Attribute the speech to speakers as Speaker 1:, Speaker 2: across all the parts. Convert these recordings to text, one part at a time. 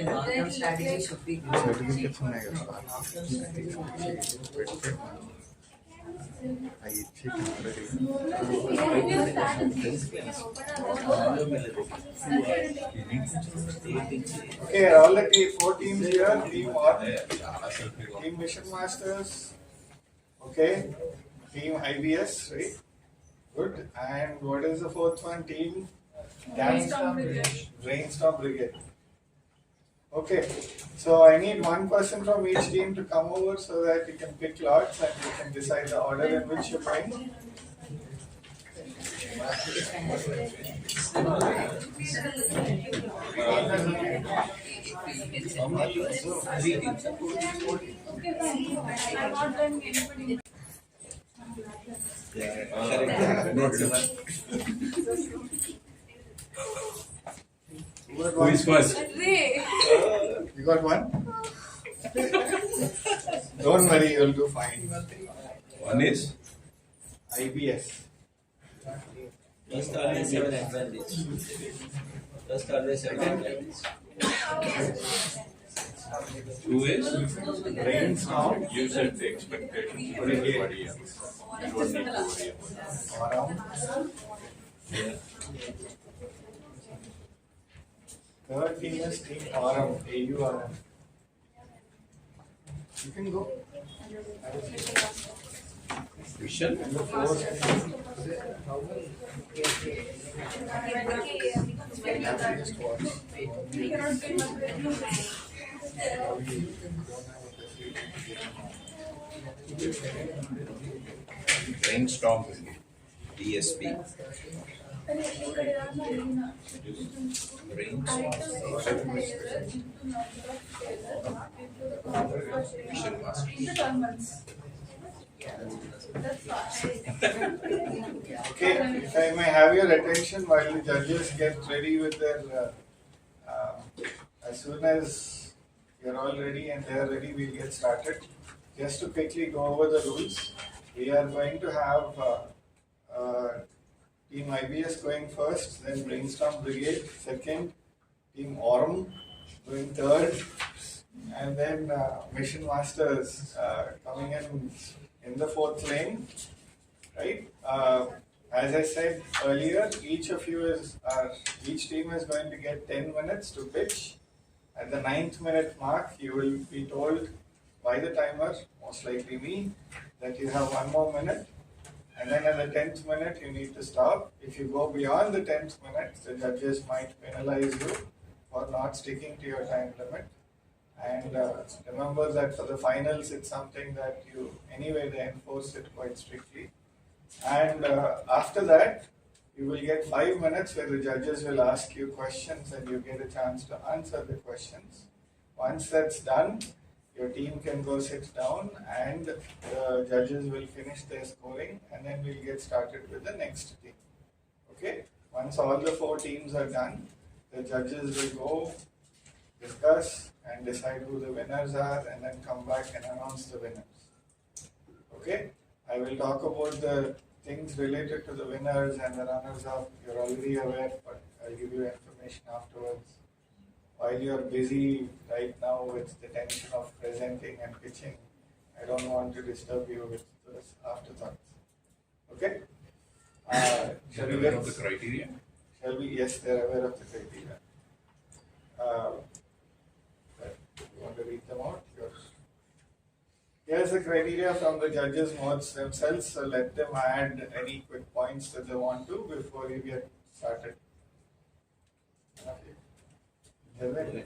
Speaker 1: long-term strategy should be good.
Speaker 2: Certificates ఉన్నాయి కదా అవి ఇచ్చి Okay, all the four teams here, team one, team Mission Masters, okay, team IBS, right? Good. And what is the fourth one? Team Brainstorm Brigade. Okay, so I need one person from each team to come over so that you can pick lots and you can decide the order in which you're going.
Speaker 3: Who is first?
Speaker 2: You got one? Don't worry, you'll do fine.
Speaker 3: One is
Speaker 2: IBS.
Speaker 4: Just always have an advantage. Just always have an advantage.
Speaker 3: two is
Speaker 2: Brainstorm.
Speaker 3: you set the expectations for everybody else. You don't need to worry about it.
Speaker 2: Third team is team Aurum, AURM. You can go.
Speaker 3: Vision.
Speaker 2: And the fourth
Speaker 3: Brainstorm. DSP. Brainstorm. Vision Master.
Speaker 2: Okay, if I may have your attention while the judges get ready with their, as soon as you're all ready and they're ready, we'll get started. Just to quickly go over the rules, we are going to have Team IBS going first, then Brainstorm Brigade second, Team Aurum going third, and then Mission Masters coming in the fourth lane, right? As I said earlier, each team is going to get 10 minutes to pitch. At the 9th minute mark, you will be told by the timer, most likely me, that you have one more minute. And then at the 10th minute, you need to stop. If you go beyond the 10th minute, the judges might penalize you for not sticking to your time limit. And remember that for the finals, it's something that they enforce it quite strictly. And after that, you will get 5 minutes where the judges will ask you questions and you get a chance to answer the questions. Once that's done, your team can go sit down and the judges will finish their scoring and then we'll get started with the next team. Okay? Once all the 4 teams are done, the judges will go discuss and decide who the winners are and then come back and announce the winners. Okay? I will talk about the things related to the winners and the runners-up. You're already aware, but I'll give you information afterwards. While you're busy right now with the tension of presenting and pitching, I don't want to disturb you with those afterthoughts. Okay?
Speaker 3: Shall we aware of the criteria?
Speaker 2: Shall we? Yes, they're aware of the criteria. You want to read them out? Yours. Here's the criteria from the judges' notes themselves, so let them add any quick points that they want to before you get started. Okay.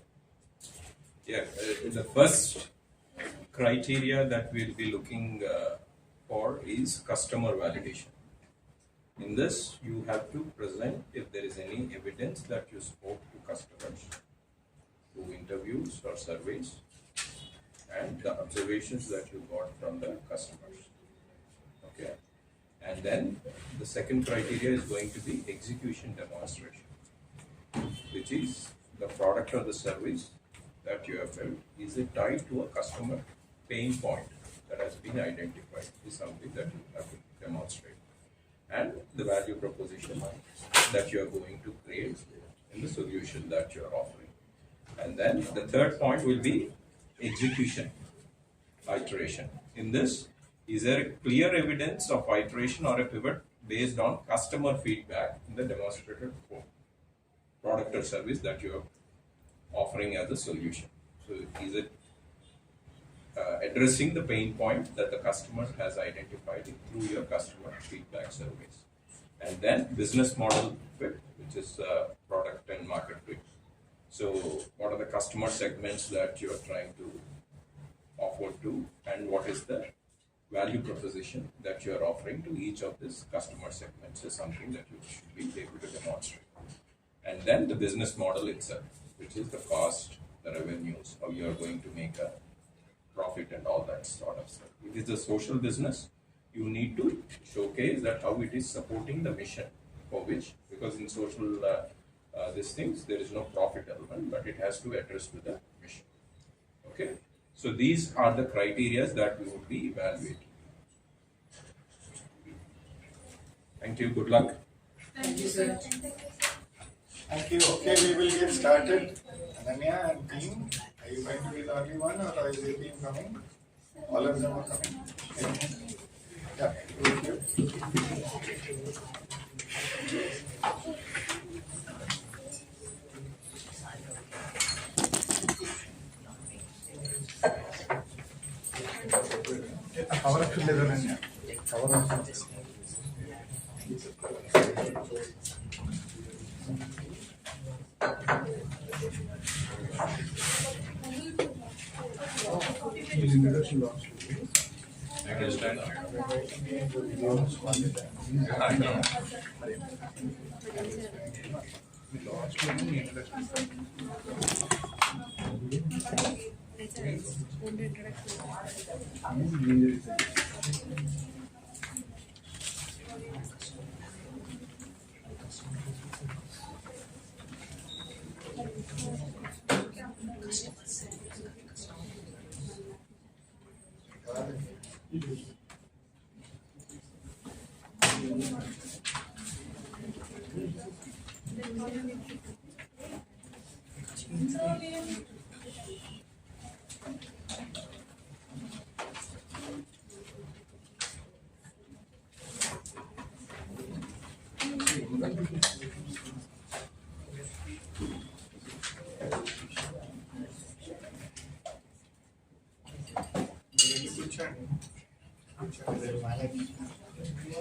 Speaker 3: Yeah, the first criteria that we'll be looking for is customer validation. In this, you have to present if there is any evidence that you spoke to customers through interviews or surveys and the observations that you got from the customers. Okay, and then the second criteria is going to be execution demonstration, which is the product or the service that you have built, is it tied to a customer pain point that has been identified, is something that you have to demonstrate. And the value proposition that you are going to create in the solution that you are offering. And then the third point will be execution, iteration. In this, is there a clear evidence of iteration or a pivot based on customer feedback in the demonstrated product or service that you are offering as a solution? So is it addressing the pain point that the customer has identified through your customer feedback surveys? And then business model fit, which is product and market fit. So what are the customer segments that you are trying to offer to, and what is the value proposition that you are offering to each of these customer segments is something that you should be able to demonstrate. And then the business model itself, which is the cost, the revenues, how you are going to make a profit and all that sort of stuff. If it is a social business, you need to showcase that how it is supporting the mission for which, because in social these things, there is no profit element, but it has to address to the mission. Okay, so these are the criteria that we would be evaluating. Thank you. Good luck.
Speaker 1: Thank you, sir.
Speaker 2: Thank you. Okay, we will get started. Ananya and team, are you going to be the only one, or is your team coming? All of them are coming. Okay. Yeah, thank you.
Speaker 5: Power up level Ananya. Power up.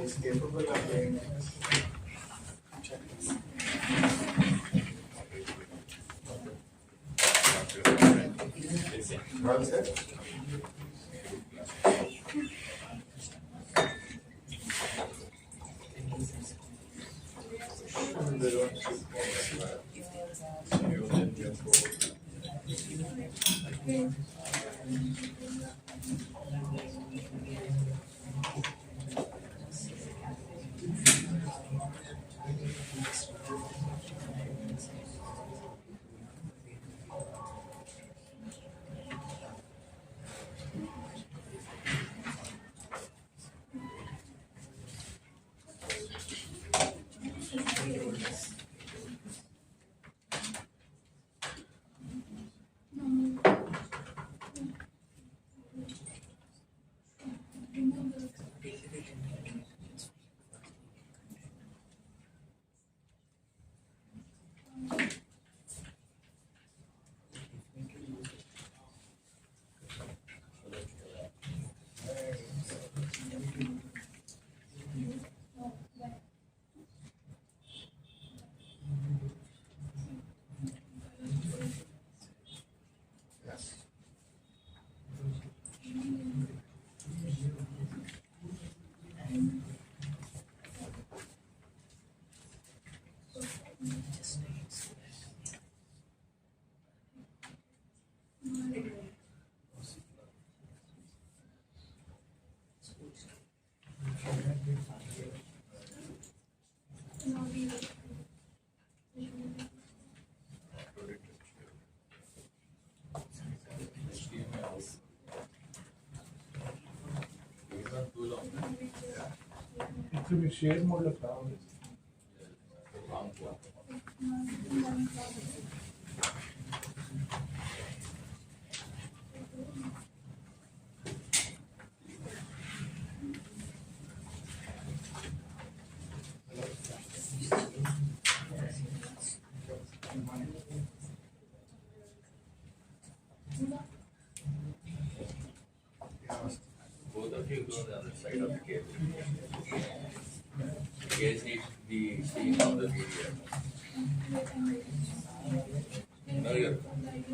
Speaker 5: She's capable of doing this. Well said. Yes. It will be shared mode of power.
Speaker 4: Both of you go on the other side of the cable. You guys need to be seeing all the video. No,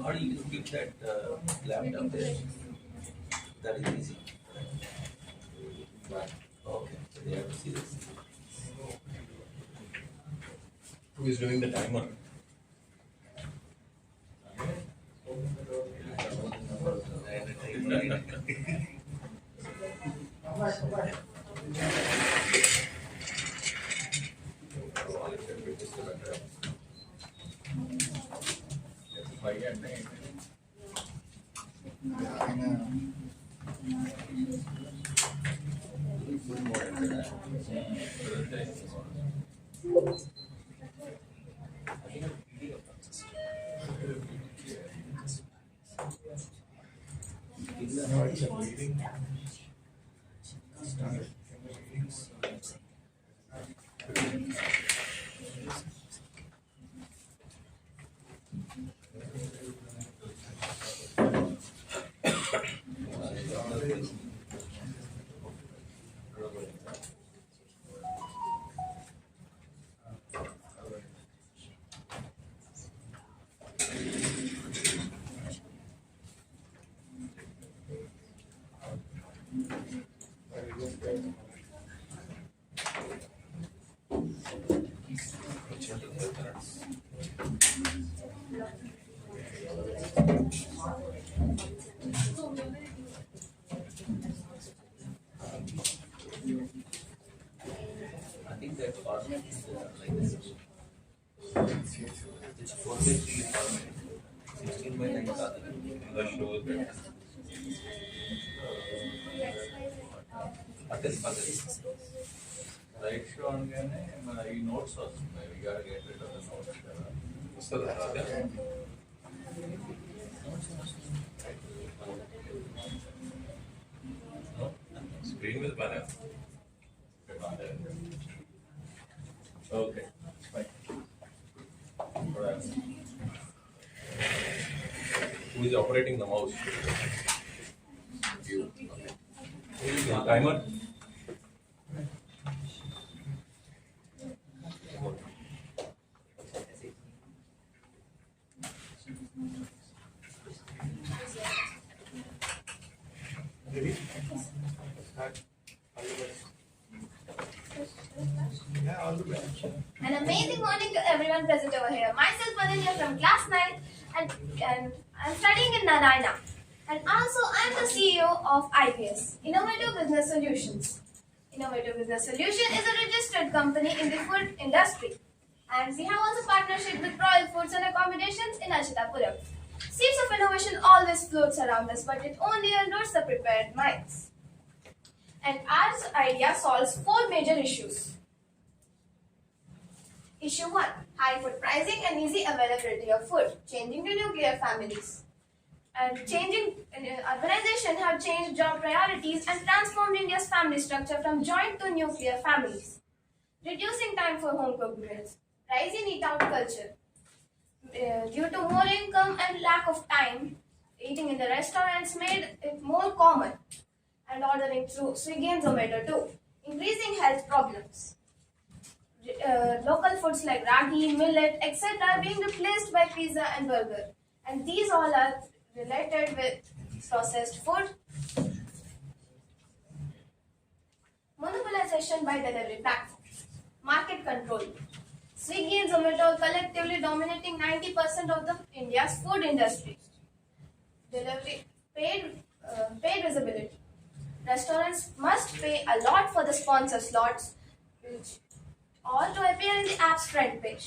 Speaker 4: how do you keep that laptop there? That is easy. Okay, so they have to see this.
Speaker 3: Who is doing the timer?
Speaker 2: Yeah, I know.
Speaker 4: I think that format is like this. It's 4:3 format. 16:9 the show that. Right show అనగానే మన ఈ notes వస్తున్నాయి. We gotta get rid of the notes కదా. వస్తుందా? Screen మీద బాగా okay
Speaker 3: Who is operating the mouse? You. Okay. Who is the timer?
Speaker 2: Yeah, all the best.
Speaker 6: An amazing morning to everyone present over here. Myself, Madanya from class 9 and I'm studying in Narayana. And also, I'm the CEO of IBS, Innovative Business Solutions. Innovative Business Solution is a registered company in the food industry. And we have also partnership with Royal Foods and Accommodations in Achitapuram. Seeds of innovation always floats around us, but it only erodes the prepared minds. And our idea solves 4 major issues. Issue 1. High food pricing and easy availability of food, changing to nuclear families. And changing urbanization have changed job priorities and transformed India's family structure from joint to nuclear families. Reducing time for home cooked meals. Rising eat out culture. Due to more income and lack of time, eating in the restaurants made it more common. And ordering through Swiggy and Zomato too. Increasing health problems. Local foods like ragi, millet, etc. are being replaced by pizza and burger. And these all are related with processed food. Monopolization by delivery platforms. Market control. Swiggy and Zomato are collectively dominating 90% of the India's food industry. Delivery paid visibility. Restaurants must pay a lot for the sponsor slots, or to appear in the app's front page.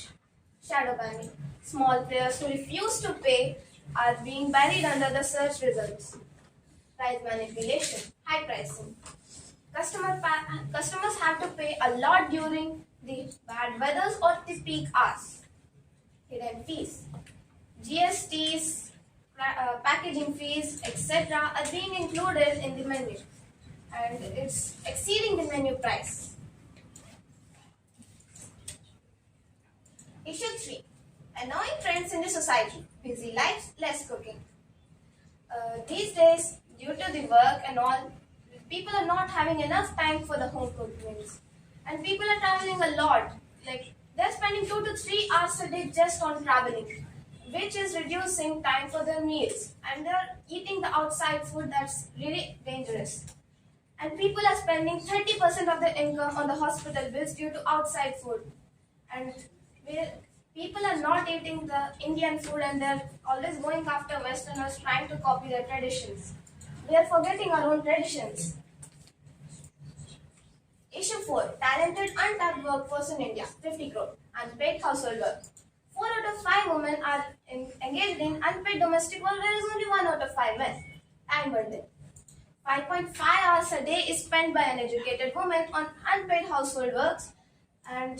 Speaker 6: Shadow banning. Small players who refuse to pay are being buried under the search results. Price manipulation. High pricing. Customers have to pay a lot during the bad weathers or the peak hours. hidden fees. GSTs, packaging fees, etc. are being included in the menu and it's exceeding the menu price. Issue 3. Annoying trends in the society. Busy lives, less cooking. These days, due to the work and all, people are not having enough time for the home cooked meals. And people are traveling a lot. Like, they're spending 2 to 3 hours a day just on traveling, which is reducing time for their meals. And they're eating the outside food that's really dangerous. And people are spending 30% of their income on the hospital bills due to outside food. And people are not eating the Indian food and they're always going after Westerners trying to copy their traditions. We are forgetting our own traditions. Issue 4. Talented untapped workforce in India, 50 crore. Unpaid household work. 4 out of 5 women are engaged in unpaid domestic work, whereas only 1 out of 5 men. Time burden. 5.5 hours a day is spent by an educated woman on unpaid household works, and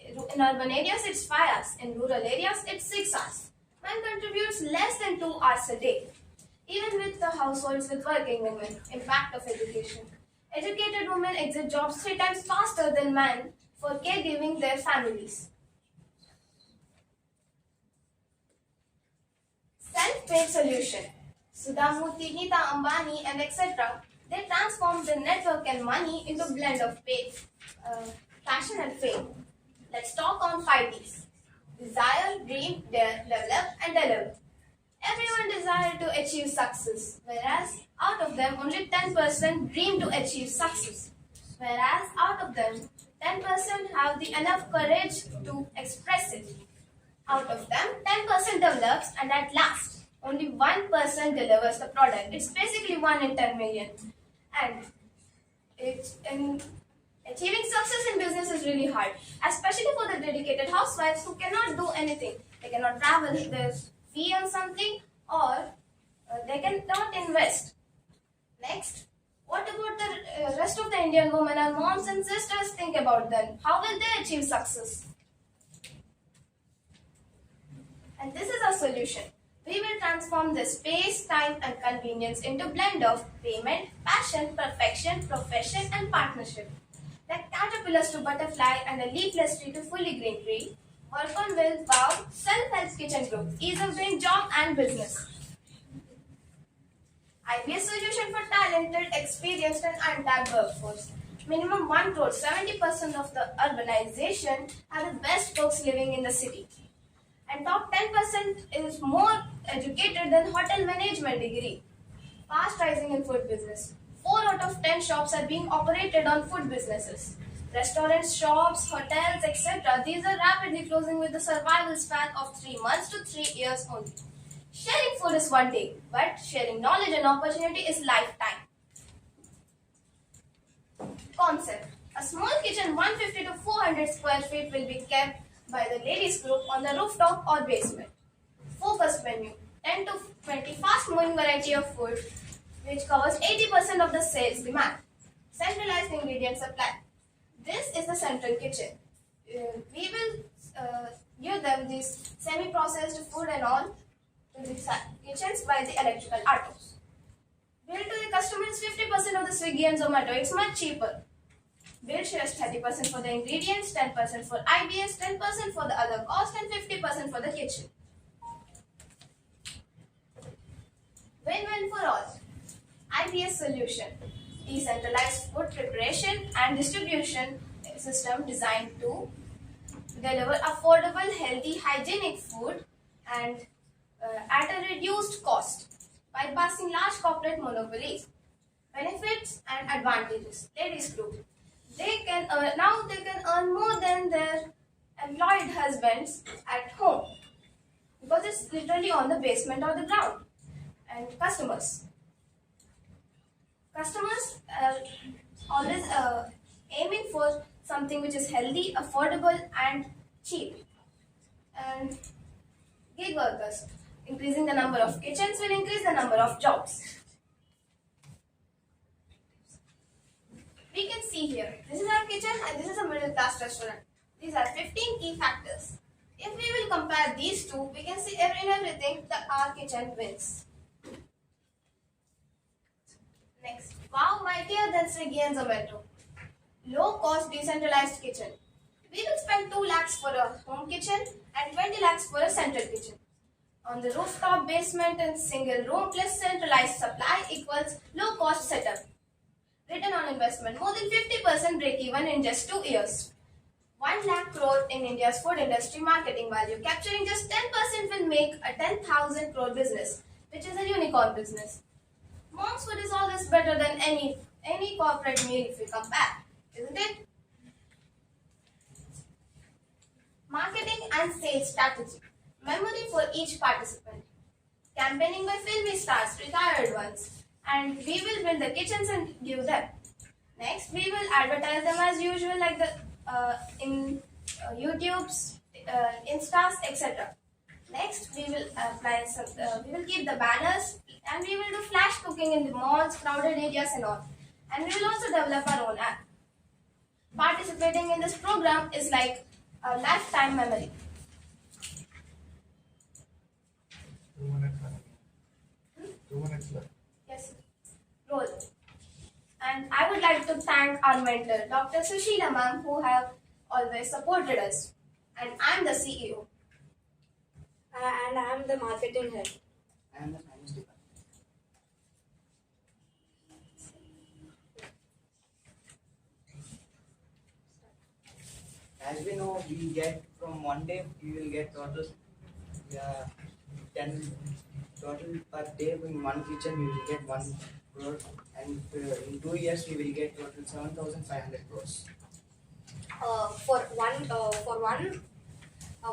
Speaker 6: in urban areas it's 5 hours. In rural areas it's 6 hours. Man contributes less than 2 hours a day. Even with the households with working women, impact of education. Educated women exit jobs 3 times faster than men for caregiving their families. Self-made solution. Sudha Murthy, Nita Ambani and etc. They transform the network and money into blend of passion and fame. Let's talk on 5 Ds. Desire, dream, dare, develop and deliver. Everyone desires to achieve success, whereas out of them only 10% dream to achieve success. Whereas out of them, 10% have the enough courage to express it. Out of them, 10% develops and at last, only 1% delivers the product. It's basically 1 in 10 million. And achieving success in business is really hard, especially for the dedicated housewives who cannot do anything. They cannot travel, their fee on something, or they cannot invest. Next, what about the rest of the Indian women and moms and sisters? Think about them. How will they achieve success? And this is our solution. We will transform the space, time and convenience into blend of payment, passion, perfection, profession and partnership. Like caterpillars to butterfly and a leafless tree to fully green tree, work on will, wow, self-help kitchen group, ease of doing job and business. IBS solution for talented, experienced and untapped workforce. Minimum 1 crore, 70% of the urbanization are the best folks living in the city. And top 10% is more educated than hotel management degree. Fast rising in food business. 4 out of 10 shops are being operated on food businesses. Restaurants, shops, hotels, etc. These are rapidly closing with the survival span of 3 months to 3 years only. Sharing food is 1 day, but sharing knowledge and opportunity is lifetime. Concept. A small kitchen 150 to 400 square feet will be kept by the ladies group on the rooftop or basement. Focus menu. 10 to 20 fast moving variety of food which covers 80% of the sales demand. Centralized ingredient supply. This is the central kitchen. We will give them this semi-processed food and all to the kitchens by the electrical autos. Bill to the customer is 50% of the Swiggy and Zomato. It's much cheaper. Bill shares 30% for the ingredients, 10% for IBS, 10% for the other cost and 50% for the kitchen. Win-win for all. IBS solution. Decentralized food preparation and distribution system designed to deliver affordable, healthy, hygienic food and at a reduced cost, bypassing large corporate monopolies. Benefits and advantages. Ladies group. They can earn more than their employed husbands at home because it's literally on the basement or the ground. And customers are always aiming for something which is healthy, affordable and cheap. And gig workers, increasing the number of kitchens will increase the number of jobs. We can see here, this is our kitchen and this is a middle class restaurant. These are 15 key factors. If we will compare these two, we can see in everything that our kitchen wins. Next, wow, mightier than Swiggy and Zomato. Low cost decentralized kitchen. We will spend 2 lakhs for a home kitchen and 20 lakhs for a central kitchen. On the rooftop, basement and single room plus centralized supply equals low cost setup. Return on investment more than 50% break even in just 2 years. 1 lakh crore in India's food industry marketing value. Capturing just 10% will make a 10,000 crore business, which is a unicorn business. Mom's food is always better than any corporate meal if you compare, isn't it? Marketing and sales strategy. Memory for each participant. Campaigning by filmy stars, retired ones. And we will build the kitchens and give them. Next, we will advertise them as usual, like in YouTube's, Instas, etc. Next, we will apply some. We will keep the banners, and we will do flash cooking in the malls, crowded areas, and all. And we will also develop our own app. Participating in this program is like a lifetime memory.
Speaker 5: 2 minutes left. 2 minutes left.
Speaker 6: Yes, roll. And I would like to thank our mentor, Dr. Sushila ma'am, who have always supported us. And I'm the CEO.
Speaker 7: And I am the marketing head.
Speaker 1: I am the finance department. As we know, we get from one day, we will get total 10 total per day in one kitchen. We will get 1 crore, and in 2 years we will get total 7,500 crores.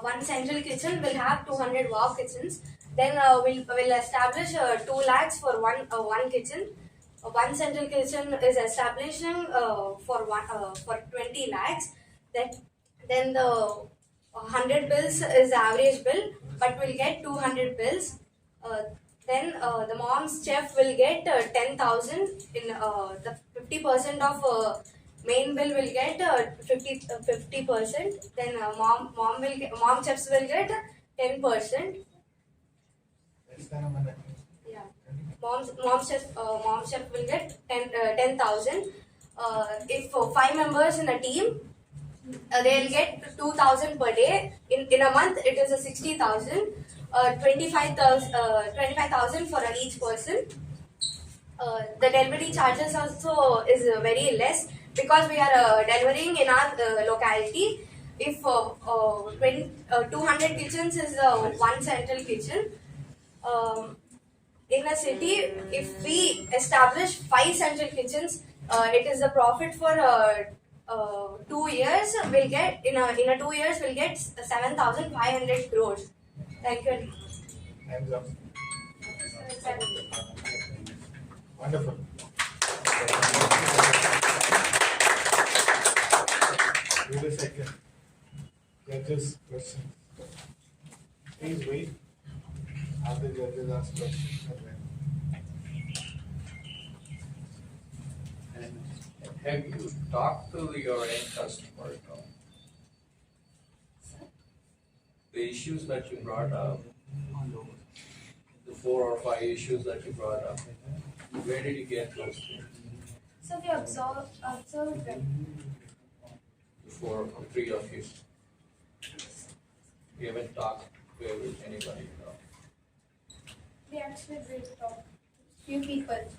Speaker 7: One central kitchen will have 200 wow kitchens. Then we'll establish 2 lakhs for one kitchen. One central kitchen is establishing for 20 lakhs. Then the 100 bills is the average bill, but we'll get 200 bills. Then the mom's chef will get 10,000 in the 50% of main bill will get 50%. Then mom chefs will get 10%.
Speaker 5: Less than a minute.
Speaker 7: Yeah, mom chef will get 10,000. If 5 members in a team, they'll get 2,000 per day. In a month, it is a 60,000. 25,000 for each person. The delivery charges also is very less because we are delivering in our locality. If 200 kitchens is one central kitchen, in a city, if we establish 5 central kitchens, it is a profit for 2 years. We'll get in a 2 years we'll get 7,500 crores. Thank you.
Speaker 5: Time's up. Wonderful. Wait a second. Judges, questions. Please wait. Have the judges ask questions and then.
Speaker 4: Have you talked to your end customer at all? The issues that you brought up, the 4 or 5 issues that you brought up, where did you get those things?
Speaker 6: So we observe them.
Speaker 4: The 4 or 3 of you. You haven't talked with anybody at all.
Speaker 6: We actually did talk to few people.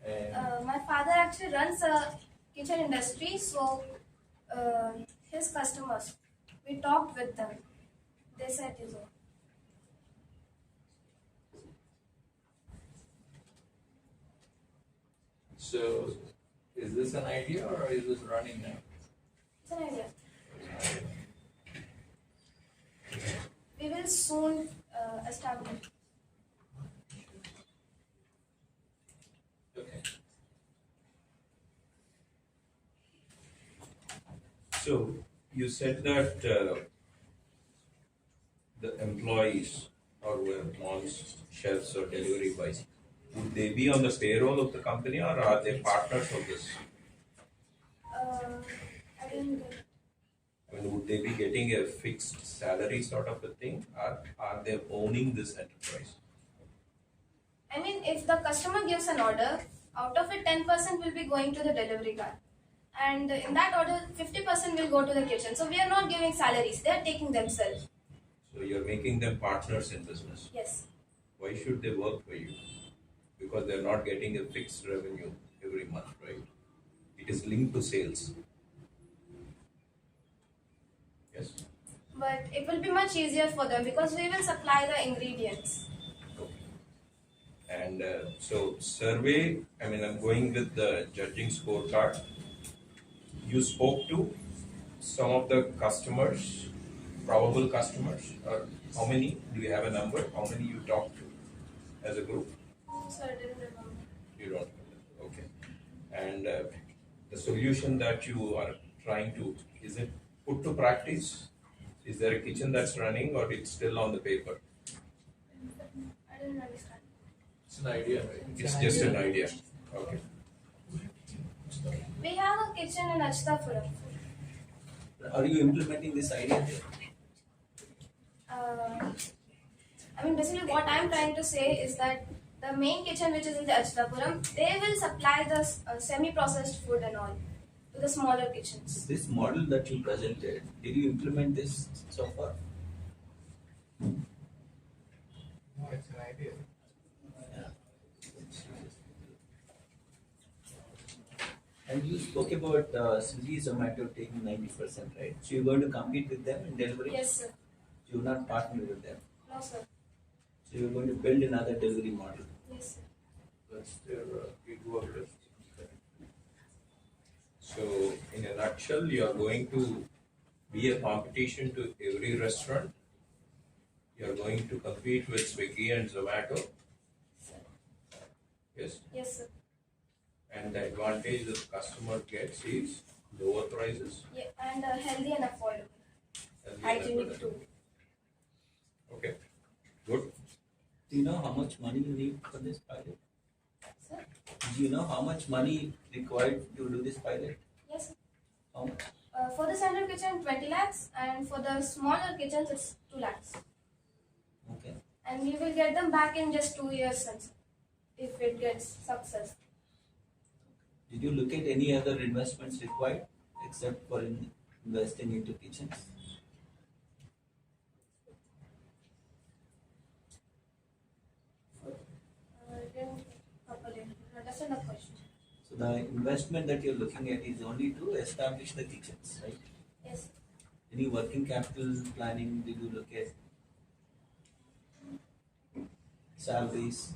Speaker 4: And
Speaker 6: My father actually runs a kitchen industry, so his customers, we talked with them. They said so.
Speaker 4: so, is this an idea or is this running now?
Speaker 6: It's an idea. We will soon establish.
Speaker 4: Okay.
Speaker 3: So you said that the employees or malls, chefs or delivery boys, would they be on the payroll of the company or are they partners of this?
Speaker 6: I didn't get.
Speaker 3: I mean, would would they be getting a fixed salary sort of a thing, or are they owning this enterprise?
Speaker 6: I mean, if the customer gives an order, out of it 10% will be going to the delivery guy. And in that order, 50% will go to the kitchen. So we are not giving salaries, they are taking themselves.
Speaker 3: So you're making them partners in business.
Speaker 6: Yes.
Speaker 3: Why should they work for you? Because they're not getting a fixed revenue every month, right? It is linked to sales. Yes.
Speaker 6: But it will be much easier for them because we will supply the ingredients.
Speaker 3: Okay. And so survey, I mean, I'm going with the judging scorecard. You spoke to some of the customers, probable customers, or how many? Do you have a number? How many you talked to as a group?
Speaker 6: So I didn't remember.
Speaker 3: You don't. Okay. And the solution that you are trying to, is it put to practice? Is there a kitchen that's running, or it's still on the paper?
Speaker 6: I didn't understand.
Speaker 4: It's an idea, right?
Speaker 3: It's just an idea. Okay.
Speaker 6: We have a kitchen in Achtapuram.
Speaker 8: Are you implementing this idea there?
Speaker 6: I mean, basically, what I'm trying to say is that the main kitchen, which is in the Achtapuram, they will supply the semi-processed food and all to the smaller kitchens.
Speaker 8: This model that you presented, did you implement this so far?
Speaker 5: No, it's an idea.
Speaker 8: Yeah. And you spoke about Swiggy, Zomato taking 90%, right? So you're going to compete with them in delivery?
Speaker 6: Yes, sir.
Speaker 8: You're not partnering with them.
Speaker 6: No, sir.
Speaker 8: So you're going to build another delivery model.
Speaker 6: Yes, sir.
Speaker 4: That's their big work.
Speaker 3: So, in a nutshell, you are going to be a competition to every restaurant. You are going to compete with Swiggy and Zomato. Yes.
Speaker 6: Yes, sir.
Speaker 3: And the advantage the customer gets is lower prices.
Speaker 6: Yeah, and healthy and affordable.
Speaker 3: and
Speaker 6: Hygienic too.
Speaker 3: Okay. Good.
Speaker 8: Do you know how much money you need for this pilot?
Speaker 6: Sir?
Speaker 8: Do you know how much money required to do this pilot?
Speaker 6: Yes, sir.
Speaker 8: How much?
Speaker 6: For the central kitchen, 20 lakhs, and for the smaller kitchens, it's 2 lakhs.
Speaker 8: Okay.
Speaker 6: And we will get them back in just 2 years, sir, if it gets success.
Speaker 8: Did you look at any other investments required except for investing into kitchens?
Speaker 6: I didn't properly understand the question.
Speaker 8: So the investment that you're looking at is only to establish the kitchens, right?
Speaker 6: Yes.
Speaker 8: Any working capital planning did you look at? Salaries?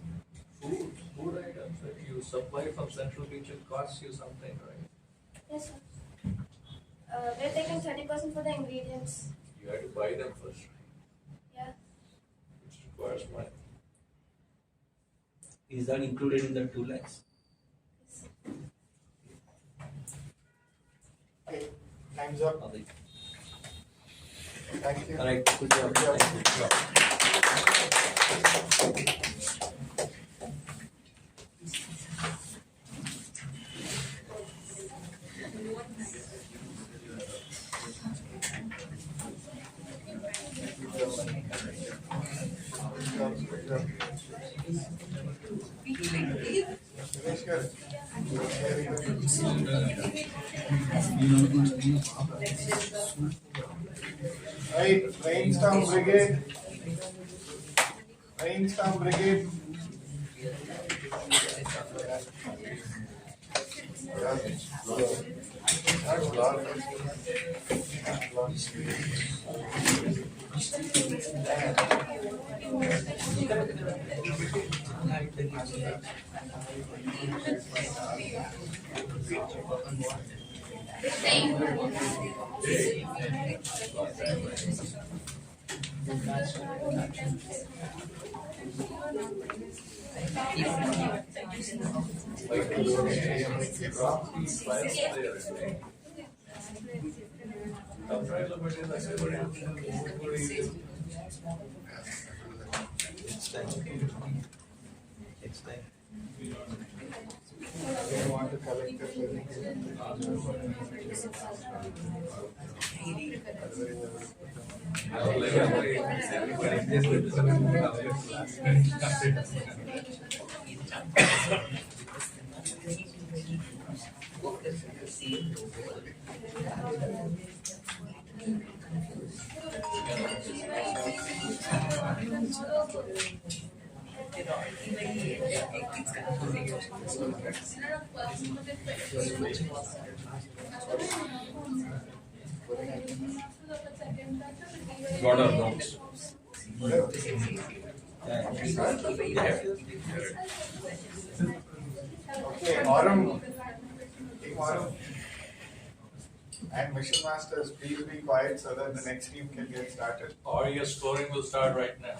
Speaker 4: Food items that you supply from central kitchen costs you something, right?
Speaker 6: Yes, sir. We're taking 30% for the ingredients.
Speaker 4: You have to buy them first,
Speaker 6: Yeah.
Speaker 4: which requires money.
Speaker 8: Is that included in the 2 lakhs?
Speaker 6: Yes.
Speaker 5: Okay, time's up.
Speaker 8: Or the-
Speaker 5: Thank you.
Speaker 8: Correct, good job. Thank you.
Speaker 5: Finish good. Very good. Right, Brainstorm Brigade. Brainstorm Brigade. That's lot.
Speaker 8: Next time.
Speaker 5: They want to collect the presentation.
Speaker 3: Got our notes.
Speaker 2: Okay, Aurum. Team Aurum. And Mission Masters, please be quiet so that the next team can get started.
Speaker 4: Or your scoring will start right now.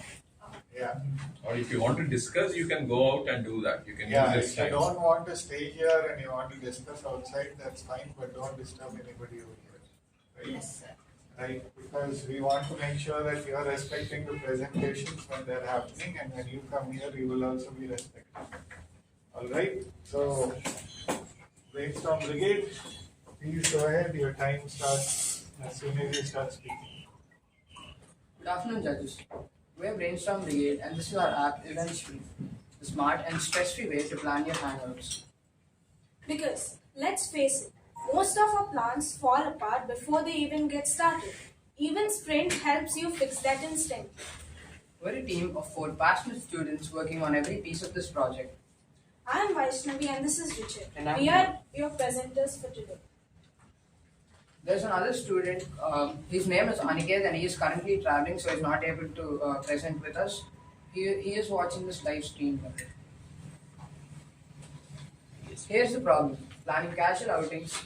Speaker 2: Yeah.
Speaker 3: Or if you want to discuss, you can go out and do that. You can
Speaker 2: Yeah,
Speaker 3: use this
Speaker 2: if you
Speaker 3: time.
Speaker 2: don't want to stay here and you want to discuss outside, that's fine, but don't disturb anybody over here. Right?
Speaker 6: Yes, sir.
Speaker 2: Right, because we want to make sure that you are respecting the presentations when they're happening, and when you come here, you will also be respected. Alright, so Brainstorm Brigade, please go ahead, your time starts as soon as you start speaking.
Speaker 1: Good afternoon, judges. We are Brainstorm Brigade, and this is our app, Event Stream, the smart and stress-free way to plan your hangouts.
Speaker 9: Because, let's face it, most of our plans fall apart before they even get started. Even Sprint helps you fix that instant.
Speaker 1: We're a team of 4 passionate students working on every piece of this project.
Speaker 9: I am Vaishnavi and this is Richard.
Speaker 1: And I'm
Speaker 9: We are your presenters for today.
Speaker 1: There's another student, his name is Aniket, and he is currently traveling, so he's not able to present with us. He is watching this live stream. Here's the problem. Planning casual outings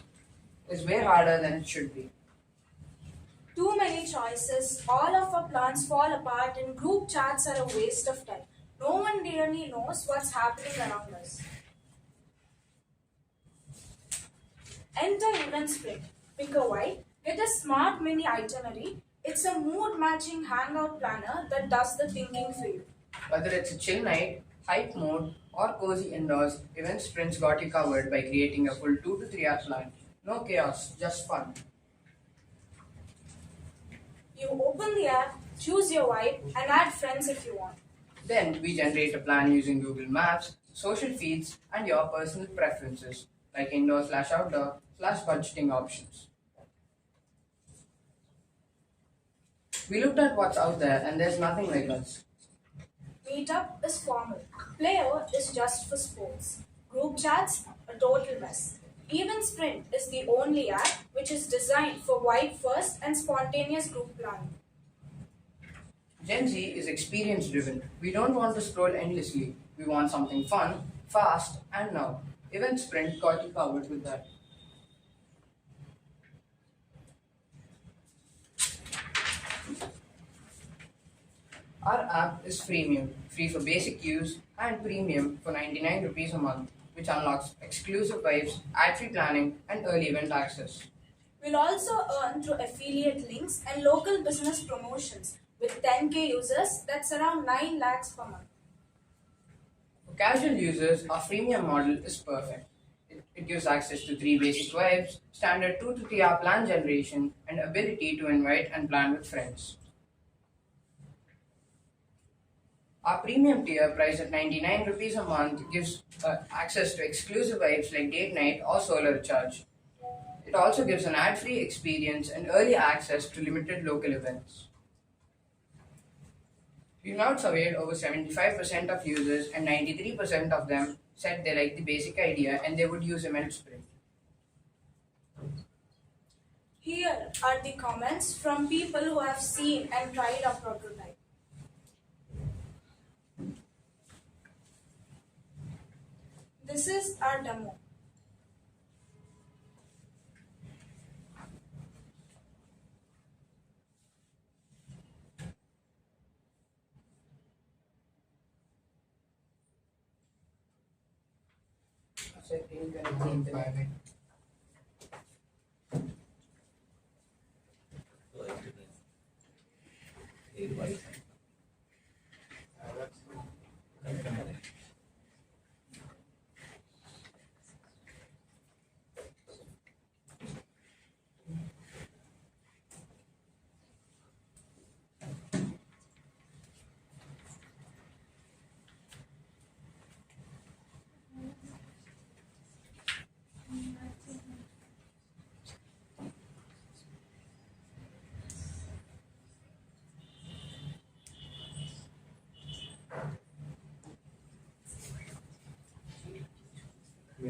Speaker 1: is way harder than it should be.
Speaker 9: Too many choices, all of our plans fall apart, and group chats are a waste of time. No one really knows what's happening around us. Enter Event Sprint. Pick a white, get a smart mini itinerary. It's a mood matching hangout planner that does the thinking for you.
Speaker 1: Whether it's a chill night, hype mode, or cozy indoors, Event Sprints got you covered by creating a full 2 to 3 hour plan. No chaos, just fun.
Speaker 9: You open the app, choose your vibe, and add friends if you want.
Speaker 1: Then we generate a plan using Google Maps, social feeds, and your personal preferences, like indoor/outdoor/budgeting options. We looked at what's out there, and there's nothing like us.
Speaker 9: Meetup is formal. Player is just for sports. Group chats, a total mess. Even Sprint is the only app which is designed for vibe first and spontaneous group planning.
Speaker 1: Gen Z is experience driven. We don't want to scroll endlessly. We want something fun, fast, and now. Event Sprint got you covered with that. Our app is freemium, free for basic use, and premium for 99 rupees a month, which unlocks exclusive vibes, ad-free planning, and early event access.
Speaker 9: We'll also earn through affiliate links and local business promotions. With 10k users, that's around 9 lakhs per month.
Speaker 1: For casual users, our freemium model is perfect. It gives access to 3 basic vibes, standard 2 to 3 hour plan generation, and ability to invite and plan with friends. Our premium tier, priced at 99 rupees a month, gives access to exclusive vibes like date night or solar recharge. It also gives an ad-free experience and early access to limited local events. We've now surveyed over 75% of users, and 93% of them said they like the basic idea and they would use Event Sprint.
Speaker 9: Here are the comments from people who have seen and tried our prototype. This is our demo.
Speaker 5: Planning.
Speaker 2: That's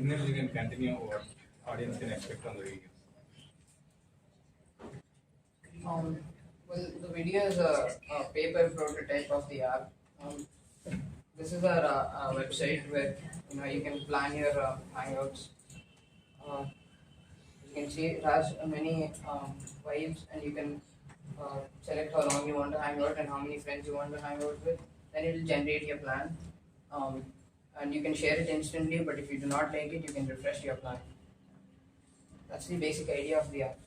Speaker 3: Nil, you can continue what audience can expect on the video.
Speaker 1: Well, the video is a paper prototype of the app. This is our website where you can plan your hangouts. You can see it has many vibes, and you can select how long you want to hang out and how many friends you want to hang out with. Then it will generate your plan, and you can share it instantly. But if you do not like it, you can refresh your plan. That's the basic idea of the app.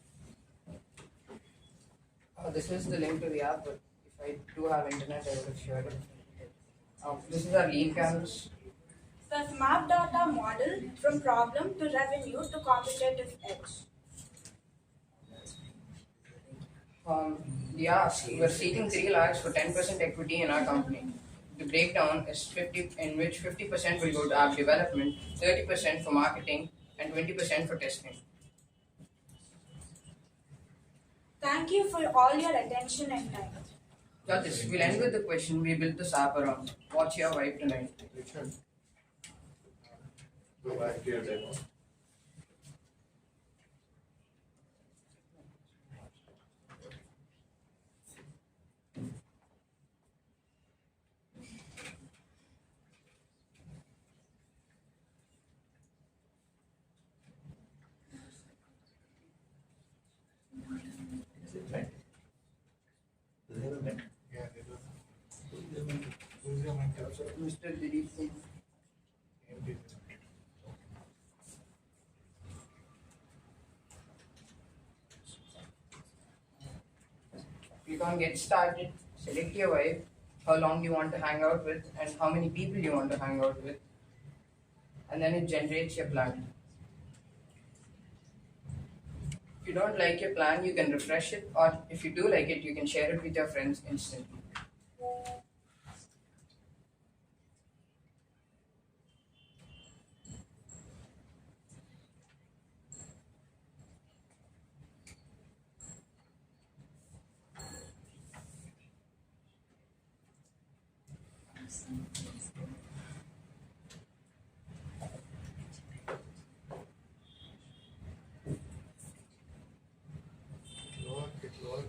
Speaker 1: This is the link to the app, but if I do have internet, I would have shared it. This is our lean canvas.
Speaker 9: We've mapped out our model from problem to revenue to competitive edge.
Speaker 1: We're seeking 3 lakhs for 10% equity in our company. The breakdown is 50, in which 50% will go to app development, 30% for marketing, and 20% for testing.
Speaker 9: Thank you for all your attention and time.
Speaker 1: Judges, we'll end with the question we built this app around. What's your vibe tonight?
Speaker 2: Richard,
Speaker 4: Go back to your demo.
Speaker 8: Is it meant? Do they have a meant?
Speaker 5: Yeah, they do.
Speaker 8: Who's the meant?
Speaker 5: Who's your mentor?
Speaker 1: Mr. Dilip Singh.
Speaker 5: MD.
Speaker 1: Click on get started, select your vibe, how long you want to hang out with, and how many people you want to hang out with, and then it generates your plan. If you don't like your plan, you can refresh it, or if you do like it, you can share it with your friends instantly.
Speaker 5: Lord.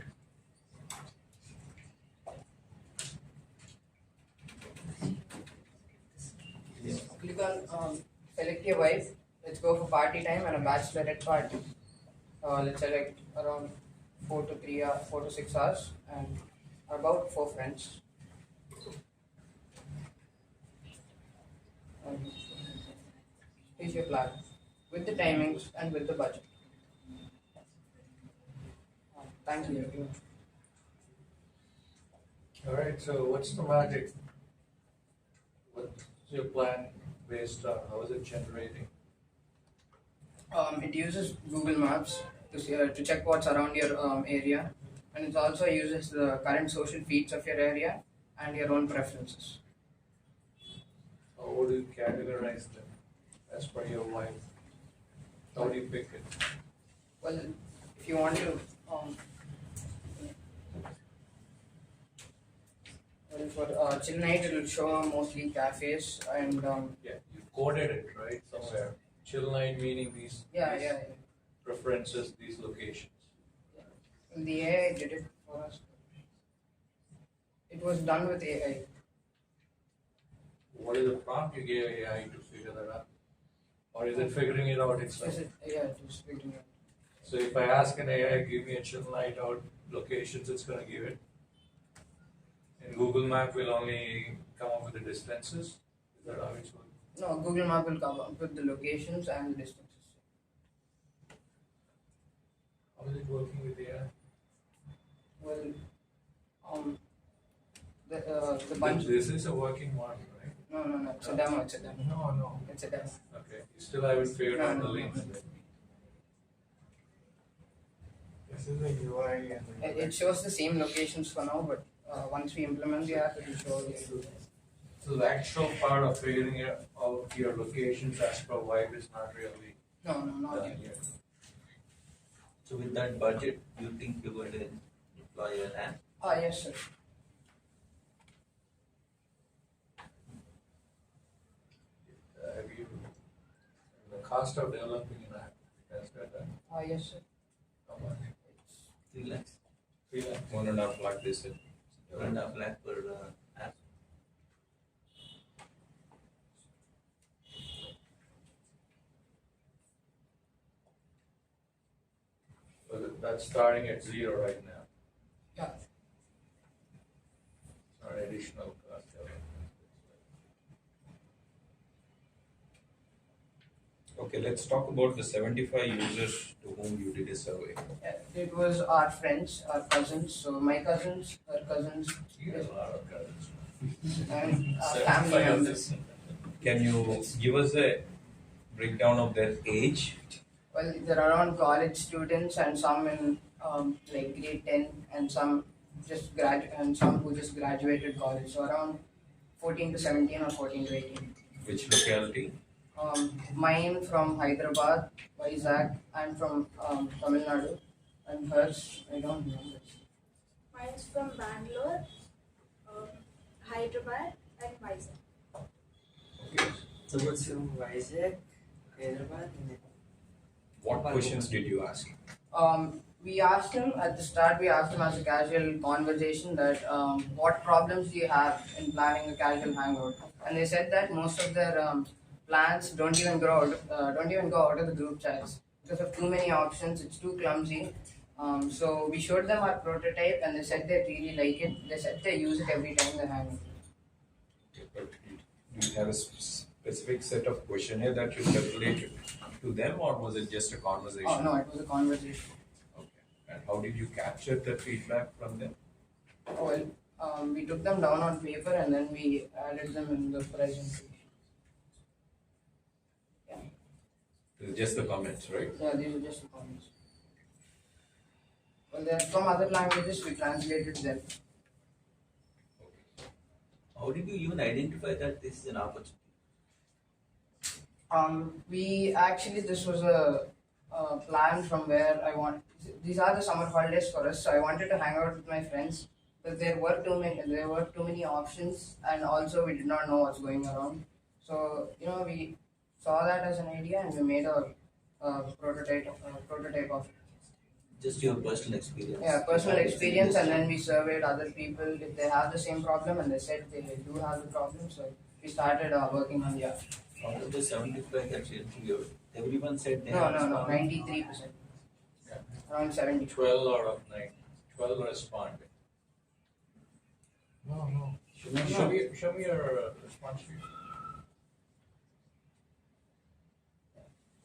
Speaker 1: Click on select your vibe. Let's go for party time and a bachelorette party. Let's select around 4 to 6 hours and about 4 friends. Here's your plan with the timings and with the budget. Thank you.
Speaker 4: Alright, so what's the magic? What's your plan based on? How is it generating?
Speaker 1: It uses Google Maps to check what's around your area, and it also uses the current social feeds of your area and your own preferences.
Speaker 4: How would you categorize them as per your wife? How do you pick it?
Speaker 1: Well, if you want to, for chill night, it will show mostly cafes and
Speaker 4: Yeah, you coded it, right, somewhere. Chill night meaning these preferences, these locations.
Speaker 1: The AI did it for us. It was done with AI.
Speaker 4: What is the prompt you gave AI to figure that out? Or is it figuring it out itself?
Speaker 1: It was figuring it out.
Speaker 4: So if I ask an AI, give me a chill night out locations, it's gonna give it. And Google Map will only come up with the distances. Is that how it's working?
Speaker 1: No, Google Map will come up with the locations and the distances.
Speaker 4: How is it working with AI?
Speaker 1: Well, the bunch.
Speaker 4: This is a working model, right?
Speaker 1: No, it's a demo.
Speaker 5: No.
Speaker 1: It's a demo.
Speaker 4: Okay. You still haven't figured out the
Speaker 1: No.
Speaker 4: links.
Speaker 5: This is the UI and the
Speaker 1: It shows the same locations for now, but once we implement the app, it will show the.
Speaker 4: So the actual part of figuring out your locations as per vibe is not really
Speaker 1: No, not
Speaker 4: done
Speaker 1: yet.
Speaker 4: yet.
Speaker 8: So with that budget, you think you're going to deploy an app?
Speaker 1: Yes, sir.
Speaker 4: Have you, in the cost of developing an app? That's that.
Speaker 1: Yes, sir.
Speaker 4: How much?
Speaker 8: 3 lakhs,
Speaker 4: 3 lakhs.
Speaker 3: 1.5 lakh they said.
Speaker 8: 1.5 lakh per app.
Speaker 4: So that's starting at 0 right now.
Speaker 1: Yeah.
Speaker 4: Or additional cost.
Speaker 3: Okay, let's talk about the 75 users to whom you did a survey.
Speaker 1: It was our friends, our cousins. So my cousins, her cousins,
Speaker 4: You have a lot of cousins.
Speaker 1: and our
Speaker 4: 75
Speaker 1: family
Speaker 4: of
Speaker 1: members.
Speaker 4: this.
Speaker 3: Can you give us a breakdown of their age?
Speaker 1: Well, there are around college students and some in like grade 10 and some and some who just graduated college. So around 14 to 17 or 14 to 18.
Speaker 3: Which locality?
Speaker 1: Mine from Hyderabad, Vizag, and from Tamil Nadu, and hers I don't remember.
Speaker 9: Mine's from Bangalore, Hyderabad, and Vizag.
Speaker 3: Okay.
Speaker 10: So what's from Vizag, Hyderabad, and
Speaker 3: What questions did you ask?
Speaker 1: We asked him at the start. We asked him as a casual conversation that what problems do you have in planning a casual hangout, and they said that most of their plans don't even go out of the group chats because of too many options. It's too clumsy. So we showed them our prototype, and they said they really like it. They said they use it every time they hang.
Speaker 3: But do you have a specific set of questionnaire that you circulated to them, or was it just a conversation?
Speaker 1: Oh no, it was a conversation.
Speaker 3: Okay. And how did you capture the feedback from them?
Speaker 1: Oh, well, we took them down on paper and then we added them in the presentation.
Speaker 3: Just the comments, right?
Speaker 1: Yeah, these are just the comments. Well, they're from other languages. We translated them.
Speaker 8: How did you even identify that this is an opportunity?
Speaker 1: We actually, this was a plan from where I want. These are the summer holidays for us, so I wanted to hang out with my friends. But there were too many options, and also we did not know what's going around. So we saw that as an idea, and we made a prototype of it.
Speaker 8: Just your personal experience.
Speaker 1: Yeah, personal experience, and then we surveyed other people if they have the same problem, and they said they do have the problem. So we started working on the app.
Speaker 8: Out of the 75 that you interviewed, everyone said they
Speaker 1: No,
Speaker 8: have
Speaker 1: no, no,
Speaker 8: responded.
Speaker 1: 93%. Around 70.
Speaker 4: 12 out of 9. 12 responded.
Speaker 5: No.
Speaker 4: Show me your response sheet.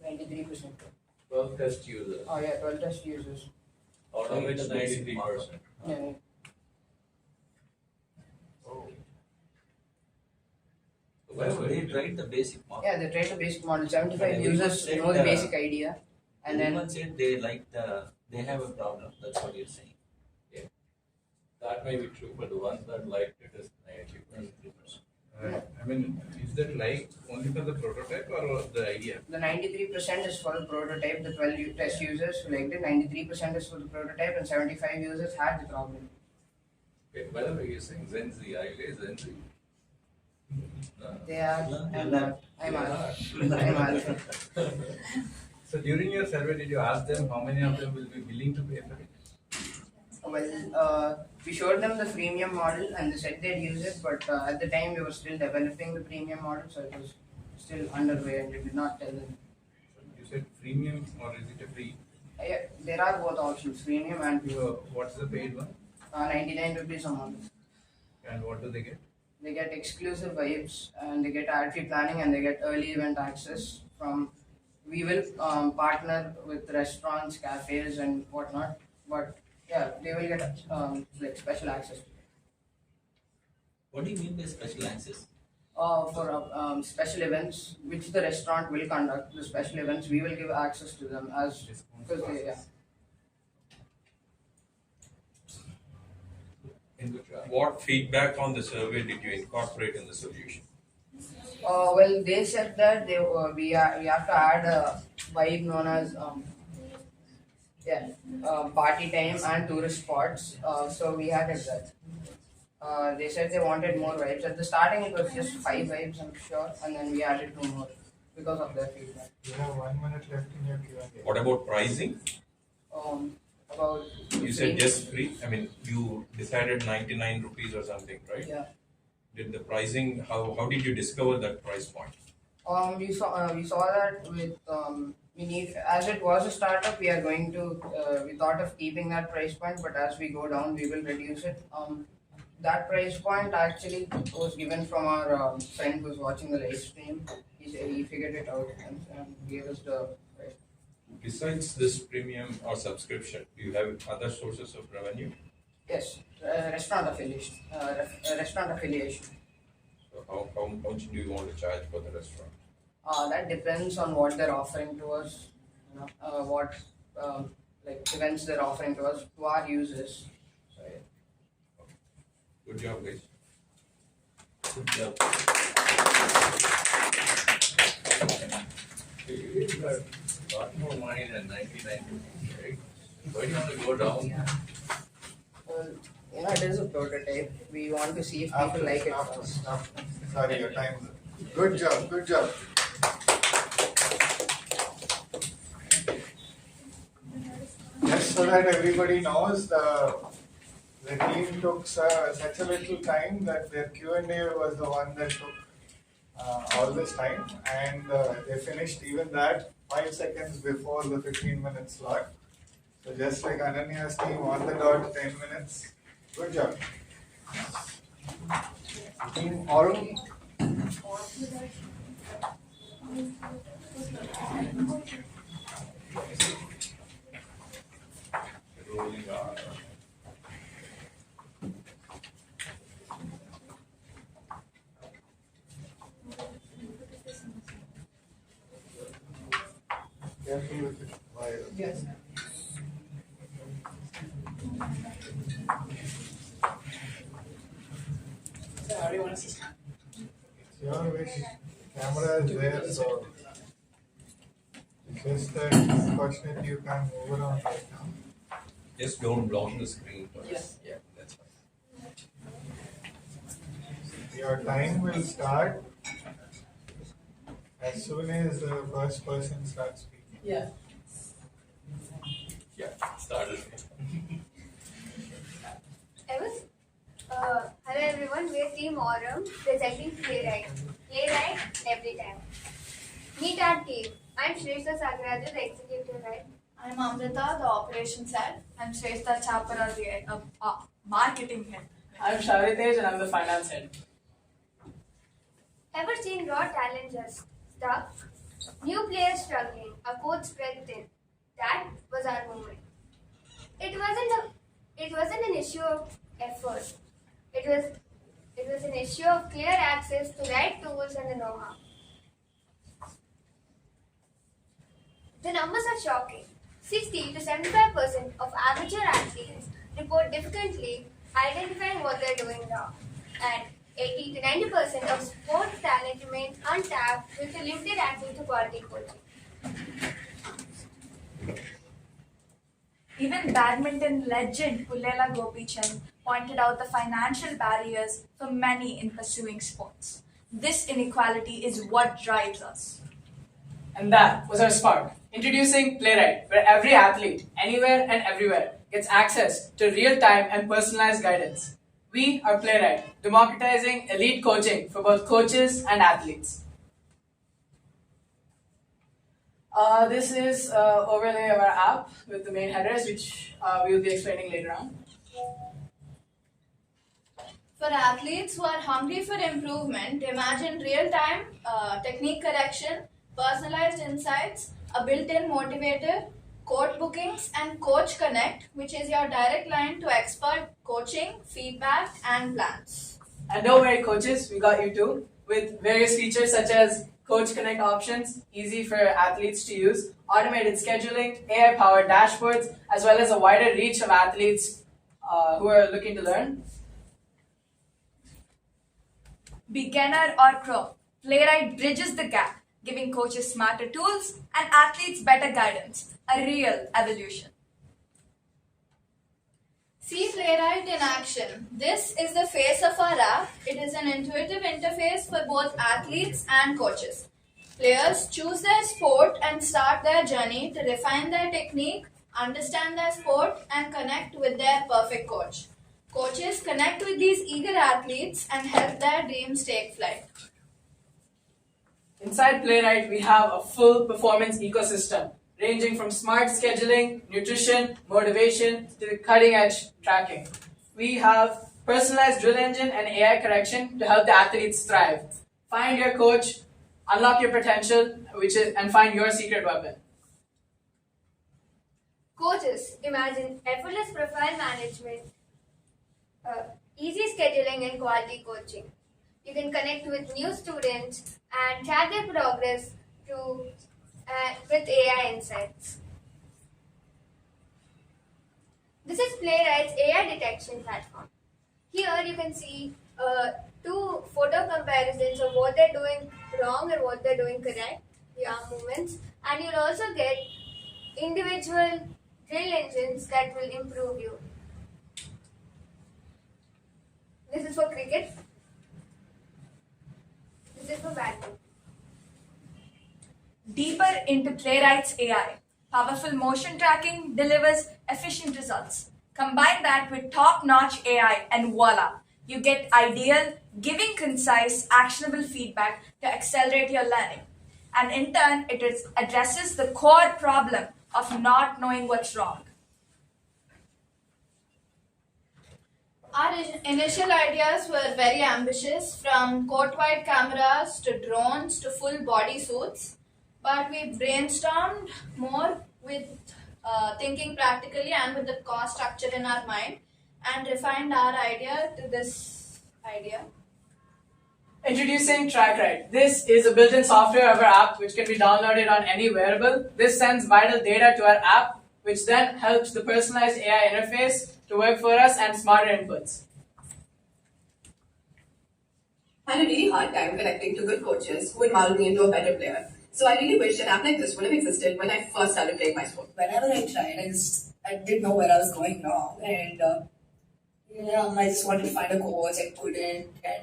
Speaker 1: 93%.
Speaker 4: 12 test users.
Speaker 1: Oh yeah, 12 test users.
Speaker 4: Out of which 93%.
Speaker 1: Yeah.
Speaker 4: Oh.
Speaker 8: So they tried the basic model.
Speaker 1: Yeah, they tried the basic model. 75
Speaker 8: Everyone
Speaker 1: users
Speaker 8: said,
Speaker 1: know the basic idea, and
Speaker 8: Everyone
Speaker 1: then
Speaker 8: said they like they have a problem. That's what you're saying.
Speaker 4: That may be true, but the ones that liked it is 93%.
Speaker 11: I mean, is that like only for the prototype or the idea?
Speaker 1: the 93% is for the prototype. The 12 test users who liked it. 93% is for the prototype, and 75 users had the problem.
Speaker 4: Okay, by the way, you're saying Gen Z. Are you Gen Z? No.
Speaker 1: They are.
Speaker 8: No,
Speaker 1: I'm
Speaker 8: you're
Speaker 1: not. I'm
Speaker 4: You're
Speaker 1: not.
Speaker 4: not.
Speaker 1: I'm alpha.
Speaker 11: So during your survey, did you ask them how many of them will be willing to pay for it?
Speaker 1: Well, we showed them the freemium model and they said they'd use it, but at the time we were still developing the premium model, so it was still underway and we did not tell them.
Speaker 11: You said freemium or is it a free?
Speaker 1: Yeah, there are both options, freemium and
Speaker 11: So what's the paid one?
Speaker 1: 99 rupees a month.
Speaker 11: And what do they get?
Speaker 1: They get exclusive vibes and they get ad-free planning and they get early event access from. We will partner with restaurants, cafes, and whatnot, but yeah, they will get like special access.
Speaker 8: What do you mean by special access?
Speaker 1: For special events, which the restaurant will conduct, the special events, we will give access to them as because they, yeah.
Speaker 3: What feedback on the survey did you incorporate in the solution?
Speaker 1: Well, they said that we have to add a vibe known as party time and tourist spots. So we added that. They said they wanted more vibes. At the starting, it was just 5 vibes, I'm sure, and then we added 2 more. because of their feedback.
Speaker 5: You have 1 minute left in your Q&A.
Speaker 3: What about pricing?
Speaker 1: About
Speaker 3: You said just free. I mean, you decided 99 rupees or something, right?
Speaker 1: yeah.
Speaker 3: Did the pricing? How did you discover that price point?
Speaker 1: We saw that with we need, as it was a startup, we are going to we thought of keeping that price point, but as we go down we will reduce it. That price point actually was given from our friend who's watching the live stream. He figured it out and gave us the price.
Speaker 3: Besides this premium or subscription, do you have other sources of revenue?
Speaker 1: Yes, restaurant affiliation. Restaurant affiliation.
Speaker 3: So how much do you want to charge for the restaurant?
Speaker 1: That depends on what they're offering to us. You know, what like events they're offering to us to our users. So, yeah.
Speaker 3: Good job, guys.
Speaker 8: Good job.
Speaker 4: You've got a lot more money than 99 rupees, right? Why do you want to go down?
Speaker 1: Well, you know, it is a prototype. We want to see if people like it first.
Speaker 2: Sorry, your time. Good job, good job. Just so that everybody knows, the team took such a little time that their Q&A was the one that took all this time, and they finished even that 5 seconds before the 15-minute slot. So just like Ananya's team on the dot, 10 minutes. Good job. Team Aurum.
Speaker 4: Rolling R.
Speaker 2: Careful with it.
Speaker 1: Yes. So, how do you want to system?
Speaker 5: It's your wish. Camera is there, so it's just that unfortunately you can't move around right now.
Speaker 3: Just don't block the screen first.
Speaker 1: Yes.
Speaker 3: Yeah, that's fine.
Speaker 5: Your time will start as soon as the first person starts speaking.
Speaker 1: Yeah.
Speaker 4: Yeah, started.
Speaker 6: Hello everyone, we are Team Aurum presenting Playwright. Playwright every time. Meet our team. I'm Shrestha Sagraju, the executive head.
Speaker 9: I'm Amrita, the operations head. I'm Shrestha Chapara, the marketing head.
Speaker 12: I'm Shavitej and I'm the finance head.
Speaker 6: Ever seen raw talent just stuck? New players struggling, a coach spread thin. That was our moment. It wasn't an issue of effort. It was an issue of clear access to right tools and the know-how. The numbers are shocking. 60 to 75% of amateur athletes report difficulty identifying what they're doing wrong, and 80 to 90% of sports talent remains untapped with a limited access to quality coaching.
Speaker 9: Even badminton legend Pullela Gopichan pointed out the financial barriers for many in pursuing sports. This inequality is what drives us.
Speaker 12: And that was our spark. Introducing Playwright, where every athlete, anywhere and everywhere, gets access to real-time and personalized guidance. We are Playwright, democratizing elite coaching for both coaches and athletes. This is overlay of our app with the main headers, which we will be explaining later on.
Speaker 9: For athletes who are hungry for improvement, imagine real-time technique correction, personalized insights, a built-in motivator, coach bookings, and Coach Connect, which is your direct line to expert coaching, feedback, and plans.
Speaker 12: And don't worry, coaches, we got you too, with various features such as Coach Connect options, easy for athletes to use, automated scheduling, AI-powered dashboards, as well as a wider reach of athletes who are looking to learn.
Speaker 9: Beginner or pro, Playwright bridges the gap, giving coaches smarter tools and athletes better guidance, a real evolution. See Playwright in action. This is the face of our app. It is an intuitive interface for both athletes and coaches.
Speaker 6: Players choose their sport and start their journey to refine their technique, understand their sport, and connect with their perfect coach. Coaches connect with these eager athletes and help their dreams take flight.
Speaker 12: Inside Playwright, we have a full performance ecosystem ranging from smart scheduling, nutrition, motivation to cutting edge tracking. We have personalized drill engine and AI correction to help the athletes thrive. Find your coach, unlock your potential, and find your secret weapon.
Speaker 7: Coaches, imagine effortless profile management, easy scheduling and quality coaching. You can connect with new students and track their progress with AI insights. This is Playwright's AI detection platform. Here you can see two photo comparisons of what they're doing wrong and what they're doing correct, the arm movements, and you'll also get individual drill engines that will improve you. This is for cricket. This is for badminton.
Speaker 9: Deeper into Playwright's AI, powerful motion tracking delivers efficient results. Combine that with top-notch AI and voila, you get ideal, giving concise, actionable feedback to accelerate your learning. And in turn, it addresses the core problem of not knowing what's wrong.
Speaker 6: Our initial ideas were very ambitious, from court-wide cameras to drones to full body suits. But we brainstormed more with thinking practically and with the cost structure in our mind, and refined our idea to this idea.
Speaker 12: Introducing TrackRight. This is a built-in software of our app which can be downloaded on any wearable. This sends vital data to our app, which then helps the personalized AI interface to work for us and smarter inputs.
Speaker 13: I had a really hard time connecting to good coaches who would mold me into a better player. So I really wish an app like this would have existed when I first started playing my sport.
Speaker 14: Whenever I tried, I didn't know where I was going wrong, and I just wanted to find a coach. I couldn't, and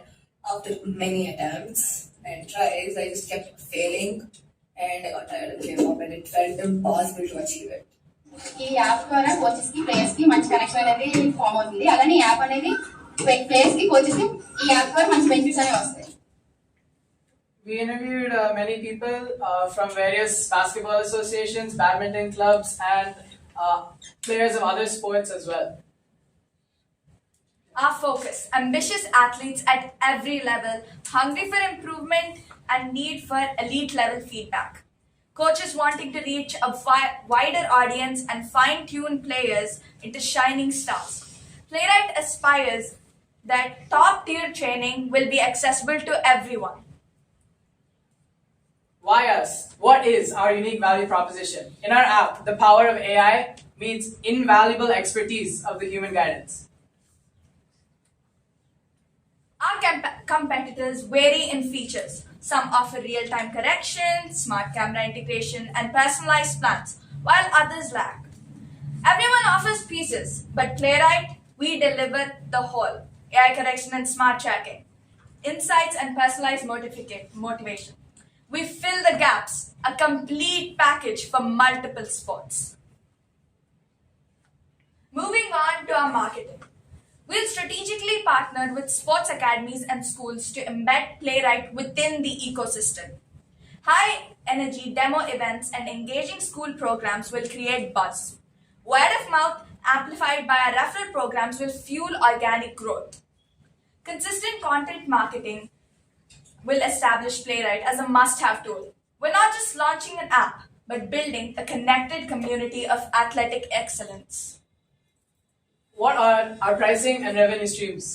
Speaker 14: after many attempts and tries, I just kept failing, and I got tired and gave up, and it felt impossible to achieve it.
Speaker 15: ఈ app ద్వారా coaches కి players కి మంచి connection అనేది form అవుతుంది. అలానే ఈ app అనేది ప్లేయర్స్ కి కోచెస్ కి ఈ యాప్ ద్వారా మంచి బెనిఫిట్స్ అనేవి వస్తాయి.
Speaker 12: We interviewed many people from various basketball associations, badminton clubs, and players of other sports as well.
Speaker 9: Our focus, ambitious athletes at every level, hungry for improvement and need for elite level feedback. Coaches wanting to reach a wider audience and fine-tune players into shining stars. Playwright aspires that top-tier training will be accessible to everyone.
Speaker 12: Why us? What is our unique value proposition? In our app, the power of AI meets invaluable expertise of the human guidance.
Speaker 9: Our competitors vary in features. Some offer real-time correction, smart camera integration, and personalized plans, while others lack. Everyone offers pieces, but Playwright, we deliver the whole. AI correction and smart tracking, insights and personalized motivation. We fill the gaps, a complete package for multiple sports. Moving on to our marketing. We've strategically partnered with sports academies and schools to embed Playwright within the ecosystem. High-energy demo events and engaging school programs will create buzz. Word of mouth, amplified by our referral programs, will fuel organic growth. Consistent content marketing will establish Playwright as a must-have tool. We're not just launching an app, but building a connected community of athletic excellence.
Speaker 12: What are our pricing and revenue streams?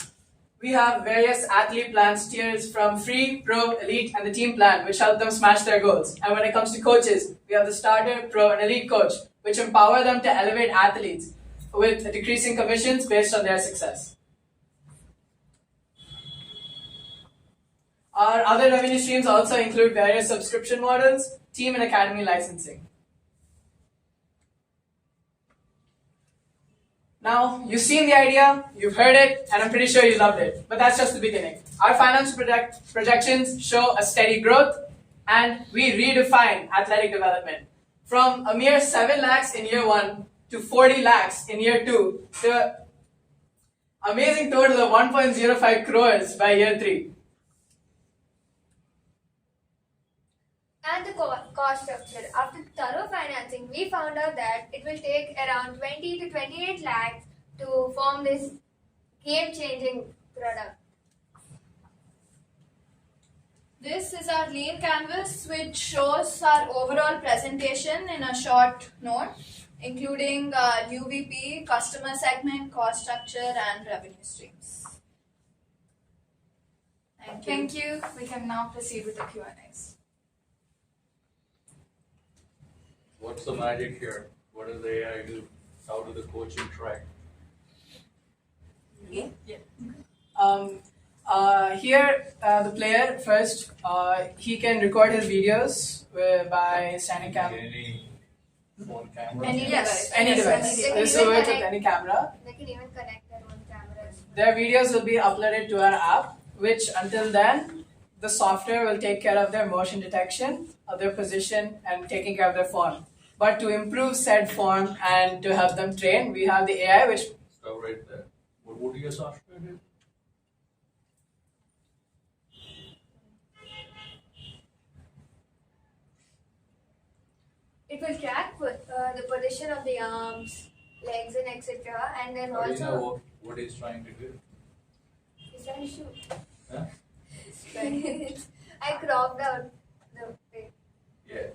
Speaker 12: We have various athlete plans tiers from free, pro, elite, and the team plan, which help them smash their goals. And when it comes to coaches, we have the starter, pro, and elite coach, which empower them to elevate athletes with decreasing commissions based on their success. Our other revenue streams also include various subscription models, team and academy licensing. Now, you've seen the idea, you've heard it, and I'm pretty sure you loved it. But that's just the beginning. Our financial projections show a steady growth, and we redefine athletic development. From a mere 7 lakhs in year 1 to 40 lakhs in year 2 to amazing total of 1.05 crores by year 3.
Speaker 6: And the cost structure. After thorough financing, we found out that it will take around 20 to 28 lakhs to form this game-changing product.
Speaker 9: This is our lean canvas, which shows our overall presentation in a short note, including UVP, customer segment, cost structure, and revenue streams. Thank you. We can now proceed with the Q&As.
Speaker 4: What's the magic here? What does the AI do? How do the coaching track?
Speaker 12: Here, the player first, he can record his videos by standing
Speaker 4: Any phone camera?
Speaker 12: Any device. This will work with any camera.
Speaker 6: They can even connect their own cameras.
Speaker 12: Their videos will be uploaded to our app, which until then, the software will take care of their motion detection, of their position, and taking care of their form. But to improve said form and to help them train, we have the AI, which...
Speaker 4: So right there. What do your software do?
Speaker 6: It will track the position of the arms, legs, and etc. And then
Speaker 4: How do you
Speaker 6: also
Speaker 4: know what he's trying to do?
Speaker 6: he's trying to shoot.
Speaker 4: Huh?
Speaker 6: I cropped out the pic.
Speaker 4: Yeah.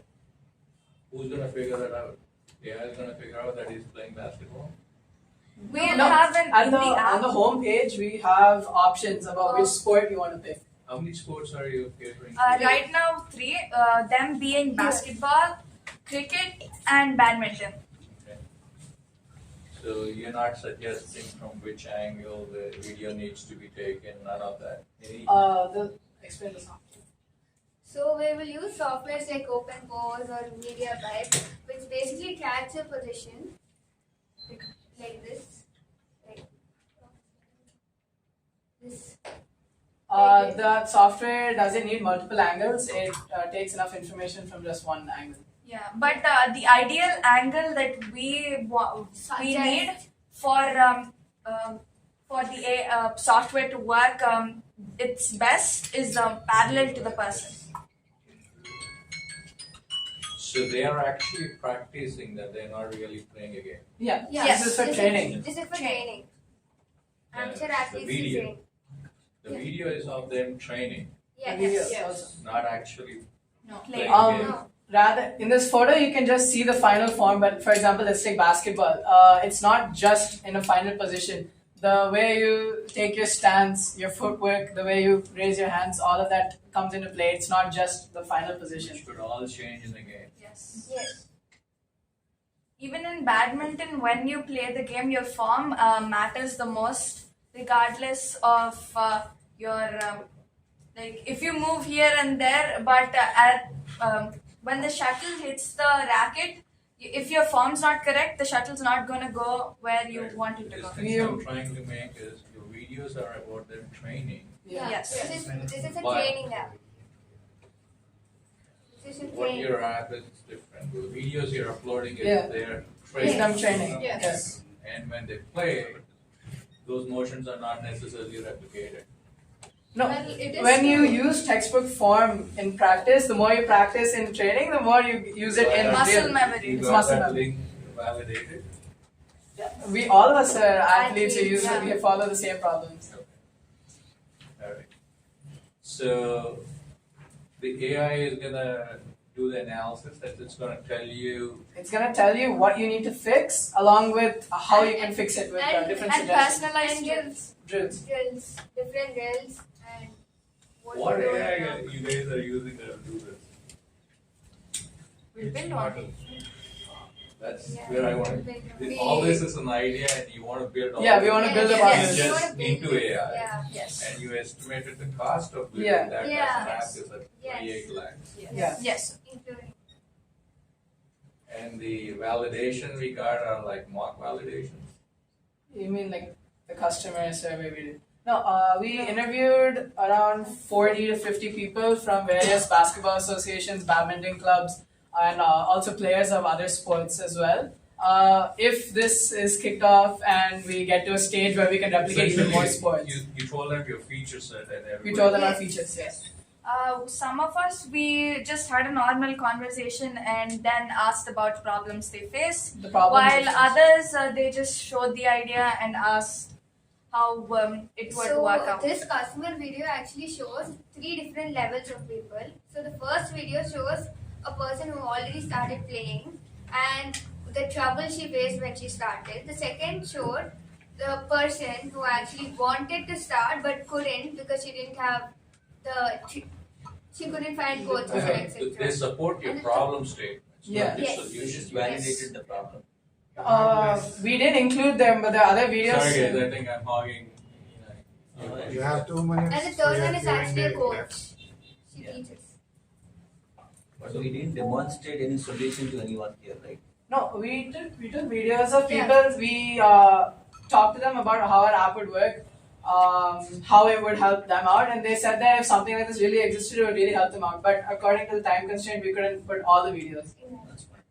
Speaker 4: Who's gonna figure that out? AI is gonna figure out that he's playing basketball?
Speaker 9: We'll have an
Speaker 12: on
Speaker 9: in
Speaker 12: the
Speaker 9: the app.
Speaker 12: on the home page, we have options about which sport you want to pick.
Speaker 4: How many sports are you catering to?
Speaker 9: Right now, 3, them being basketball, cricket, and badminton.
Speaker 4: So you're not suggesting from which angle the video needs to be taken, none of that.
Speaker 12: Explain the software.
Speaker 6: So we will use softwares like OpenPose or MediaPipe, which basically tracks your position like this. Like this.
Speaker 12: The software doesn't need multiple angles. It takes enough information from just one angle.
Speaker 9: Yeah, but the ideal angle that we need for the software to work its best is parallel to the person.
Speaker 4: So they are actually practicing that, they're not really playing a game.
Speaker 12: Yeah,
Speaker 6: Yes.
Speaker 12: this is for training.
Speaker 6: This is for training. Amateur
Speaker 4: The
Speaker 6: athletes to
Speaker 4: video.
Speaker 6: train.
Speaker 4: The video is of them training,
Speaker 6: Yes.
Speaker 4: not actually playing a
Speaker 12: Um,
Speaker 4: game.
Speaker 12: rather, in this photo, you can just see the final form. But for example, let's take basketball. It's not just in a final position. The way you take your stance, your footwork, the way you raise your hands, all of that comes into play. It's not just the final position.
Speaker 4: Which could all change in the game.
Speaker 9: Yes.
Speaker 6: Yes.
Speaker 9: Even in badminton, when you play the game, your form matters the most, regardless of your like if you move here and there. But when the shuttle hits the racket, if your form's not correct, the shuttle's not gonna go where you want it to
Speaker 4: The
Speaker 9: go.
Speaker 4: distinction I'm trying to make is your videos are about them training.
Speaker 6: Yeah.
Speaker 9: Yes.
Speaker 6: This is a
Speaker 4: But
Speaker 6: training app. This is a
Speaker 4: what
Speaker 6: training.
Speaker 4: your app is different. The videos you're uploading is
Speaker 12: Yeah.
Speaker 4: their
Speaker 12: It's
Speaker 4: training.
Speaker 12: them training.
Speaker 6: Yes.
Speaker 4: And when they play, those motions are not necessarily replicated.
Speaker 12: No,
Speaker 9: Well, it is
Speaker 12: when you
Speaker 9: true.
Speaker 12: use textbook form in practice, the more you practice in training, the more you use it in
Speaker 9: Muscle
Speaker 12: real.
Speaker 9: memory.
Speaker 4: You
Speaker 12: It's
Speaker 4: got
Speaker 12: muscle
Speaker 4: that
Speaker 12: memory.
Speaker 4: link validated?
Speaker 12: We all of us are athletes who use
Speaker 9: Yeah.
Speaker 12: we follow the same problems.
Speaker 4: Alright. So the AI is gonna do the analysis that it's gonna tell you
Speaker 12: It's gonna tell you what you need to fix, along with how you can fix it with different
Speaker 9: And
Speaker 12: suggestions.
Speaker 9: personalized
Speaker 6: And
Speaker 9: drills.
Speaker 12: Drills.
Speaker 6: Drills, different drills, and
Speaker 4: what
Speaker 6: to do
Speaker 4: AI
Speaker 6: now.
Speaker 4: you guys are using to do this.
Speaker 9: We'll build
Speaker 4: Smart.
Speaker 9: on.
Speaker 4: That's
Speaker 6: Yeah.
Speaker 4: where I want to. All this is an idea, and you want to build. All
Speaker 12: Yeah, we
Speaker 4: this
Speaker 12: want to build
Speaker 6: Yes,
Speaker 12: upon
Speaker 6: yes.
Speaker 12: this.
Speaker 6: You
Speaker 4: just
Speaker 6: wanna build
Speaker 4: into
Speaker 6: this,
Speaker 4: AI.
Speaker 6: Yeah.
Speaker 9: Yes.
Speaker 4: And you estimated the cost of building
Speaker 12: Yeah.
Speaker 4: that
Speaker 6: Yeah.
Speaker 4: as an app is at
Speaker 6: Yes.
Speaker 4: 28 lakhs.
Speaker 12: Yeah.
Speaker 9: Yes.
Speaker 6: Including.
Speaker 4: And the validation we got are like mock validations.
Speaker 12: You mean like the customer survey we did? No, we interviewed around 40 to 50 people from various basketball associations, badminton clubs, and also players of other sports as well. If this is kicked off and we get to a stage where we can replicate even more sports,
Speaker 4: You told them your feature set and everything.
Speaker 12: we told them our features, yes.
Speaker 16: Some of us, we just had a normal conversation and then asked about problems they face.
Speaker 12: The problems
Speaker 16: While
Speaker 12: they face.
Speaker 16: others, they just showed the idea and asked how it would
Speaker 6: So
Speaker 16: work out.
Speaker 6: this customer video actually shows 3 different levels of people. So the first video shows a person who already started playing and the trouble she faced when she started. The second showed the person who actually wanted to start but couldn't because she didn't have she couldn't find coaches, etc.
Speaker 4: They support your
Speaker 6: And the
Speaker 4: problem statements.
Speaker 12: Yeah.
Speaker 4: not your
Speaker 6: Yes.
Speaker 4: solutions.
Speaker 8: Validated the problem.
Speaker 12: We didn't include them, but the other videos.
Speaker 4: Sorry guys, I think I'm hogging.
Speaker 5: You have 2 minutes.
Speaker 6: And the third
Speaker 5: so
Speaker 6: one
Speaker 5: you
Speaker 6: is
Speaker 5: have
Speaker 6: actually a
Speaker 5: given
Speaker 6: coach. She
Speaker 8: Yeah.
Speaker 6: teaches.
Speaker 8: But we didn't demonstrate any solution to anyone here, right?
Speaker 12: No, we took videos of
Speaker 6: Yeah.
Speaker 12: people. We talked to them about how our app would work, how it would help them out, and they said that if something like this really existed, it would really help them out. But according to the time constraint, we couldn't put all the videos.
Speaker 8: That's fine.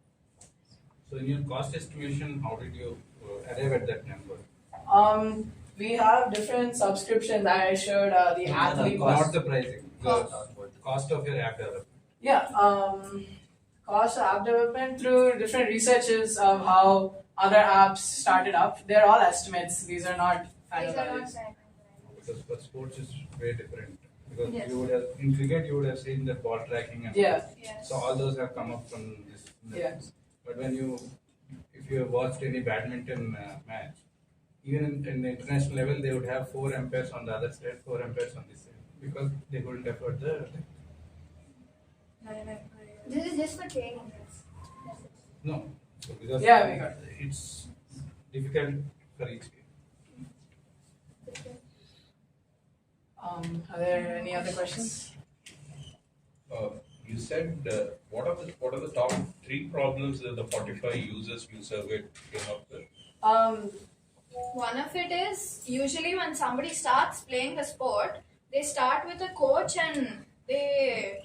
Speaker 11: So in your cost estimation, how did you arrive at that number?
Speaker 12: We have different subscriptions. I showed the athlete.
Speaker 11: Not the pricing, the
Speaker 8: Cost.
Speaker 11: cost of your app development.
Speaker 12: Yeah, cost of app development through different researches of how other apps started up. They're all estimates. These are not final
Speaker 6: These are not
Speaker 12: values.
Speaker 6: fair.
Speaker 11: Because for sports is very different. Because
Speaker 16: Yes.
Speaker 11: you would have, in cricket, you would have seen the ball tracking and
Speaker 12: Yeah.
Speaker 16: Yes.
Speaker 11: so all those have come up from this.
Speaker 12: Yeah.
Speaker 11: But when if you have watched any badminton match, even in the international level, they would have 4 umpires on the other side, 4 umpires on this side, because they couldn't afford the.
Speaker 6: This is just for training.
Speaker 11: No, so because
Speaker 12: Yeah, we got
Speaker 11: it's difficult for each game.
Speaker 12: Are there any other questions?
Speaker 3: You said what are the top 3 problems that the 45 users you surveyed came up with?
Speaker 9: One of it is usually when somebody starts playing a sport, they start with a coach and they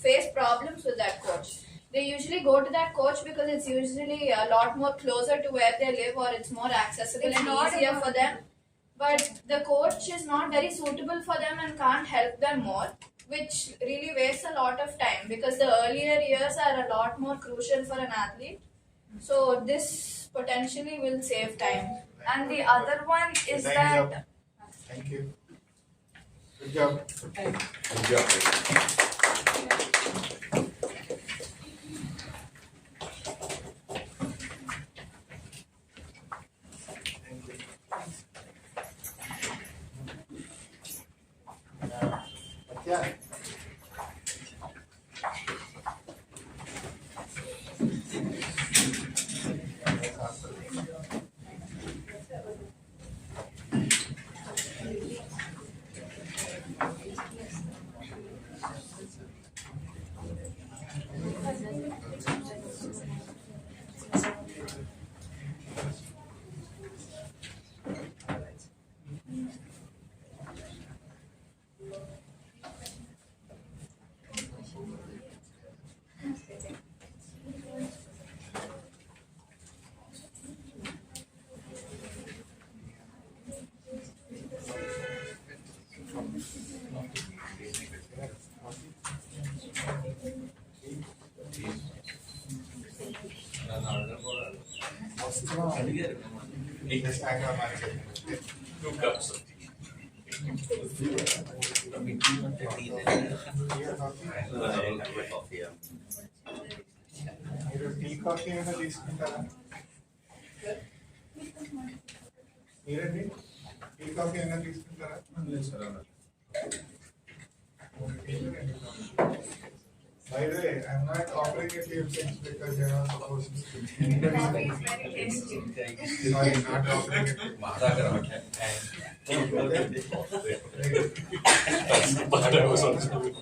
Speaker 9: face problems with that coach. They usually go to that coach because it's usually a lot more closer to where they live or it's more accessible
Speaker 6: It's
Speaker 9: and
Speaker 6: not
Speaker 9: easier
Speaker 6: about-
Speaker 9: for them. But the coach is not very suitable for them and can't help them more, which really wastes a lot of time because the earlier years are a lot more crucial for an athlete. So this potentially will save time.
Speaker 16: And the other one is
Speaker 5: Time
Speaker 16: that
Speaker 5: up. Thank you. Good job.
Speaker 3: Good job.
Speaker 5: Thank you. Yeah. Just hang on one second.
Speaker 4: 2 cups of tea.
Speaker 5: మీరు tea coffee ఏమైనా తీసుకుంటారా మీరండి tea coffee ఏమైనా తీసుకుంటారా By the way, I'm not offering it to you things because you're not supposed to. Sorry, not offering it.
Speaker 4: But I was also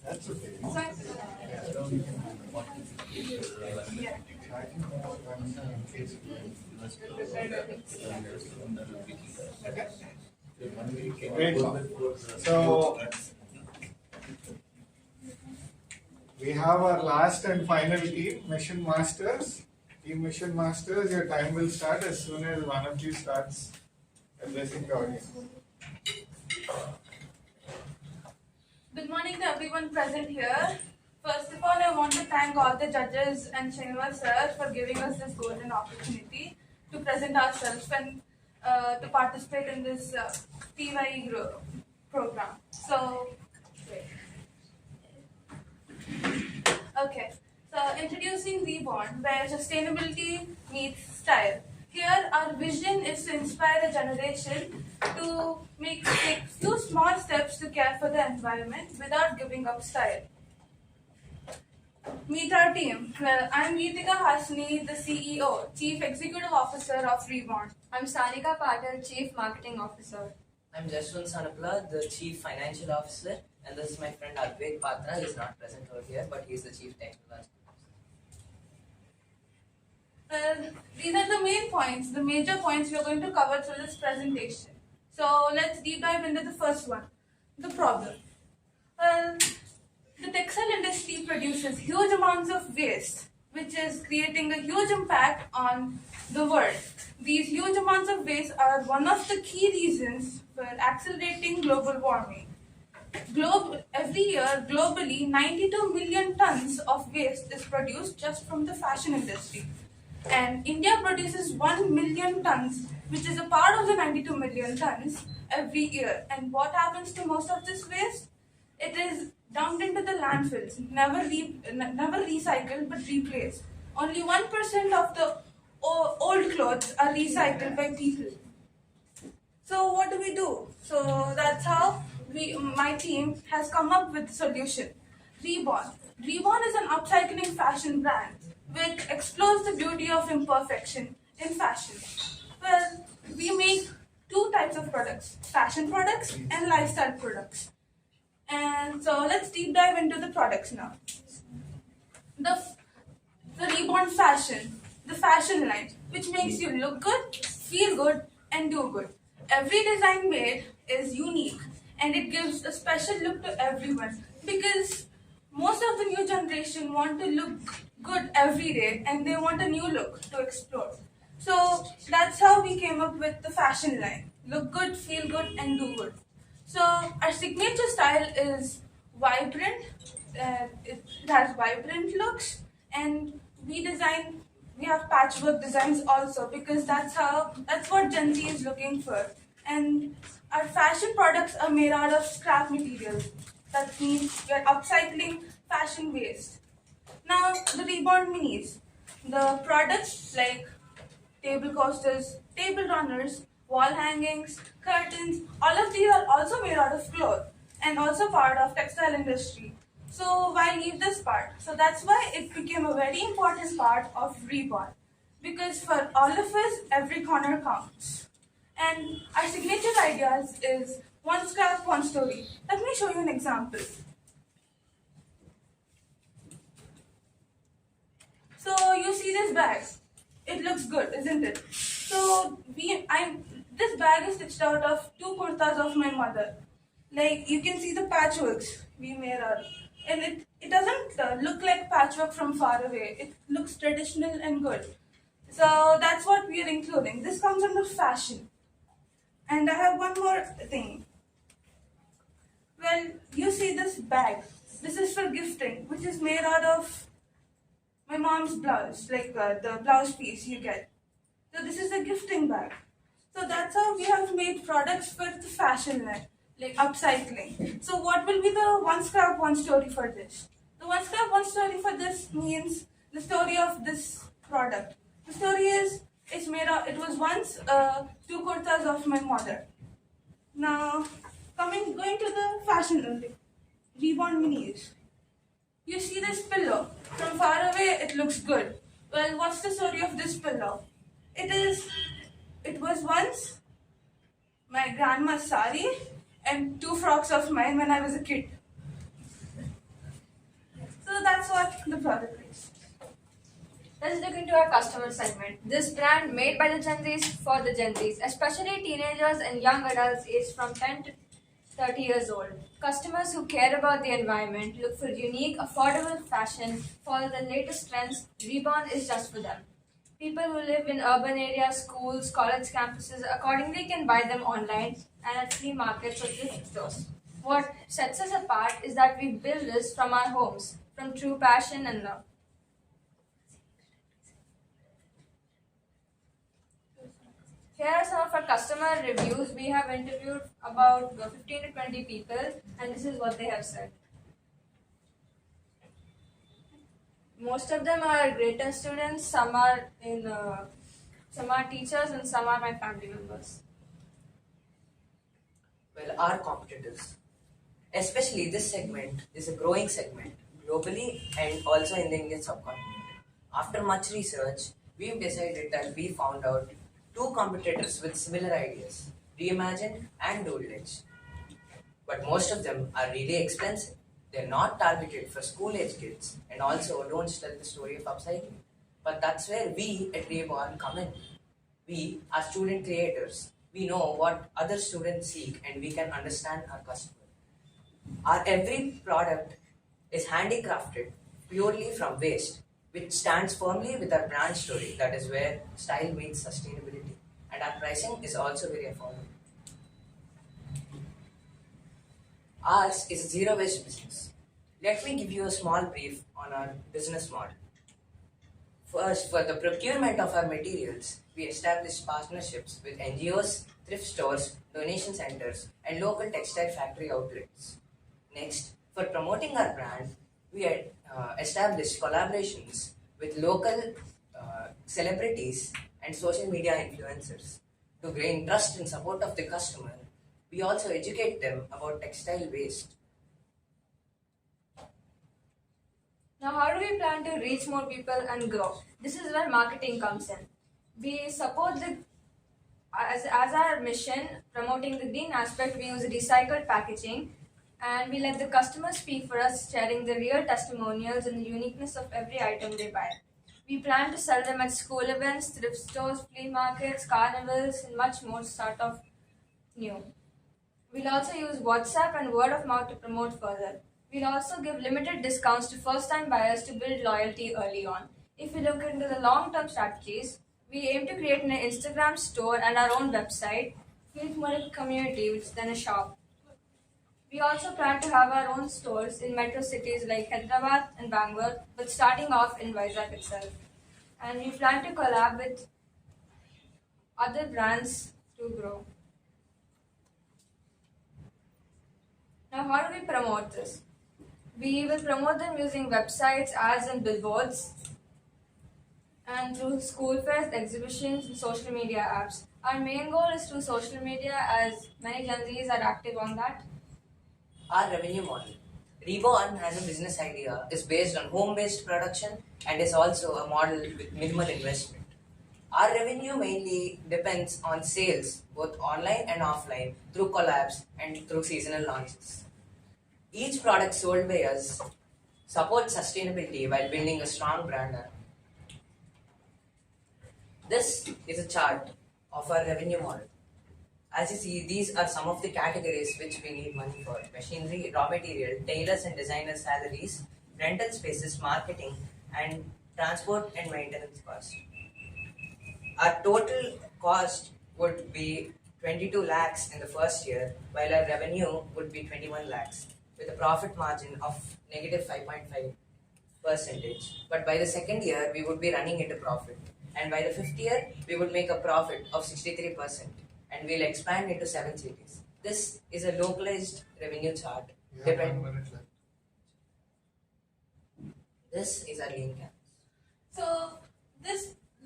Speaker 2: That's okay. Great. So we have our last and final team, Mission Masters. Team Mission Masters, your time will start as soon as one of you starts addressing the audience.
Speaker 17: Good morning to everyone present here. First of all, I want to thank all the judges and Srinivas sir for giving us this golden opportunity to present ourselves and to participate in this TYE program. So, okay. So, introducing Reborn, where sustainability meets style. Here, our vision is to inspire a generation to take few small steps to care for the environment without giving up style. Meet our team. Well, I'm Geetika Hasni, the CEO, Chief Executive Officer of Reborn.
Speaker 16: I'm Sanika Patel, Chief Marketing Officer.
Speaker 10: I'm Jaswant Sanapla, the Chief Financial Officer, and this is my friend Advait Patra. He's not present over here, but he's the Chief Technical Officer.
Speaker 17: Well, these are the main points, the major points we are going to cover through this presentation. So let's deep dive into the first one, the problem. Well, the textile industry produces huge amounts of waste, which is creating a huge impact on the world. These huge amounts of waste are one of the key reasons for accelerating global warming. Every year, globally, 92 million tons of waste is produced just from the fashion industry. And India produces 1 million tons, which is a part of the 92 million tons every year. And what happens to most of this waste? It is dumped into the landfills, never recycled but replaced. Only 1% of the old clothes are recycled by people. So what do we do? So that's how my team has come up with the solution. Reborn. Reborn is an upcycling fashion brand which explores the beauty of imperfection in fashion. Well, we make two types of products, fashion products and lifestyle products. And so let's deep dive into the products now. The Reborn Fashion, the fashion line, which makes you look good, feel good, and do good. Every design made is unique and it gives a special look to everyone because most of the new generation want to look good every day and they want a new look to explore. So that's how we came up with the fashion line. Look good, feel good, and do good. So our signature style is vibrant. It has vibrant looks, and we have patchwork designs also because that's what Gen Z is looking for. And our fashion products are made out of scrap materials. That means we're upcycling fashion waste. Now the Reborn Minis, the products like table coasters, table runners, wall hangings, curtains, all of these are also made out of cloth and also part of textile industry. So why leave this part? So that's why it became a very important part of Reborn. Because for all of us, every corner counts. And our signature ideas is one scrap, one story. Let me show you an example. So you see this bag. It looks good, isn't it? So this bag is stitched out of two kurtas of my mother. Like you can see the patchworks we made out. And it doesn't look like patchwork from far away. It looks traditional and good. So that's what we are including. This comes under fashion. And I have one more thing. Well, you see this bag. This is for gifting, which is made out of my mom's blouse, like the blouse piece you get. So this is a gifting bag. So that's how we have made products for the fashion line, like upcycling. So what will be the one scrap, one story for this? The one scrap, one story for this means the story of this product. The story is, it was once two kurtas of my mother. Now, going to the fashion only. Reborn minis. You see this pillow. From far away, it looks good. Well, what's the story of this pillow? It was once my grandma's sari and two frocks of mine when I was a kid. So that's what the product is.
Speaker 18: Let's look into our customer segment. This brand made by the Gen Zs for the Gen Zs, especially teenagers and young adults aged from 10 to 30 years old. Customers who care about the environment look for unique, affordable fashion, follow the latest trends. Reborn is just for them. People who live in urban areas, schools, college campuses accordingly can buy them online and at flea markets or thrift stores. What sets us apart is that we build this from our homes, from true passion and love. Here are some of our customer reviews. We have interviewed about 15 to 20 people, and this is what they have said. Most of them are grade 10 students, some are teachers, and some are my family members.
Speaker 10: Well, our competitors, especially this segment, is a growing segment globally and also in the Indian subcontinent. After much research, we've decided that we found out two competitors with similar ideas, Reimagined and Doodle Edge. But most of them are really expensive. They're not targeted for school-age kids and also don't tell the story of upcycling. But that's where we at Reborn come in. We are student creators. We know what other students seek and we can understand our customer. Our every product is handicrafted purely from waste, which stands firmly with our brand story, that is where style meets sustainability. And our pricing is also very affordable. Ours is a zero waste business. Let me give you a small brief on our business model. First, for the procurement of our materials, we established partnerships with NGOs, thrift stores, donation centers, and local textile factory outlets. Next, for promoting our brand, we had established collaborations with local celebrities and social media influencers to gain trust and support of the customer. We also educate them about textile waste.
Speaker 18: Now, how do we plan to reach more people and grow? This is where marketing comes in. We support as our mission, promoting the green aspect, we use recycled packaging, and we let the customer speak for us, sharing the real testimonials and the uniqueness of every item they buy. We plan to sell them at school events, thrift stores, flea markets, carnivals, and much more start off new. We'll also use WhatsApp and word of mouth to promote further. We'll also give limited discounts to first-time buyers to build loyalty early on. If we look into the long-term strategies, we aim to create an Instagram store and our own website, create more of a community, which is then a shop. We also plan to have our own stores in metro cities like Hyderabad and Bangalore, but starting off in Vizag itself. And we plan to collab with other brands to grow. Now, how do we promote this? We will promote them using websites, ads, and billboards, and through school fairs, exhibitions, and social media apps. Our main goal is through social media, as many Gen Zs are active on that.
Speaker 10: Our revenue model. Reborn as a business idea is based on home-based production and is also a model with minimal investment. Our revenue mainly depends on sales, both online and offline, through collabs and through seasonal launches. Each product sold by us supports sustainability while building a strong brand. This is a chart of our revenue model. As you see, these are some of the categories which we need money for: machinery, raw material, tailors and designers' salaries, rental spaces, marketing, and transport and maintenance costs. Our total cost would be 22 lakhs in the first year, while our revenue would be 21 lakhs, with a profit margin of negative 5.5%. But by the second year, we would be running into profit. And by the fifth year, we would make a profit of 63%. And we'll expand into 7 cities. This is a localized revenue chart.
Speaker 5: You have 1 minute left.
Speaker 10: This is our lean canvas.
Speaker 17: So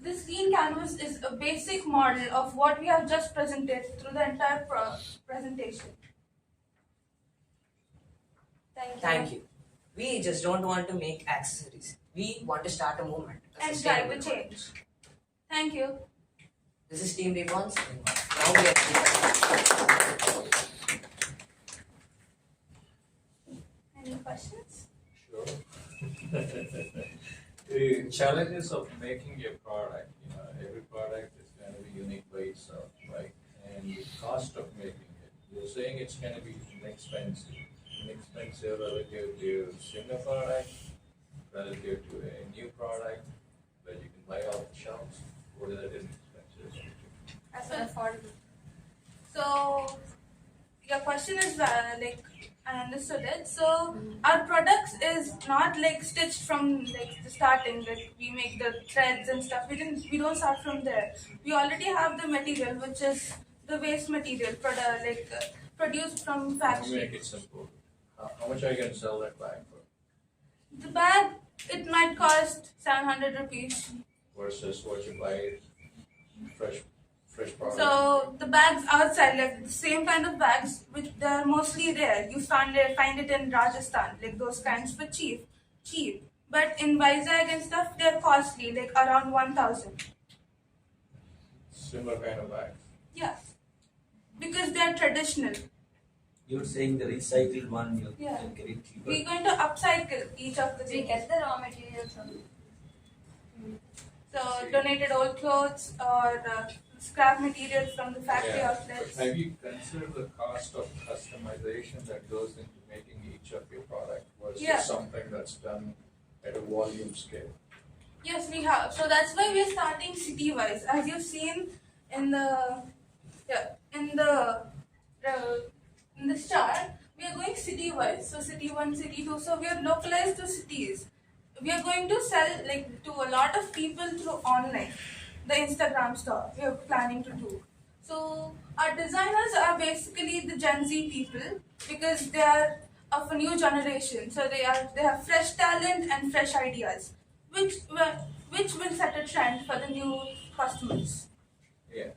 Speaker 17: this lean canvas is a basic model of what we have just presented through the entire presentation.
Speaker 10: Thank you. We just don't want to make accessories. We want to start a movement.
Speaker 17: And drive the change. Thank you.
Speaker 10: This is Team Reborn. Now we are.
Speaker 17: Any questions?
Speaker 4: Sure. The challenges of making a product, every product is going to be unique by itself, right? And the cost of making it. You're saying it's going to be inexpensive relative to similar product, relative to a new product that you can buy off the shelves, or that is expensive.
Speaker 17: As an affordable. So your question is I understood it. So our products is not stitched from the starting. We make the threads and stuff. We don't start from there. We already have the material, which is the waste material produced from
Speaker 4: Let me
Speaker 17: factory.
Speaker 4: make it simple. How much are you going to sell that bag for?
Speaker 17: The bag, it might cost 700 rupees.
Speaker 4: Versus what you buy fresh product?
Speaker 17: So the bags outside, the same kind of bags, which they are mostly rare. You find it in Rajasthan, those kinds for cheap. But in Vizag and stuff, they're costly, around 1,000.
Speaker 4: Similar kind of bags.
Speaker 17: Yes, because they're traditional.
Speaker 8: You're saying the recycled one you
Speaker 17: Yeah.
Speaker 8: can get it cheaper.
Speaker 17: We're going to upcycle each of the
Speaker 18: We
Speaker 17: things.
Speaker 18: get the raw materials from
Speaker 17: So donated old clothes or scrap material from the factory
Speaker 4: Yeah.
Speaker 17: outlets.
Speaker 4: Have you considered the cost of customization that goes into making each of your product versus
Speaker 17: Yeah.
Speaker 4: something that's done at a volume scale?
Speaker 17: Yes, we have. So that's why we're starting city-wise. As you've seen in the in this chart, we are going city-wise. So city 1, city 2. So we are localized to cities. We are going to sell to a lot of people through online, the Instagram store. We are planning to do. So our designers are basically the Gen Z people because they are of a new generation. So they have fresh talent and fresh ideas, which will set a trend for the new customers.
Speaker 4: Yeah.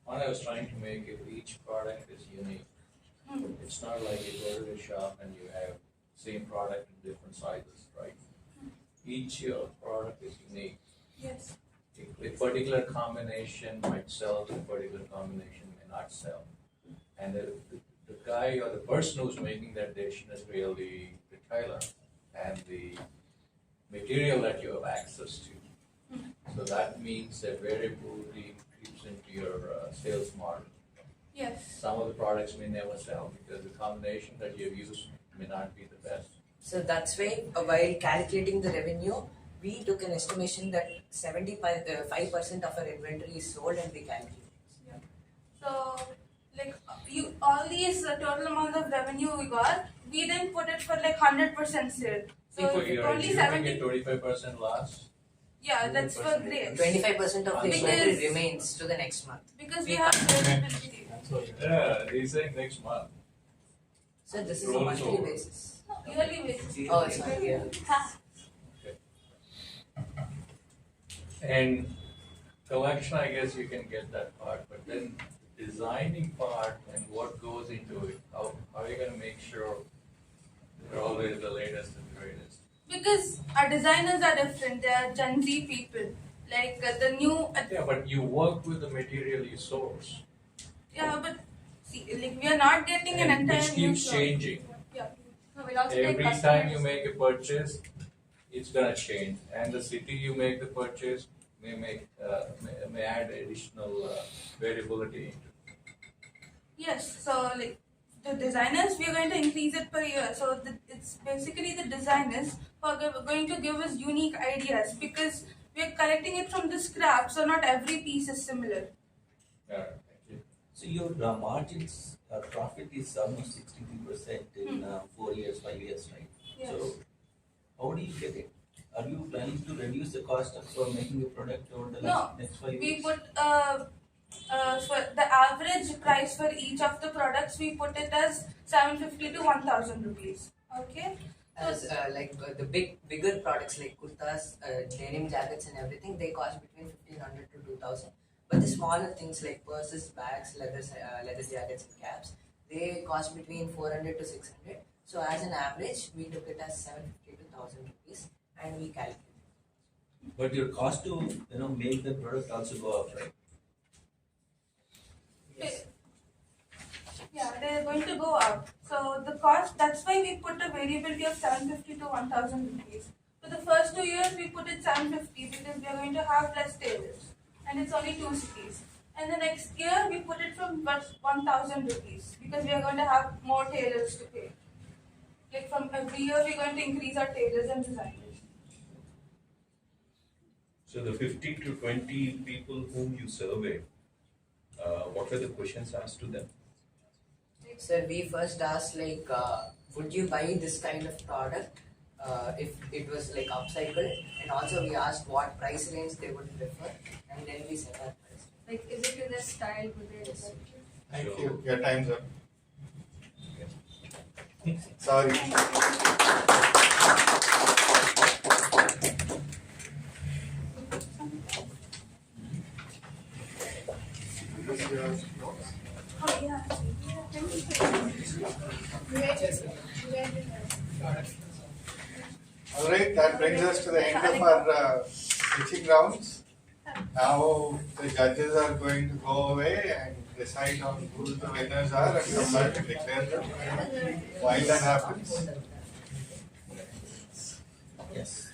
Speaker 4: What I was trying to make is each product is unique. It's not like you go to the shop and you have same product in different sizes, right? Each product is unique.
Speaker 17: Yes.
Speaker 4: A particular combination might sell, a particular combination may not sell. And the guy or the person who's making that dish is really the retailer and the material that you have access to. So that means that variability creeps into your sales model.
Speaker 17: Yes.
Speaker 4: Some of the products may never sell because the combination that you've used may not be the best.
Speaker 10: So that's why while calculating the revenue, we took an estimation that 75% of our inventory is sold and we calculate.
Speaker 17: Yeah. So all these total amount of revenue we got, we then put it for 100% sale. So
Speaker 4: You're
Speaker 17: only
Speaker 4: assuming
Speaker 17: 70.
Speaker 4: a 25% loss.
Speaker 17: Yeah, that's for grapes.
Speaker 10: 25% of the
Speaker 17: Because-
Speaker 10: inventory remains to the next month.
Speaker 17: Because we have availability.
Speaker 4: Yeah, he's saying next month.
Speaker 10: So this is a
Speaker 4: Rolls
Speaker 10: monthly
Speaker 4: over.
Speaker 10: basis.
Speaker 17: No, yearly basis.
Speaker 10: Oh, it's not yearly.
Speaker 4: And collection, I guess you can get that part, but then designing part and what goes into it, how are you going to make sure they're always the latest and greatest?
Speaker 17: Because our designers are different. They are Gen Z people. The new.
Speaker 4: Yeah, but you work with the material you source,
Speaker 17: Yeah, but see, we are not getting an
Speaker 4: and
Speaker 17: entire
Speaker 4: which
Speaker 17: new
Speaker 4: keeps
Speaker 17: floor.
Speaker 4: changing.
Speaker 17: Yeah. No, we'll also take
Speaker 4: Every time
Speaker 17: customers.
Speaker 4: you make a purchase, it's gonna change, and the city you make the purchase may add additional variability into it.
Speaker 17: Yes, so the designers, we are going to increase it per year. So it's basically the designers who are going to give us unique ideas because we are collecting it from the scrap, so not every piece is similar.
Speaker 4: Yeah, thank you.
Speaker 8: So your margins, profit is almost 63% in 4 years, 5 years, right?
Speaker 17: Yes.
Speaker 8: So how do you get it? Are you planning to reduce the cost of making a product over the next 5 years?
Speaker 17: We put for the average price for each of the products, we put it as 750 to 1000 rupees. Okay.
Speaker 10: As the bigger products like kurtas, denim jackets and everything, they cost between 1500 to 2000. But the smaller things like purses, bags, leather jackets and caps, they cost between 400 to 600. So as an average, we took it as 750 to 1000 rupees and we calculated.
Speaker 8: But your cost to make the product also go up, right?
Speaker 17: Yes. Yeah, they're going to go up. So the cost, that's why we put a variability of 750 to 1000 rupees. For the first 2 years, we put it 750 because we are going to have less tailors. And it's only 2 cities. And the next year, we put it from 1000 rupees because we are going to have more tailors to pay. Like from every year, we're going to increase our tailors and designers.
Speaker 3: So the 50 to 20 people whom you surveyed, what were the questions asked to them?
Speaker 10: Sir, we first asked would you buy this kind of product if it was like upcycled, and also we asked what price range they would prefer, and then we set our price.
Speaker 18: Like, is it in the style? Would they
Speaker 2: Thank you. Your time's up. Sorry.
Speaker 17: Oh, yeah.
Speaker 2: Alright, that brings us to the end of our pitching rounds. Now the judges are going to go away and decide on who the winners are and come back and declare them. While that happens,
Speaker 8: Yes.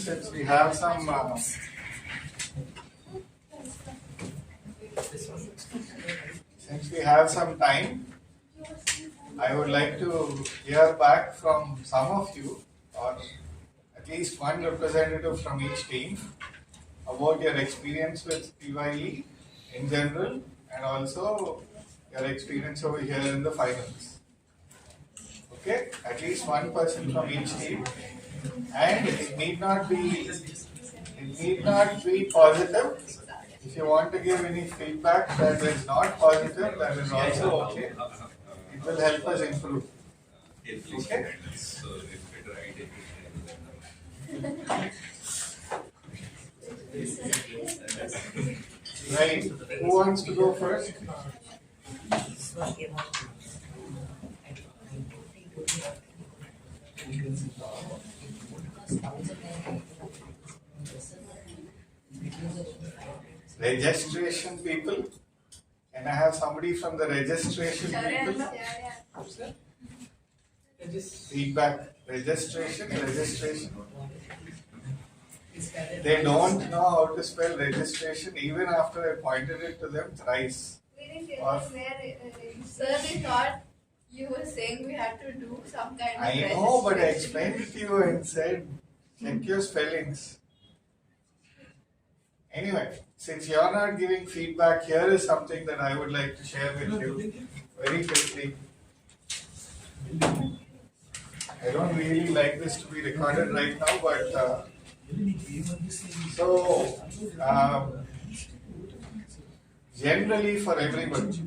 Speaker 2: since we have some time, I would like to hear back from some of you, or at least one representative from each team, about your experience with PYE in general and also your experience over here in the finals. Okay, at least one person from each team, and it need not be positive. If you want to give any feedback that is not positive, that is also okay. It will help us improve. Okay? Right. Who wants to go first? Registration people. Can I have somebody from the registration people? Feedback. Registration. They don't know how to spell registration even after I pointed it to them thrice.
Speaker 16: Sir, we thought you were saying we had to do some kind of
Speaker 2: I know, but I explained it to you and said, check your spellings. Anyway, since you are not giving feedback, here is something that I would like to share with you very quickly. I don't really like this to be recorded right now, but generally for everybody,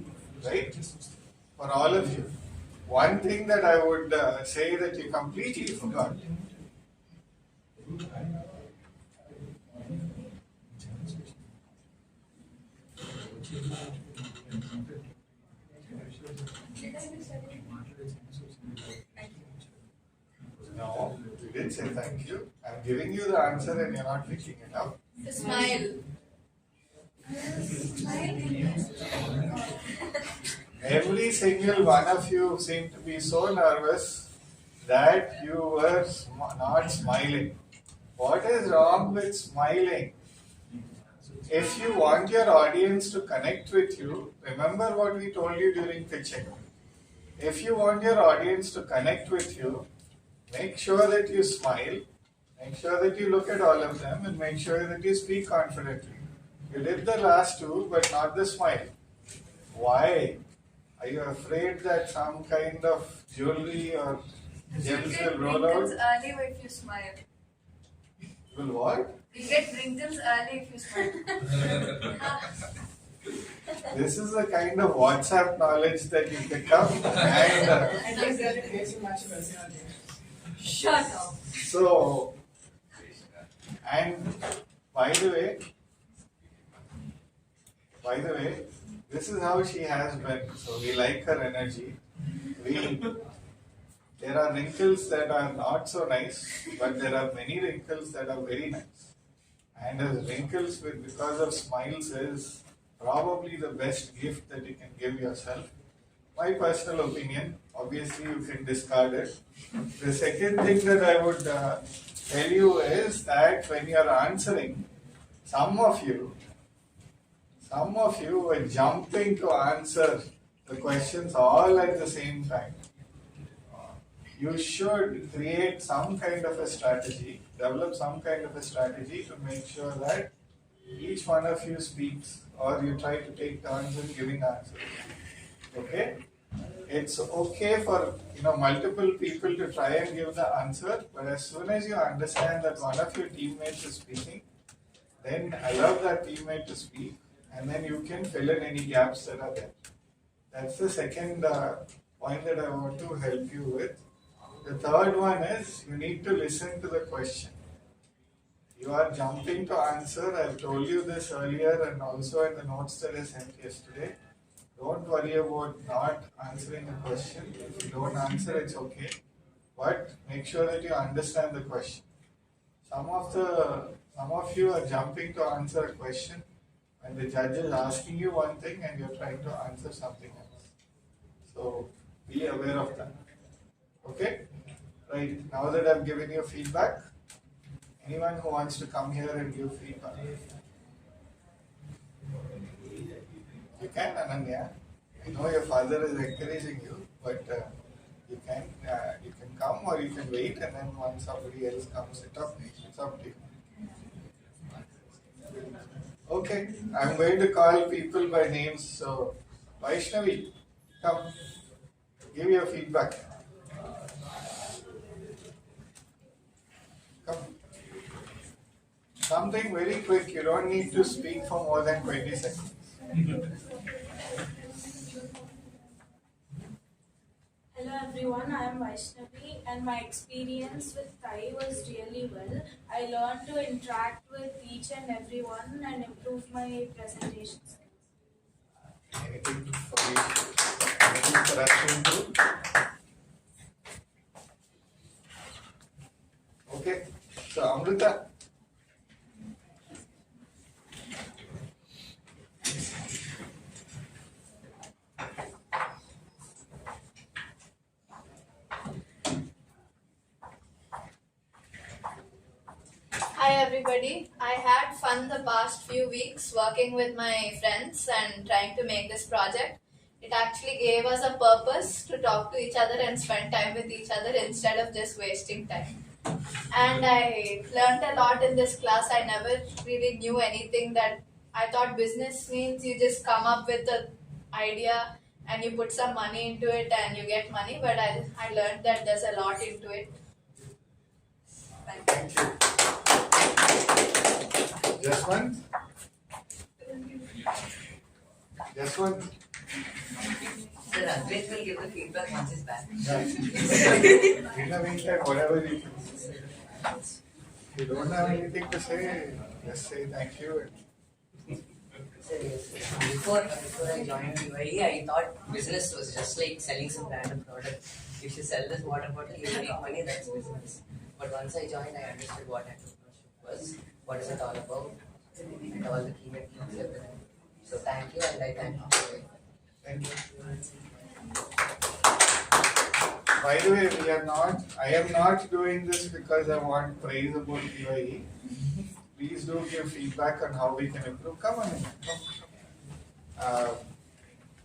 Speaker 2: right? For all of you, one thing that I would say that you completely forgot. No, you did say thank you. I'm giving you the answer and you're not picking it up.
Speaker 16: The smile.
Speaker 2: Every single one of you seemed to be so nervous that you were not smiling. What is wrong with smiling? If you want your audience to connect with you, remember what we told you during pitching. If you want your audience to connect with you, make sure that you smile Make sure that you look at all of them and make sure that you speak confidently. You did the last two, but not the smile. Why? Are you afraid that some kind of jewelry or gems will roll out?
Speaker 16: early if you smile.
Speaker 2: Will what?
Speaker 16: You get wrinkles early if you smile.
Speaker 2: This is the kind of WhatsApp knowledge that you pick up. And,
Speaker 16: Shut up.
Speaker 2: so, and by the way, this is how she has been. So we like her energy. There are wrinkles that are not so nice, but there are many wrinkles that are very nice. And as wrinkles because of smiles is probably the best gift that you can give yourself. My personal opinion, obviously you can discard it. The second thing that I would tell you is that when you are answering, some of you were jumping to answer the questions all at the same time. You should create some kind of a strategy, develop some kind of a strategy to make sure that each one of you speaks or you try to take turns in giving answers. Okay? It's okay for multiple people to try and give the answer, but as soon as you understand that one of your teammates is speaking, then allow that teammate to speak and then you can fill in any gaps that are there. That's the second point that I want to help you with. The third one is you need to listen to the question. You are jumping to answer. I've told you this earlier and also in the notes that I sent yesterday. Don't worry about not answering the question. If you don't answer, it's okay. But make sure that you understand the question. Some of you are jumping to answer a question when the judge is asking you one thing and you're trying to answer something else. So be aware of that. Okay? Right, now that I've given you feedback, anyone who wants to come here and give feedback? You can, Ananya. I know your father is encouraging you, but you can come or you can wait and then once somebody else comes, it's up to you. Okay, I'm going to call people by names. So, Vaishnavi, come, give your feedback. Come. Something very quick, you don't need to speak for more than 20 seconds.
Speaker 9: Hello everyone, I am Vaishnavi and my experience with Thai was really well. I learned to interact with each and everyone and improve my presentation skills.
Speaker 2: Anything for us to improve? Okay, so Amrita.
Speaker 19: Hi everybody, I had fun the past few weeks working with my friends and trying to make this project. It actually gave us a purpose to talk to each other and spend time with each other instead of just wasting time. And I learned a lot in this class. I never really knew anything that I thought business means you just come up with an idea and you put some money into it and you get money, but I learned that there's a lot into it.
Speaker 2: Thank you. Just one? Just one?
Speaker 10: Sir, Advait will give the feedback once he's back.
Speaker 2: In a meantime, whatever you can say. If you don't have anything to say, just say thank you.
Speaker 10: Before I joined UAE, I thought business was just like selling some random product. If you sell this water bottle, you make money, that's business. But once I joined, I understood what entrepreneurship was, what is it all about, and all the key techniques, everything. So thank you, and I thank you.
Speaker 2: Thank you. By the way, I am not doing this because I want praise about UAE. Please do give feedback on how we can improve. Come on in.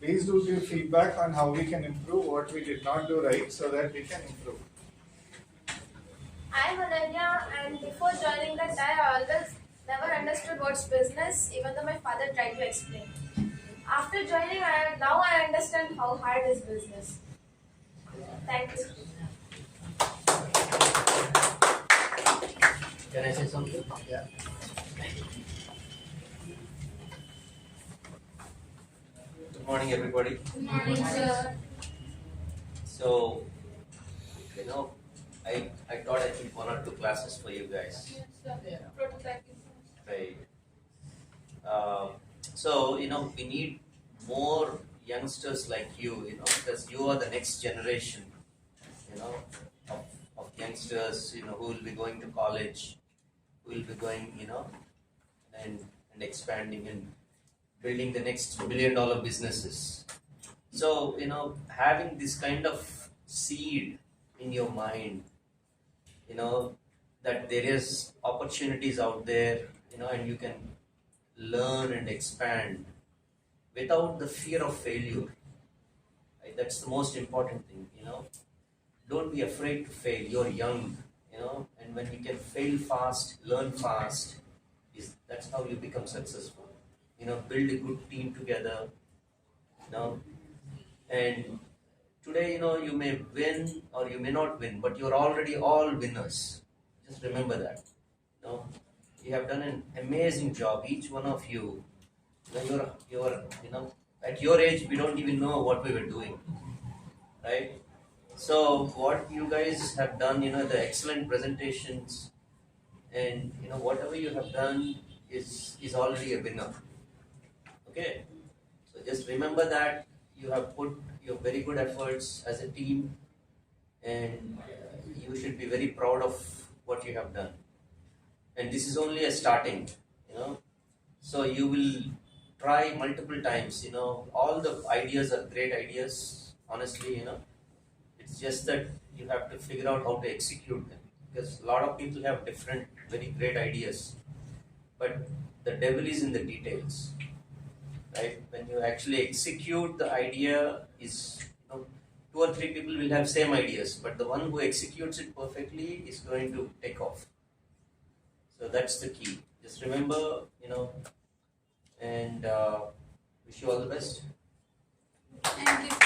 Speaker 2: Please do give feedback on how we can improve what we did not do right so that we can improve.
Speaker 6: I'm Ananya and And before joining that, I always never understood what's business, even though my father tried to explain. After joining, now I understand how hard is business. Thank you.
Speaker 20: Can I say something?
Speaker 5: Yeah.
Speaker 20: Good morning, everybody.
Speaker 6: Good morning, sir.
Speaker 20: So, I thought I think 1 or 2 classes for you guys. Right. So, we need more youngsters like you, because you are the next generation, of youngsters, who will be going to college, who will be going, and expanding and building the next $1 billion businesses. So, having this kind of seed in your mind, that there is opportunities out there, and you can learn and expand without the fear of failure. Right? That's the most important thing, Don't be afraid to fail. You're young, and when you can fail fast, learn fast, that's how you become successful. Build a good team together, and today, you may win or you may not win, but you're already all winners. Just remember that. You have done an amazing job, each one of you. You're at your age, we don't even know what we were doing, right? So what you guys have done, the excellent presentations, and whatever you have done is already a winner. Okay, so just remember that you have put your very good efforts as a team, and you should be very proud of what you have done. And this is only a starting, so you will try multiple times. All the ideas are great ideas, honestly. It's just that you have to figure out how to execute them, because a lot of people have different very great ideas, but the devil is in the details. Right? When you actually execute the idea, is 2 or 3 people will have same ideas, but the one who executes it perfectly is going to take off. So that's the key. Just remember, and wish you all the best.
Speaker 17: Thank you.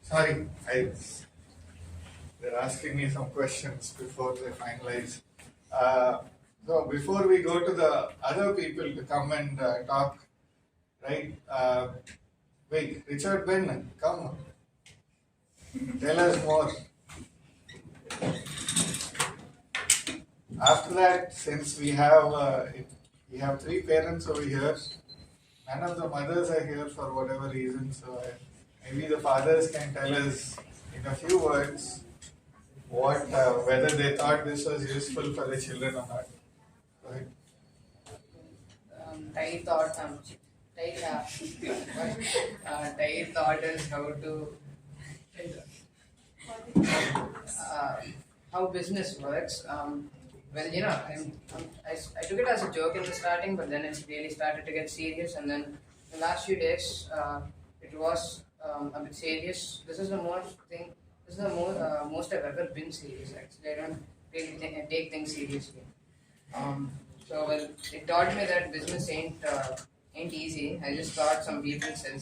Speaker 2: Sorry, they're asking me some questions before they finalize. So before we go to the other people to come and talk, right? Wait, Richard Ben, come. Tell us more. After that, since we have 3 parents over here, none of the mothers are here for whatever reason, so maybe the fathers can tell us in a few words whether they thought this was useful for the children or not. Go ahead.
Speaker 1: Ty thought is how business works. Well, I took it as a joke in the starting, but then it's really started to get serious. And then the last few days, it was a bit serious. This is the most I've ever been serious. Actually, I don't really take things seriously. So well, it taught me that business ain't easy. I just thought some people said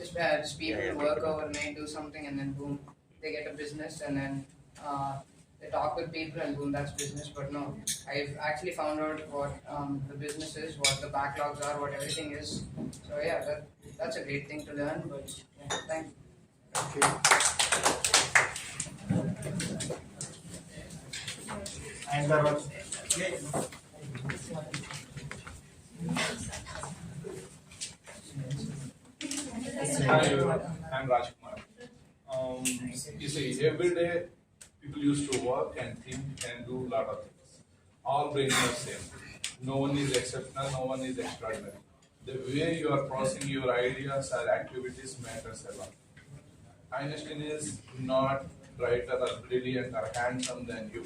Speaker 1: just people work overnight, do something, and then boom, they get a business, and then they talk with people, and boom, that's business. But no, I've actually found out what the business is, what the backlogs are, what everything is. So yeah, that's a great thing to learn. But yeah, thank you.
Speaker 2: And that was
Speaker 11: Hi everyone, I'm Rajkumar. You see, every day people used to work and think and do a lot of things. All brains are same. No one is exceptional, no one is extraordinary. The The way you are processing your ideas or activities matters a lot. Einstein is not brighter or brilliant or handsome than you.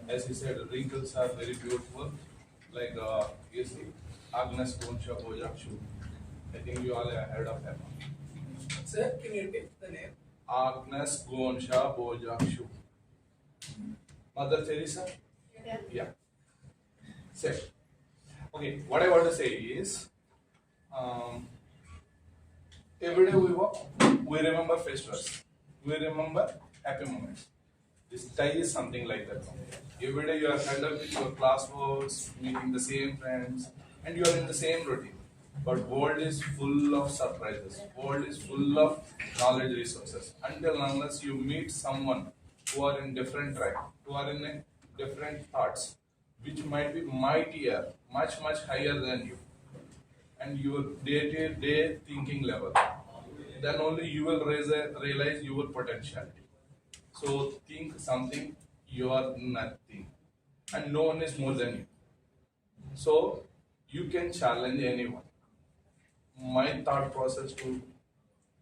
Speaker 11: As he said, wrinkles are very beautiful. Like you see, Agnes Gonsha Bojakshu. I think you all have heard of her.
Speaker 12: Sir, can you repeat the name?
Speaker 11: Agnes Gonsha Bojakshu. Mother Teresa? Yeah. Say. Okay, what I want to say is, every day we walk, we remember festivals, we remember happy moments. This day is something like that. Every day you are conducting your classworks, meeting the same friends, and you are in the same routine. But world is full of surprises. World is full of knowledge resources. Until unless you meet someone who are in different track, who are in a different thoughts, which might be mightier, much higher than you, and your day-to-day thinking level, then only you will realize your potentiality. So think something, you are nothing, and no one is more than you. So you can challenge anyone. My thought process to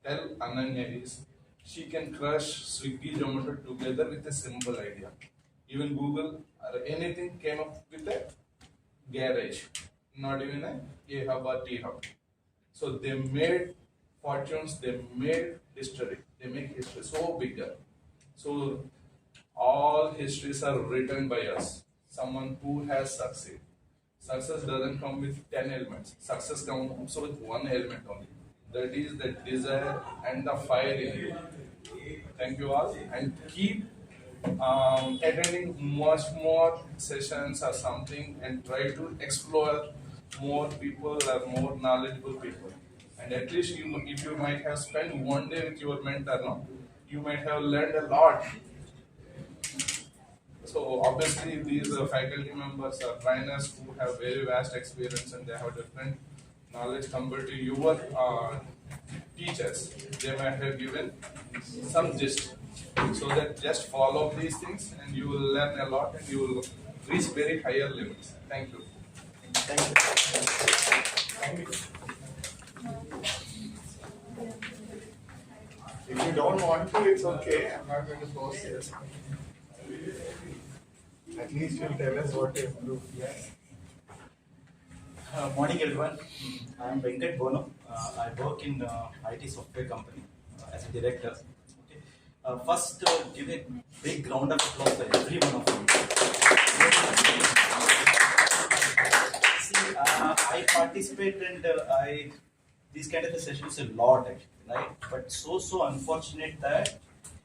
Speaker 11: tell Ananya is, she can crush Swiggy, Zomato together with a simple idea. Even Google or anything came up with a garage, not even a hub or T hub. So they made fortunes, they made history, they make history so bigger. So all histories are written by us, someone who has succeeded. Success doesn't come with 10 elements. Success comes with one element only. That is the desire and the fire in you. Thank you all, and keep attending much more sessions or something, and try to explore more people or more knowledgeable people. And at least if you might have spent one day with your mentor, no, you might have learned a lot. So obviously these faculty members are trainers who have very vast experience, and they have different knowledge compared to your teachers. They might have given some gist. So that just follow these things and you will learn a lot and you will reach very higher levels. Thank you.
Speaker 2: Thank you. If you don't want to, it's okay. I'm not going to force it. At least you'll tell us what to improve. Yes.
Speaker 21: Morning everyone. I am Venkat Bono. I work in IT software company as a director. First, give a big round of applause for every one of you. See, I participate and these kind of sessions a lot actually, right? But so unfortunate that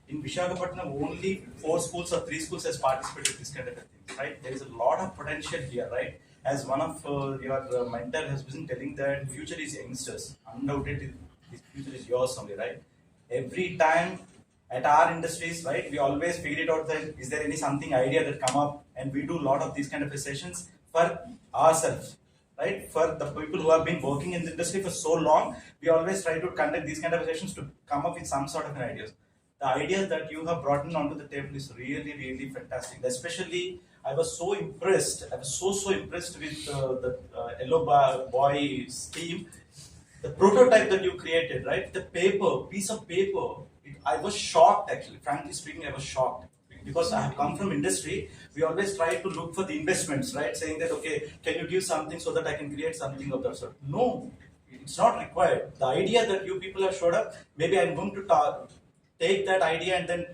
Speaker 21: in Visakhapatnam only 4 schools or 3 schools has participated in this kind of thing, right? There is a lot of potential here, right? As one of your mentor has been telling that future is youngsters. Undoubtedly, this future is yours only, right? Every time at our industries, right, we always figure it out that is there any something idea that come up, and we do a lot of these kind of sessions for ourselves, right? For the people who have been working in the industry for so long, we always try to conduct these kind of sessions to come up with some sort of an ideas. The ideas that you have brought in onto the table is really fantastic. Especially, I was so impressed. I was so impressed with the Yellow Boy's team. The prototype that you created, right? The piece of paper. I was shocked actually. Frankly speaking, I was shocked. Because I have come from industry, we always try to look for the investments, right? Saying that, okay, can you give something so that I can create something of that sort? No, it's not required. The idea that you people have showed up, maybe I'm going to take that idea and then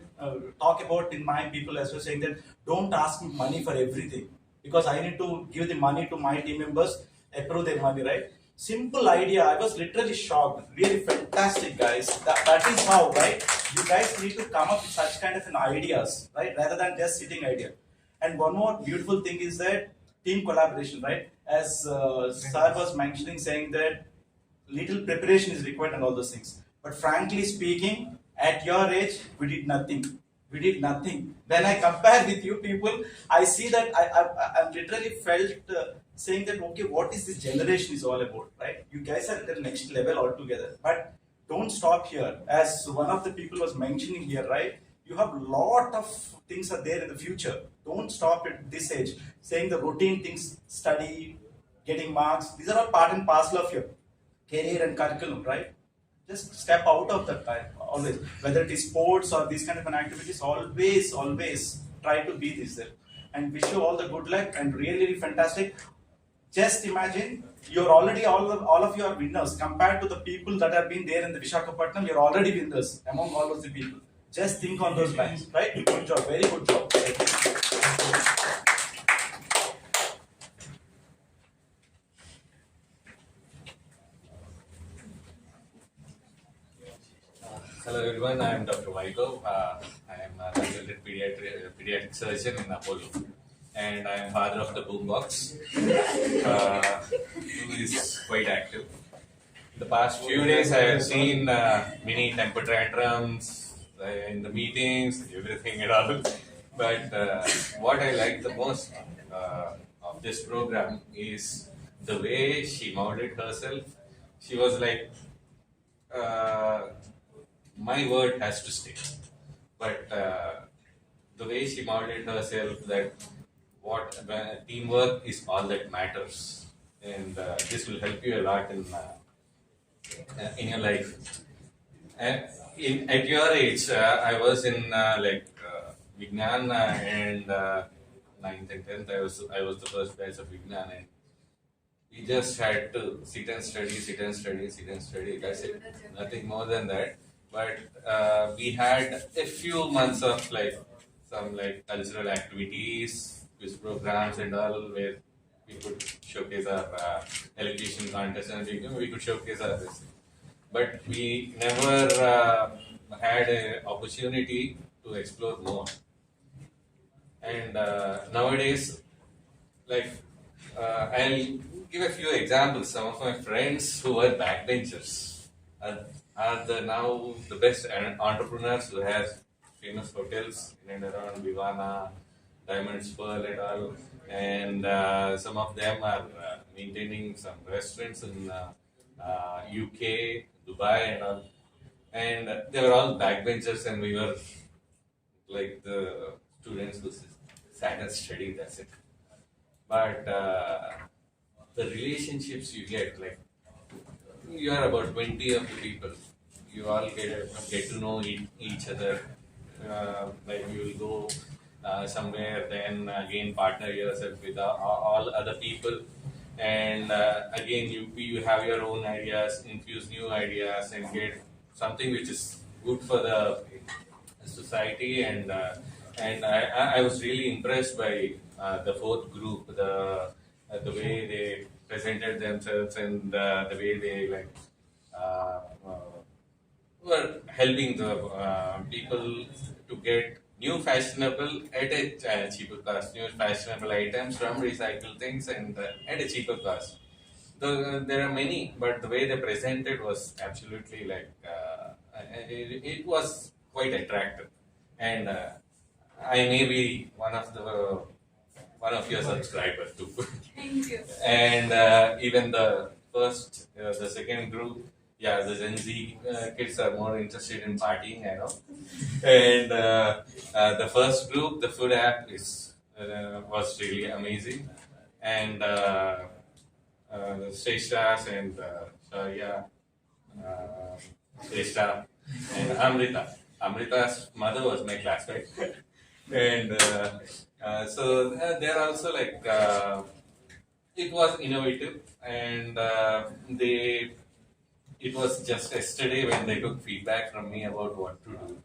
Speaker 21: talk about in my people as well, saying that don't ask me money for everything, because I need to give the money to my team members, approve their money, right? Simple idea. I was literally shocked. Really fantastic, guys. That is how, right? You guys need to come up with such kind of an ideas, right? Rather than just sitting idea. And one more beautiful thing is that team collaboration, right? As Sir was mentioning, saying that little preparation is required and all those things. But frankly speaking, at your age, we did nothing. We did nothing. When I compare with you people, I see that I literally felt saying that, okay, what is this generation is all about, right? You guys are at the next level altogether. But don't stop here. As one of the people was mentioning here, right? You have a lot of things are there in the future. Don't stop at this age. Saying the routine things, study, getting marks, these are all part and parcel of your career and curriculum, right? Just step out of that time, always. Whether it is sports or these kind of an activities, always try to be this there. And wish you all the good luck and really fantastic. Just imagine, you're already, all of you are winners. Compared to the people that have been there in the Visakhapatnam, you're already winners among all of the people. Just think on those lines, right? Good job, very good job.
Speaker 7: Hello everyone, I am Dr. Vaiko. I am a consultant pediatric surgeon in Apollo, and I am father of the Boombox, who is quite active. The past few days I have seen many temper tantrums in the meetings, everything and all. But what I like the most of this program is the way she molded herself. She was like, my word has to stay. But the way she molded herself, that teamwork is all that matters, and this will help you a lot in your life. And at your age, I was in Vignan and 9th and 10th. I was the first batch of Vignan, and we just had to sit and study. That's it. Nothing more than that. But we had a few months of some cultural activities, quiz programs and all, where we could showcase our elocution contest, and we could showcase our this. But we never had an opportunity to explore more. And nowadays, I'll give a few examples. Some of my friends who were backbenchers are now the best entrepreneurs who have famous hotels in and around Vivana, Diamond's Pearl and all. And some of them are maintaining some restaurants in UK, Dubai and all. And they were all backbenchers, and we were like the students who sat and studied, that's it. But the relationships you get, you are about 20 of the people. You all get to know each other. You will go somewhere, then again partner yourself with all other people, and again you have your own ideas, infuse new ideas, and get something which is good for the society. And I was really impressed by the fourth group, the way they presented themselves, and the way they were helping the people to get new fashionable at a cheaper cost, new fashionable items from recycled things, and at a cheaper cost. There are many, but the way they presented was absolutely it was quite attractive. And I may be one of your subscribers too.
Speaker 17: Thank you.
Speaker 7: And even the second group, the Gen Z kids are more interested in partying, I know. And the first group, the food app, was really amazing. And Shreshtas and Sharia, Shrestha and Amrita. Amrita's mother was my classmate. And so they're also it was innovative, and it was just yesterday when they took feedback from me about what to do.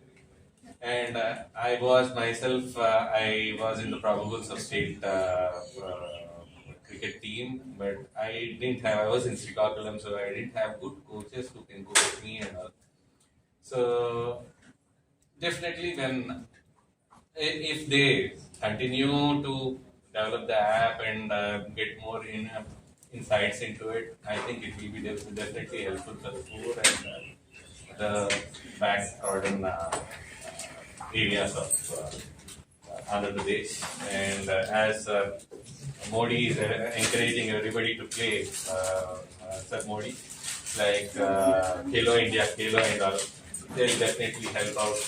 Speaker 7: And I was myself, I was in the probables of state cricket team, but I was in Srikakulam, so I didn't have good coaches who can coach me and all. So definitely if they continue to develop the app and get more insights into it, I think it will be definitely helpful for the poor and the backtrodden areas of Andhra Pradesh. And as Modi is encouraging everybody to play, Sir Modi, Khelo India, Khelo and all, they'll definitely help out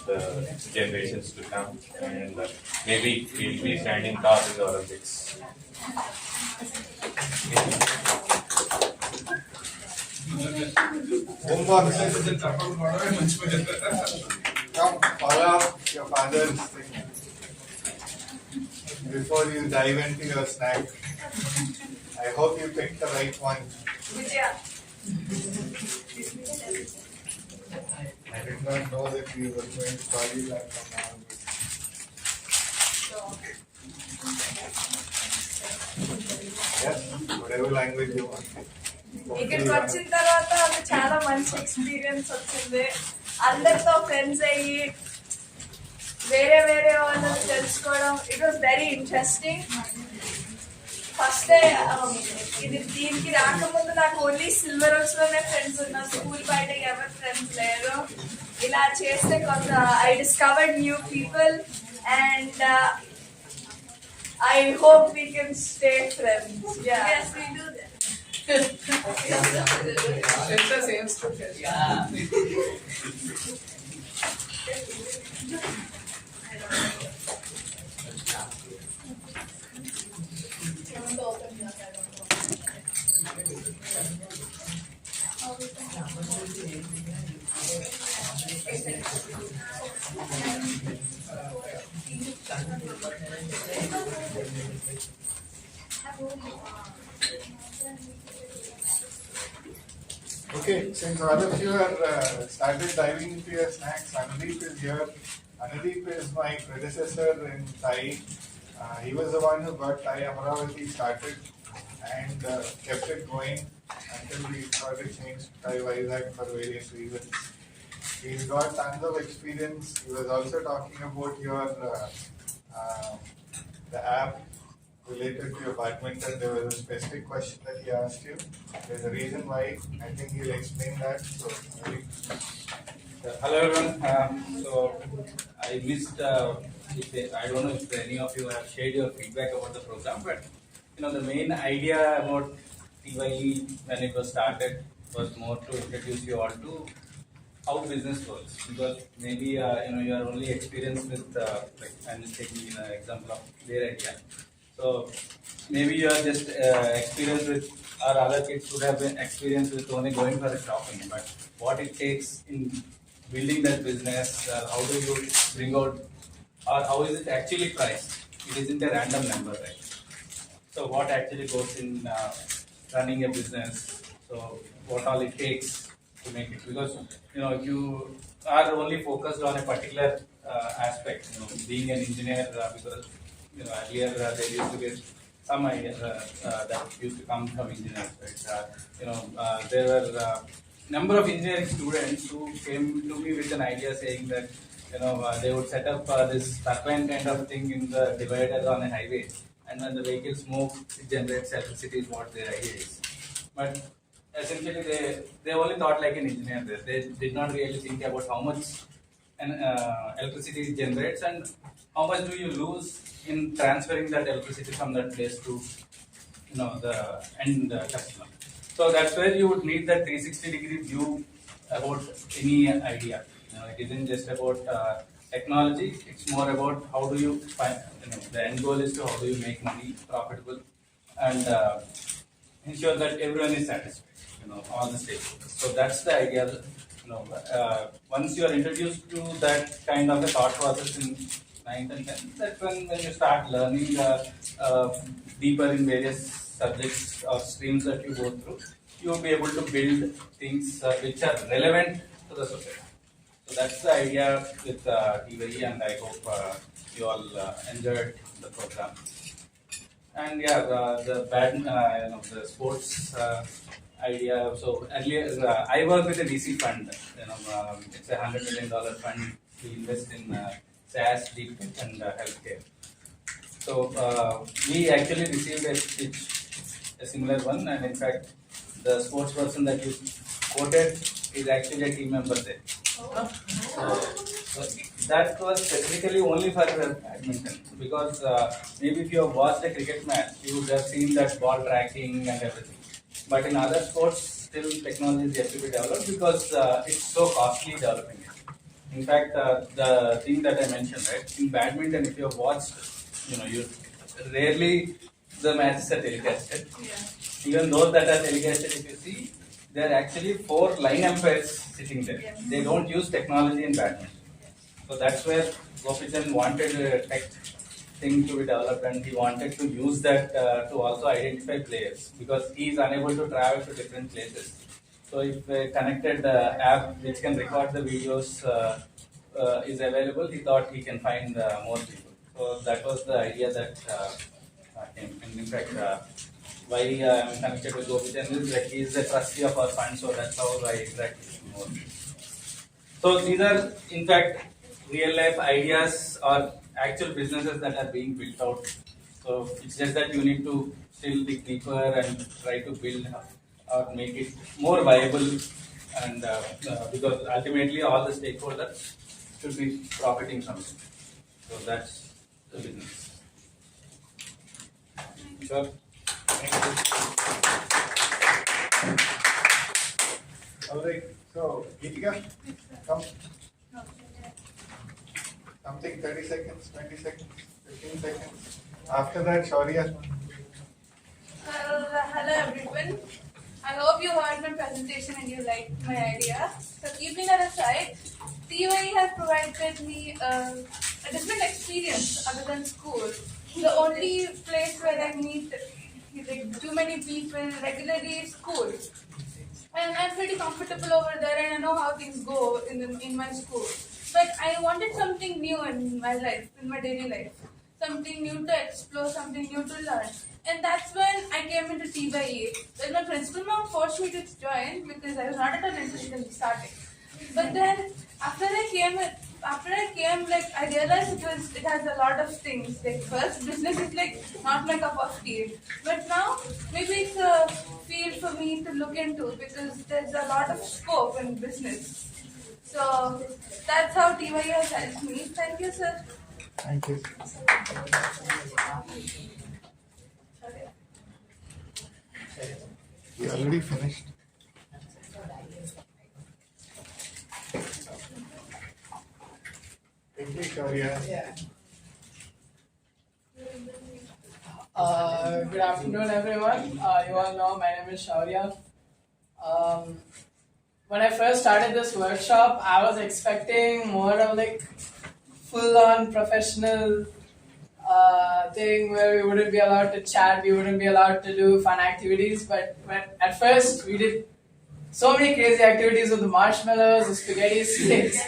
Speaker 7: the generations to come, and maybe we'll be standing top in the Olympics.
Speaker 2: Home boxes. Come, follow your father's thing. Before you dive into your snack, I hope you picked the right one. I did not know that we were going to study that from now on. Yes, whatever language you want.
Speaker 16: ఇక్కడికి వచ్చిన తర్వాత అది చాలా మంచి experience వచ్చింది. అందరితో friends అయ్యి వేరే వేరే వాళ్ళని తెలుసుకోవడం, it was very interesting. First దీనికి రాకముందు నాకు ఓన్లీ సిల్వర్ హౌస్ లోనే ఫ్రెండ్స్ ఉన్నారు, స్కూల్ బయట ఎవరు ఫ్రెండ్స్ లేరు. ఇలా చేస్తే కొంత I discovered new people and I hope we can stay friends. Yeah. Yes, we do that.
Speaker 12: It's the same structure.
Speaker 16: Yeah.
Speaker 2: Okay, since all of you are started diving into your snacks, Anudeep is here. Anudeep is my predecessor in Thai. He was the one who got Thai Amaravati started and kept it going until we got it changed to Thai Vizag for various reasons. He's got tons of experience. He was also talking about your the app related to your badminton. There was a specific question that he asked you. There's a reason why. I think he'll explain that. So,
Speaker 13: hello everyone. So I missed. I don't know if any of you have shared your feedback about the program, but the main idea about TYE when it was started was more to introduce you all to how business works, because maybe you are only experienced with like I'm just taking an example of their idea. So maybe you are just experienced with, or other kids would have been experienced with only going for a shopping, but what it takes in building that business, how do you bring out, or how is it actually priced? It isn't a random number, right? So what actually goes in running a business? So what all it takes to make it? Because if you are only focused on a particular aspect, being an engineer, because earlier there used to be some idea that used to come from engineers, right? There were number of engineering students who came to me with an idea saying that they would set up this turbine kind of thing in the divider on a highway, and when the vehicles move, it generates electricity is what their idea is. But essentially, they only thought like an engineer there. They did not really think about how much electricity it generates and how much do you lose in transferring that electricity from that place to the end customer. So that's where you would need that 360-degree view about any idea. It isn't just about technology, it's more about how do you find, the end goal is to how do you make money profitable and ensure that everyone is satisfied, all the stakeholders. So that's the idea. Once you are introduced to that kind of a thought process in 9th and 10th, that's when you start learning deeper in various subjects or streams that you go through, you will be able to build things which are relevant to the society. So that's the idea with TYE, and I hope you all enjoyed the program. And yeah, the sports idea. So earlier, I work with a VC fund. It's a $100 million fund. We invest in SaaS, deep tech, and healthcare. So we actually received a similar one, and in fact, the sports person that you quoted is actually a team member there. So that was specifically only for badminton, because maybe if you have watched a cricket match, you would have seen that ball tracking and everything. But in other sports, still technology is yet to be developed because it's so costly developing it. In fact, the thing that I mentioned, right? In badminton, if you have watched, you rarely the matches are telecasted. Yeah. Even those that are telecasted, if you see, there are actually 4 line umpires sitting there. They don't use technology in badminton. So that's where Gopichan wanted a tech thing to be developed, and he wanted to use that to also identify players, because he is unable to travel to different places. So if a connected app which can record the videos is available, he thought he can find more people. So that was the idea that came. And in fact, why I'm connected with Gopichan is that he is the trustee of our fund, so that's how I interact with him more. So these are in fact real life ideas or actual businesses that are being built out. So it's just that you need to still dig deeper and try to build or make it more viable, and because ultimately all the stakeholders should be profiting from it. So that's the business. Sure.
Speaker 2: Alright, so Geetika, come. Something 30 seconds, 20 seconds, 15 seconds. After that, Shaurya.
Speaker 17: Hello everyone. I hope you heard my presentation and you liked my idea. So keeping that aside, TYE has provided me a different experience other than school. The only place where I meet like too many people regularly is school. And I'm pretty comfortable over there and I know how things go in my school. But I wanted something new in my life, in my daily life. Something new to explore, something new to learn. And that's when I came into TYE. Well, my principal mom forced me to join because I was not at all interested in starting. But then after I came, like I realized it has a lot of things. Like first, business is like not my cup of tea. But now maybe it's a field for me to look into because there's a lot of scope in business. So that's how TYE has helped me. Thank you, sir.
Speaker 2: Thank you. You already finished. Thank you, Shaurya.
Speaker 12: Yeah. Good afternoon, everyone. You all know my name is Shaurya. When I first started this workshop, I was expecting more of like full-on professional thing where we wouldn't be allowed to chat, we wouldn't be allowed to do fun activities. But at first we did so many crazy activities with the marshmallows, the spaghetti sticks.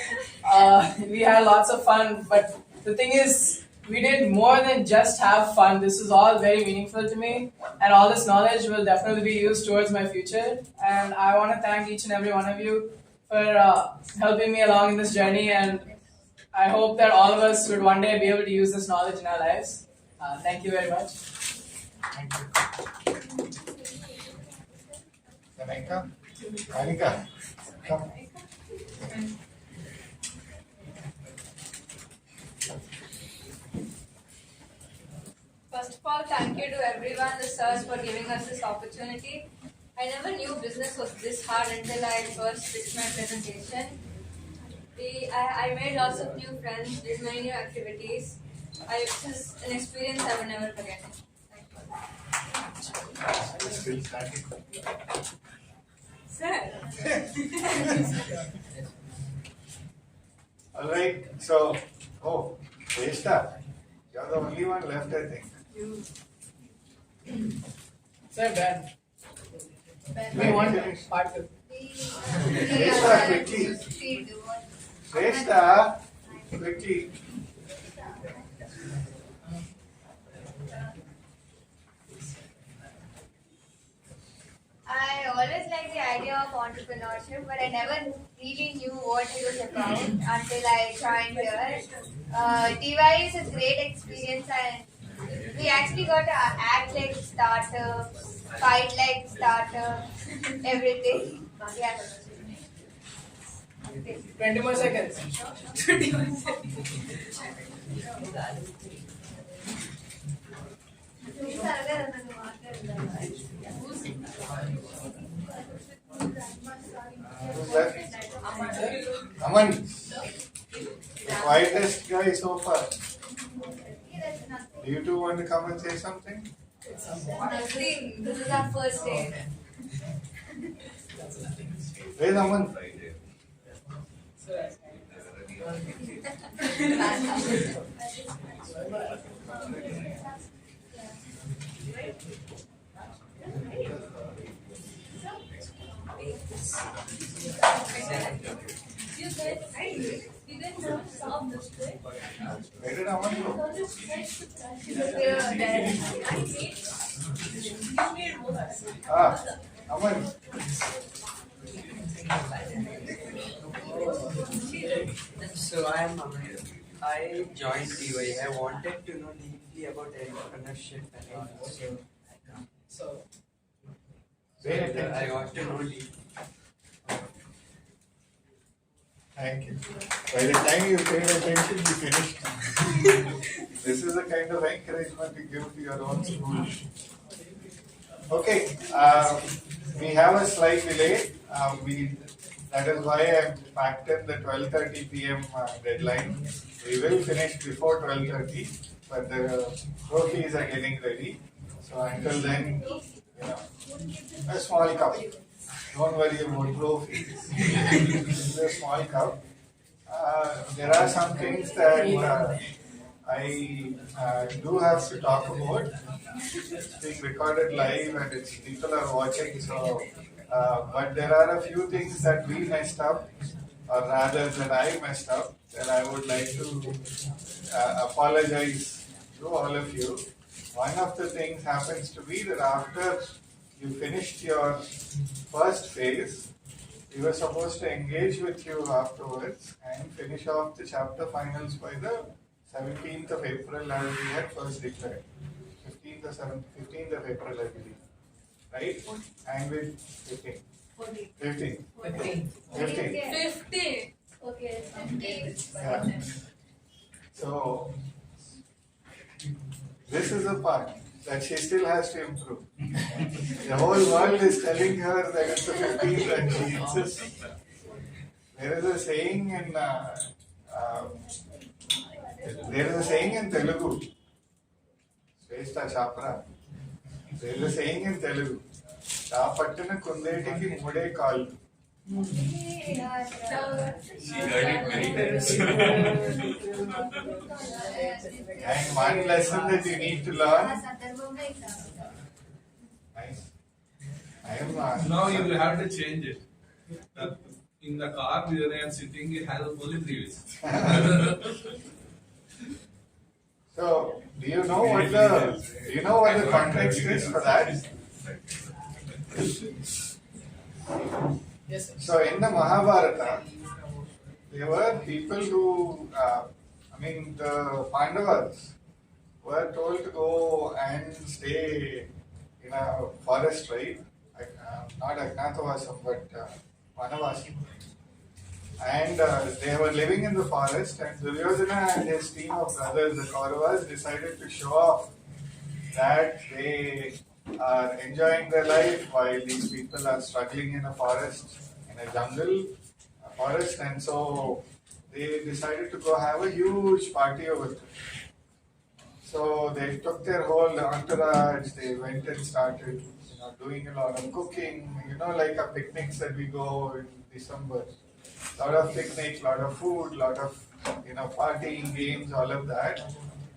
Speaker 12: We had lots of fun, but the thing is, we did more than just have fun. This is all very meaningful to me, and all this knowledge will definitely be used towards my future. And I want to thank each and every one of you for helping me along in this journey, and I hope that all of us would one day be able to use this knowledge in our lives. Thank you very much.
Speaker 2: Thank you. Tanika? Anika, come.
Speaker 18: First of all, thank you to everyone, the sirs, for giving us this opportunity. I never knew business was this hard until I first pitched my presentation. I made lots of new friends, did many new activities. This is an experience I will never forget.
Speaker 2: Still standing.
Speaker 18: Sir.
Speaker 2: Alright, so, Reshta, you're the only one left, I think.
Speaker 12: Sir, Ben. We want part two.
Speaker 2: Reshta, quickly. Reshta, quickly.
Speaker 6: I always liked the idea of entrepreneurship, but I never really knew what it was about until I joined here. TYE is a great experience, and we actually got to act like startups, fight like startups, everything. Yeah.
Speaker 12: 20 more seconds.
Speaker 6: 20 more seconds.
Speaker 2: Who's left? Aman. The quietest guy so far. Do you two want to come and say something?
Speaker 18: Nothing. This is our first day.
Speaker 2: Where's Aman? Where did Aman go? Aman.
Speaker 14: So I am Aman. I joined TY. I wanted to know deeply about entrepreneurship and all. So I got to know deeply.
Speaker 2: Thank you. By the time you paid attention, you finished. This is the kind of encouragement you give to your own school. Okay, we have a slight delay. That is why I factored the 12:30 p.m. Deadline. We will finish before 12:30, but the trophies are getting ready. So until then, a small cup. Don't worry about trophies. This is a small cup. There are some things that I do have to talk about. It's being recorded live and people are watching. So, but there are a few things that we messed up, or rather that I messed up, that I would like to apologize to all of you. One of the things happens to be that after you finished your first phase, we were supposed to engage with you afterwards and finish off the chapter finals by the 17th of April as we had first declared. 15th of April, I believe. Right? And with 15. 15.
Speaker 16: 50.
Speaker 19: Okay.
Speaker 2: Yeah. So, this is a part that she still has to improve. The whole world is telling her that it's the 15th and she insists. There is a saying in Telugu. Shrestha Chapra. There is a saying in Telugu. Chapattana kundetiki mude kaalu.
Speaker 7: She heard it many times.
Speaker 2: And one lesson that you need to learn.
Speaker 11: Now you will have to change it. In the car where I am sitting, it has only 3 wheels.
Speaker 2: So, do you know what the context is for that?
Speaker 12: Yes, sir.
Speaker 2: So, in the Mahabharata, there were people who, the Pandavas were told to go and stay in a forest, right? Not Ajnatavasam, but Vanavasam. And they were living in the forest, and Duryodhana and his team of brothers, the Kauravas, decided to show off that they are enjoying their life while these people are struggling in a forest, in a jungle, a forest, and so they decided to go have a huge party over there. So they took their whole entourage, they went and started doing a lot of cooking, like a picnics that we go in December. Lot of picnics, lot of food, lot of partying, games, all of that.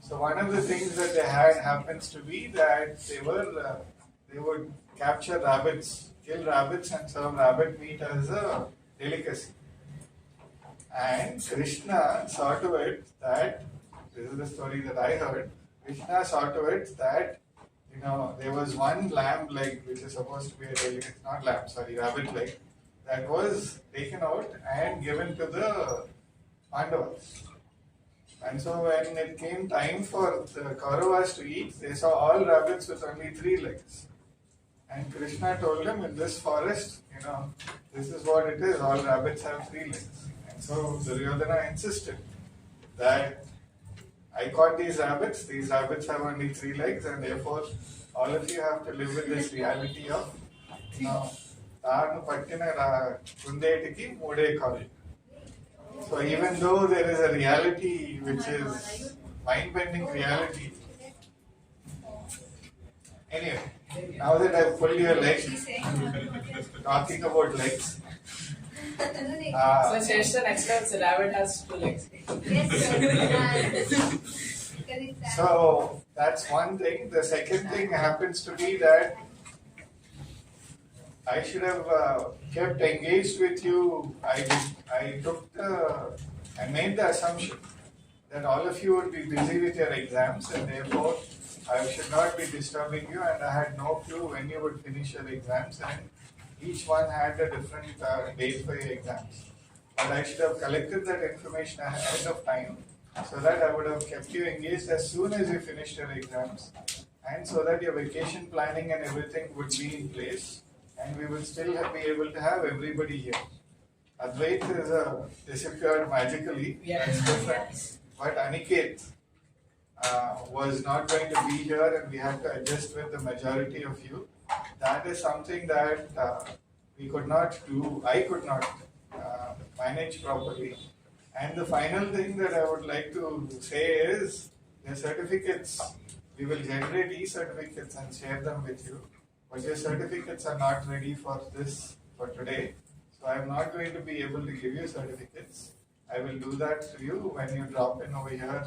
Speaker 2: So one of the things that they had happens to be that they would capture rabbits, kill rabbits and serve rabbit meat as a delicacy. And Krishna saw to it that, this is the story that I heard, Krishna saw to it that there was one lamb leg which is supposed to be a delicacy, not lamb, sorry, rabbit leg, that was taken out and given to the Pandavas. And so when it came time for the Kauravas to eat, they saw all rabbits with only 3 legs. And Krishna told them, in this forest, this is what it is, all rabbits have 3 legs. And so Duryodhana insisted that I caught these rabbits have only 3 legs, and therefore all of you have to live with this reality of Tarnu Pattina Kundetiki Mude Kalu. So even though there is a reality which is mind-bending reality, anyway, now that I've pulled your legs, talking about legs,
Speaker 12: So Shreshtha, next time, so rabbit has 2 legs.
Speaker 2: So that's one thing. The second thing happens to be that I should have kept engaged with you. I made the assumption that all of you would be busy with your exams, and therefore I should not be disturbing you, and I had no clue when you would finish your exams, and each one had a different date for your exams. But I should have collected that information ahead of time, so that I would have kept you engaged as soon as you finished your exams, and so that your vacation planning and everything would be in place, and we would still be able to have everybody here. Advait is disappeared magically. That's different. But Aniket was not going to be here, and we had to adjust with the majority of you. That is something that we could not do. I could not manage properly. And the final thing that I would like to say is your certificates. We will generate e-certificates and share them with you. But your certificates are not ready for today. So I am not going to be able to give you certificates. I will do that to you when you drop in over here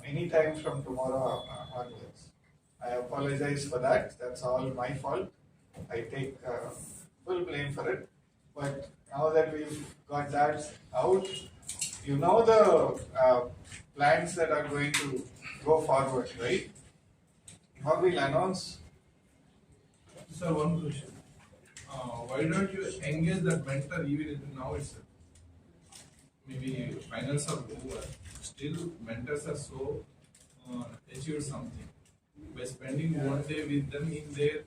Speaker 2: anytime from tomorrow onwards. I apologize for that. That's all my fault. I take full blame for it. But now that we've got that out, you know the plans that are going to go forward, right? How we'll announce.
Speaker 11: Sir, one question. Why don't you engage that mentor even now itself? Maybe finals are over. Still, mentors are so achieved something. By spending one day with them in their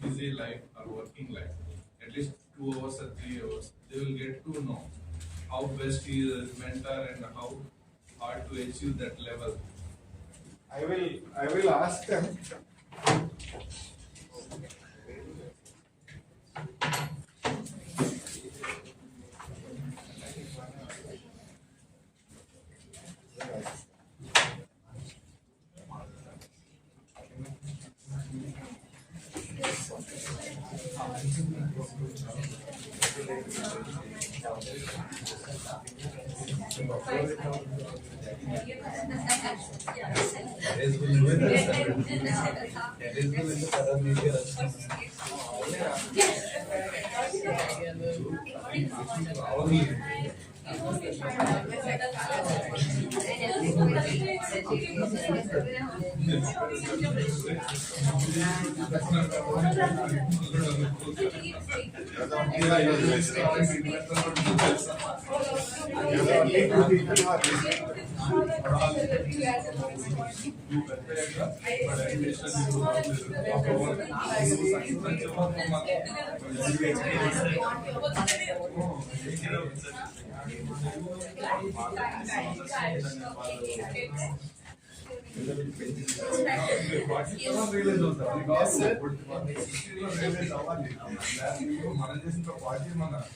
Speaker 11: busy life or working life, at least 2 hours or 3 hours, they will get to know how best he is as mentor and how hard to achieve that level.
Speaker 2: I will ask them.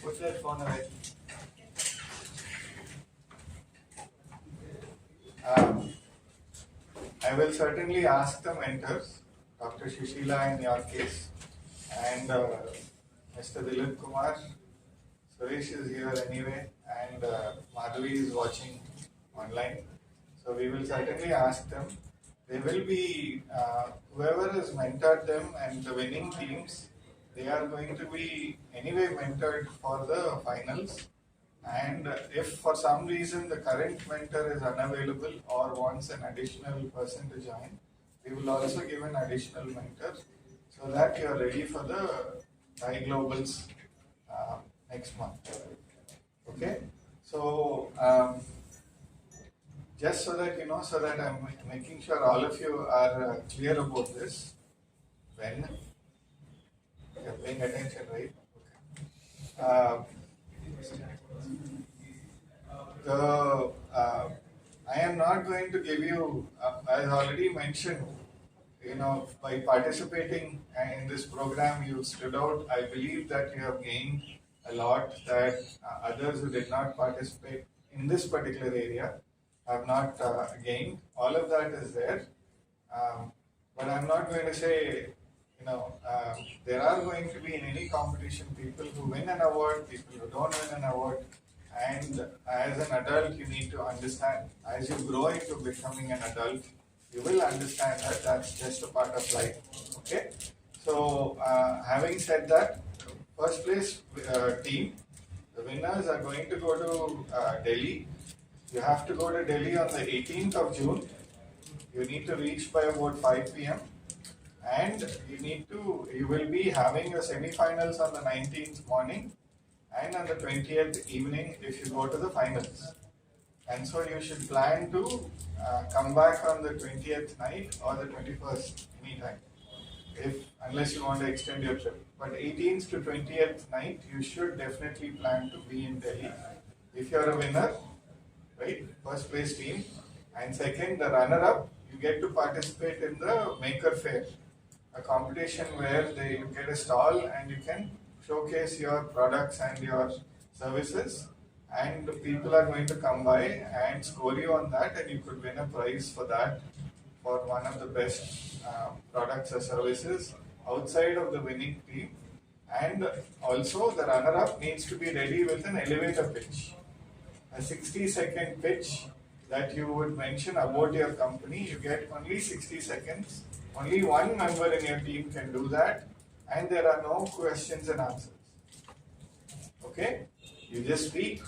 Speaker 2: Put that phone away. I will certainly ask the mentors, Dr. Shushila in your case, and Mr. Dilip Kumar. Suresh is here anyway, and Madhavi is watching online. So we will certainly ask them. They will be, whoever has mentored them and the winning teams, they are going to be anyway mentored for the finals. And if for some reason the current mentor is unavailable or wants an additional person to join, we will also give an additional mentor so that you are ready for the Thai Globals next month. Okay? So, just so that you know, so that I'm making sure all of you are clear about this. When you're paying attention, right? Okay. I am not going to give you, as already mentioned, by participating in this program, you stood out. I believe that you have gained a lot that others who did not participate in this particular area have not gained. All of that is there. But I'm not going to say there are going to be in any competition people who win an award, people who don't win an award, and as an adult you need to understand, as you grow into becoming an adult, you will understand that that's just a part of life. Okay, so having said that, first place team, the winners are going to go to Delhi. You have to go to Delhi on the 18th of June. You need to reach by about 5 p.m. and you will be having your semi-finals on the 19th morning and on the 20th evening if you go to the finals. And so you should plan to come back on the 20th night or the 21st anytime, unless you want to extend your trip. But 18th to 20th night, you should definitely plan to be in Delhi. If you're a winner, right, first place team, and second, the runner-up, you get to participate in the Maker Fair, a competition where you get a stall and you can showcase your products and your services, and people are going to come by and score you on that, and you could win a prize for that, for one of the best products or services outside of the winning team. And also the runner-up needs to be ready with an elevator pitch, a 60-second pitch that you would mention about your company. You get only 60 seconds. Only one member in your team can do that, and there are no questions and answers. Okay? You just speak,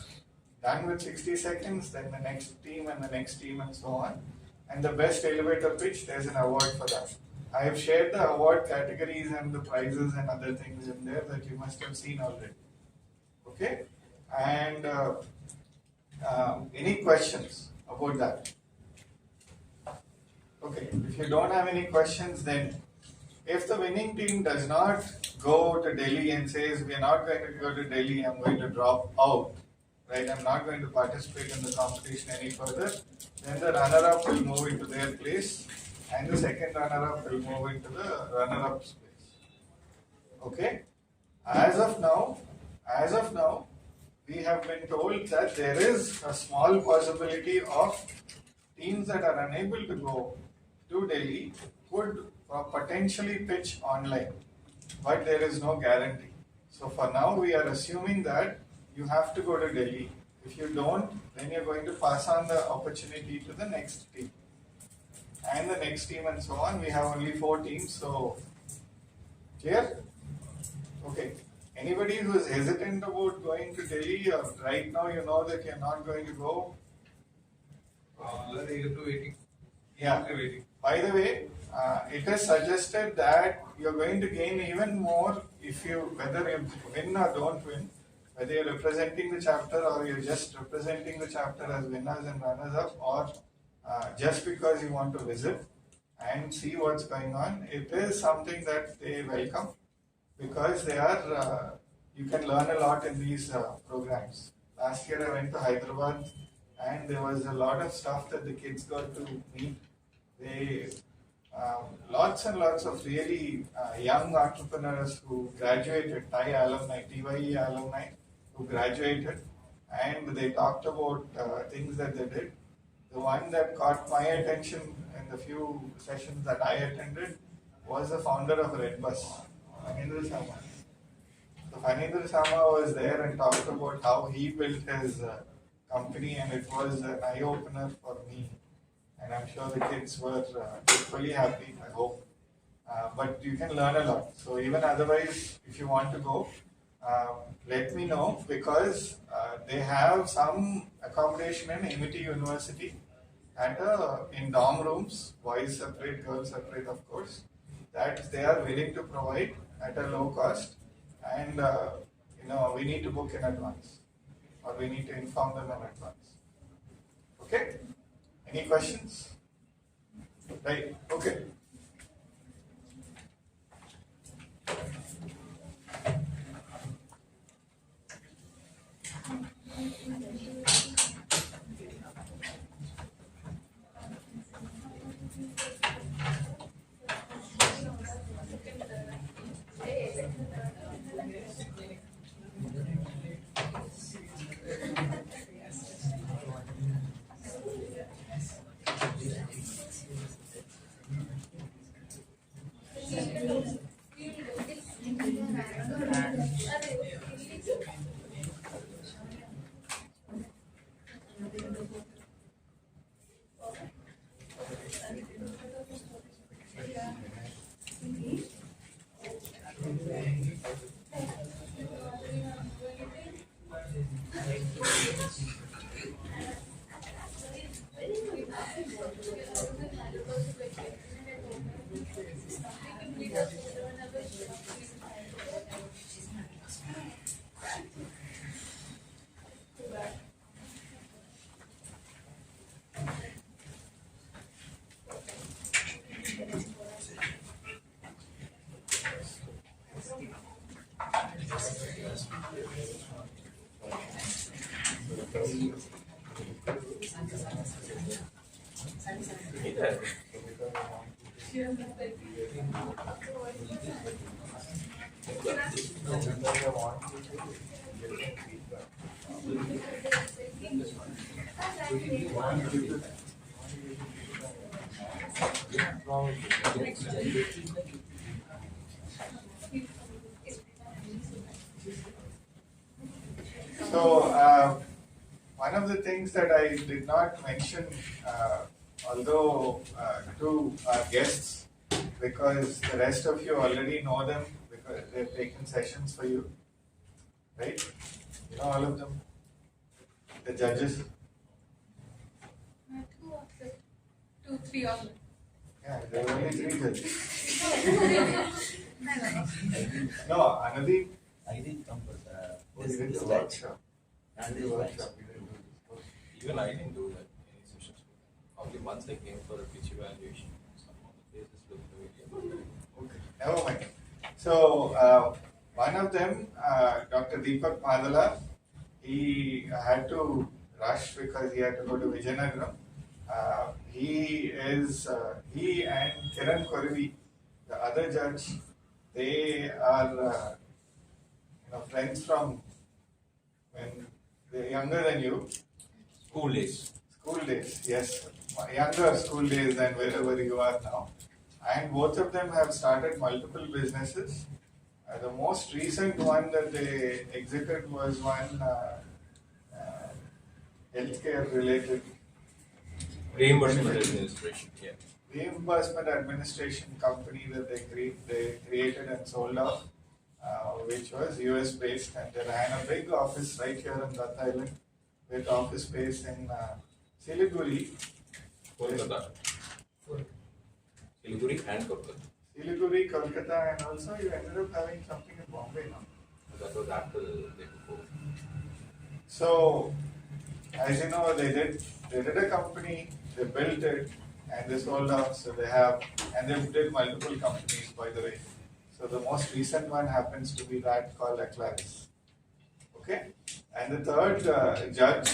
Speaker 2: done with 60 seconds, then the next team and the next team and so on. And the best elevator pitch, there's an award for that. I have shared the award categories and the prizes and other things in there that you must have seen already. Okay? And any questions about that? Okay, if you don't have any questions, then if the winning team does not go to Delhi and says, we are not going to go to Delhi, I'm going to drop out, right, I'm not going to participate in the competition any further, then the runner-up will move into their place and the second runner-up will move into the runner-up's place. Okay? As of now, we have been told that there is a small possibility of teams that are unable to go to Delhi could potentially pitch online, but there is no guarantee. So for now, we are assuming that you have to go to Delhi. If you don't, then you're going to pass on the opportunity to the next team and the next team and so on. We have only 4 teams, so clear? Okay. Anybody who is hesitant about going to Delhi, or right now you know that you're not going to go?
Speaker 11: Waiting.
Speaker 2: Yeah. By the way, it is suggested that you're going to gain even more if whether you win or don't win, whether you're representing the chapter or you're just representing the chapter as winners and runners-up, or just because you want to visit and see what's going on. It is something that they welcome, because you can learn a lot in these programs. Last year I went to Hyderabad and there was a lot of stuff that the kids got to meet. Lots and lots of really young entrepreneurs who graduated, TYE alumni who graduated, and they talked about things that they did. The one that caught my attention in the few sessions that I attended was the founder of Redbus, Phanindra Sama. So Phanindra Sama was there and talked about how he built his company, and it was an eye-opener for me. And I'm sure the kids were equally happy, I hope. But you can learn a lot. So even otherwise, if you want to go, let me know, because they have some accommodation in Amity University in dorm rooms, boys separate, girls separate, of course, that they are willing to provide at a low cost. And we need to book in advance, or we need to inform them in advance. Okay? Any questions? Right, okay. So, one of the things that I did not mention, although to our guests, because the rest of you already know them because they've taken sessions for you, right? You know all of them? The judges?
Speaker 17: Two, three of them.
Speaker 2: Yeah, there were only 3 judges. No, Anadi?
Speaker 8: I didn't come for
Speaker 2: Oh, you did the
Speaker 8: batch.
Speaker 2: workshop.
Speaker 8: And
Speaker 2: The
Speaker 8: this
Speaker 2: workshop,
Speaker 8: batch.
Speaker 2: you didn't do this.
Speaker 4: Even I didn't do that any sessions. Only once I came for a pitch evaluation. Some of the places looked very
Speaker 2: Okay, never mind. So, one of them, Dr. Deepak Madala, he had to rush because he had to go to Vijayanagaram. He and Kiran Koravi, the other judge, they are friends from when they're younger than you.
Speaker 3: School days.
Speaker 2: School days, yes. Younger school days than wherever you are now. And both of them have started multiple businesses. The most recent one that they exited was one healthcare related
Speaker 3: Reimbursement administration. Yeah.
Speaker 2: reimbursement administration company that they created and sold off, which was US based, and they ran a big office right here in Dutt Island with office space in Siliguri.
Speaker 3: Kolkata. Siliguri and Kolkata.
Speaker 2: Siliguri, Kolkata, and also you ended up having something in Bombay now.
Speaker 3: That was after they took over.
Speaker 2: So, as you know, they did a company, they built it, and they sold off. So they have, and they did multiple companies, by the way. So the most recent one happens to be that called Aclaris. Okay, and the third judge,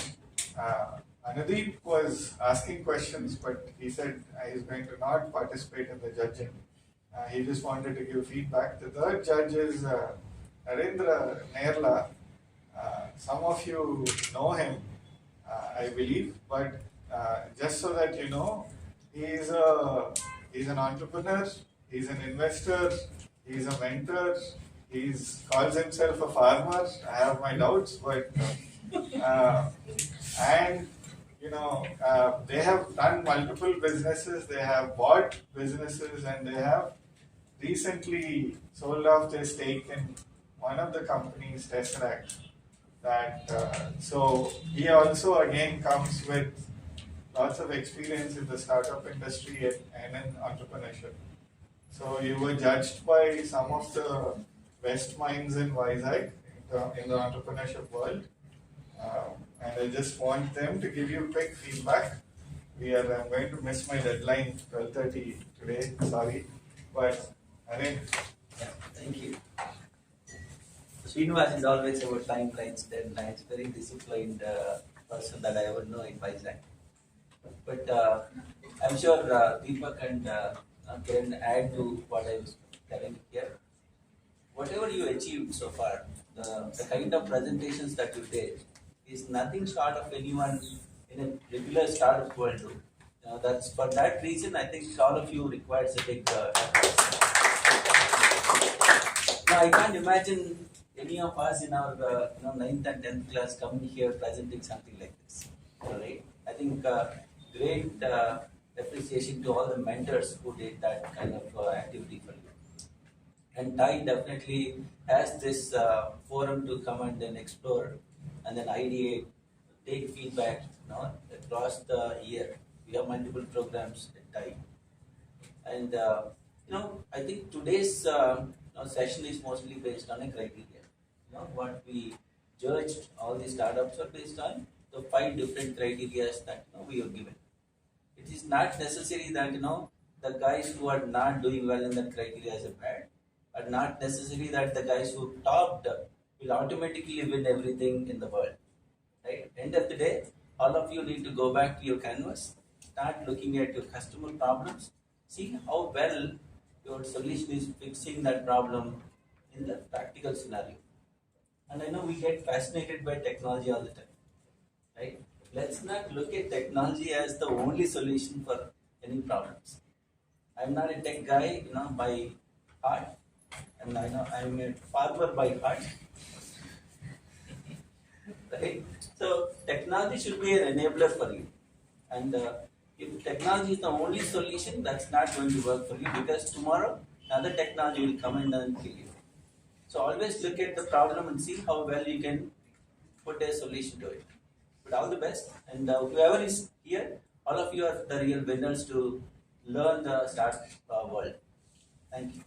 Speaker 2: Anudeep, was asking questions, but he said he's going to not participate in the judging. He just wanted to give feedback. The third judge is Narendra Nerla. Some of you know him, I believe, but just so that you know, he's an entrepreneur, he's an investor, he's a mentor, he calls himself a farmer. I have my doubts, but and they have done multiple businesses, they have bought businesses, and they have recently sold off their stake in one of the companies, Tesseract. So he also again comes with lots of experience in the startup industry and in entrepreneurship. So you were judged by some of the best minds in Vizag in the entrepreneurship world. And I just want them to give you quick feedback. I'm going to miss my deadline 12:30 today, sorry. But Arun.
Speaker 8: Yeah, thank you. Srinivas is always about timelines, deadlines, very disciplined person that I ever know in Vizag. But I'm sure Deepak and can add to what I was telling here. Whatever you achieved so far, the kind of presentations that you did is nothing short of anyone in a regular startup world do. That's for that reason I think all of you requires a big effort. Now I can't imagine any of us in our 9th and 10th class coming here presenting something like this. Alright? I think great appreciation to all the mentors who did that kind of activity for you. And TIE definitely has this forum to come and then explore and then ideate, take feedback across the year. We have multiple programs at TIE. And I think today's session is mostly based on a criteria. What we judged all the startups are based on the 5 different criteria that we are given. It is not necessary that the guys who are not doing well in that criteria is bad, or not necessary that the guys who topped will will automatically win everything in the world. Right? End of the day, all of you need to go back to your canvas, start looking at your customer problems, see how well your solution is fixing that problem in the practical scenario. And I know we get fascinated by technology all the time, right? Let's not look at technology as the only solution for any problems. I'm not a tech guy, by heart. And I know I'm a farmer by heart. Right? So technology should be an enabler for you. And if technology is the only solution, that's not going to work for you, because tomorrow another technology will come and then kill you. So always look at the problem and see how well you can put a solution to it. But all the best, and whoever is here, all of you are the real winners to learn the start world. Thank you.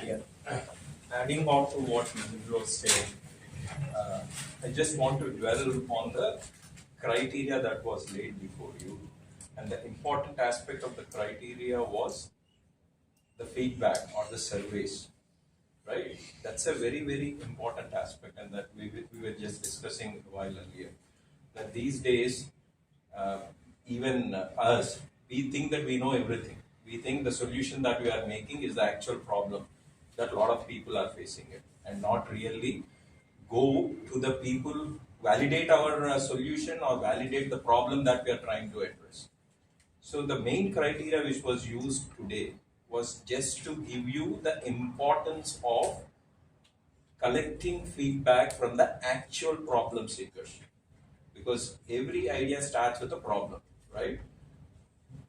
Speaker 3: Yeah. Adding on to what Nidhu was saying, I just want to dwell on the criteria that was laid before you. And the important aspect of the criteria was the feedback or the surveys, right? That's a very, very important aspect, and that we were just discussing a while earlier. That these days, even us, we think that we know everything. We think the solution that we are making is the actual problem that a lot of people are facing it, and not really go to the people, validate our solution or validate the problem that we are trying to address. So the main criteria which was used today was just to give you the importance of collecting feedback from the actual problem seekers. Because every idea starts with a problem, right?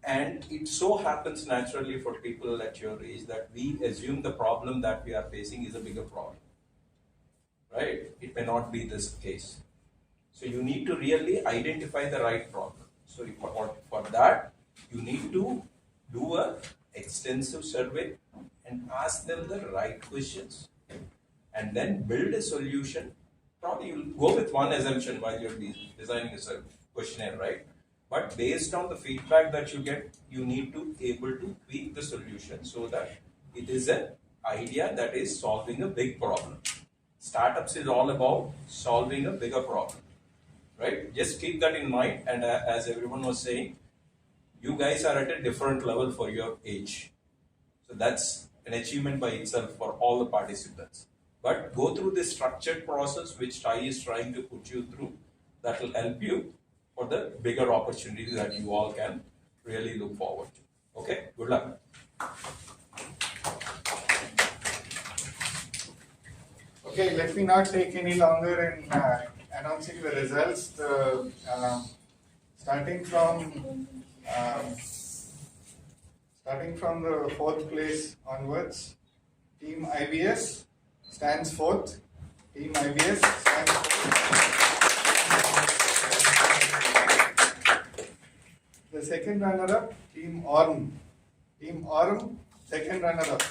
Speaker 3: And it so happens naturally for people at your age that we assume the problem that we are facing is a bigger problem, right? It may not be this case. So you need to really identify the right problem. So for that, you need to do a extensive survey and ask them the right questions, and then build a solution. Probably you'll go with one assumption while you're designing a questionnaire, right? But based on the feedback that you get, you need to able to tweak the solution so that it is an idea that is solving a big problem. Startups is all about solving a bigger problem, right? Just keep that in mind. And as everyone was saying, you guys are at a different level for your age. So that's an achievement by itself for all the participants. But go through this structured process which Tai is trying to put you through. That will help you for the bigger opportunities that you all can really look forward to. Okay, good luck.
Speaker 2: Okay, let me not take any longer in announcing the results. Starting from the fourth place onwards, Team IBS stands fourth. Team IBS stands fourth. The second runner-up, Team Orm. Team Orm, second runner-up.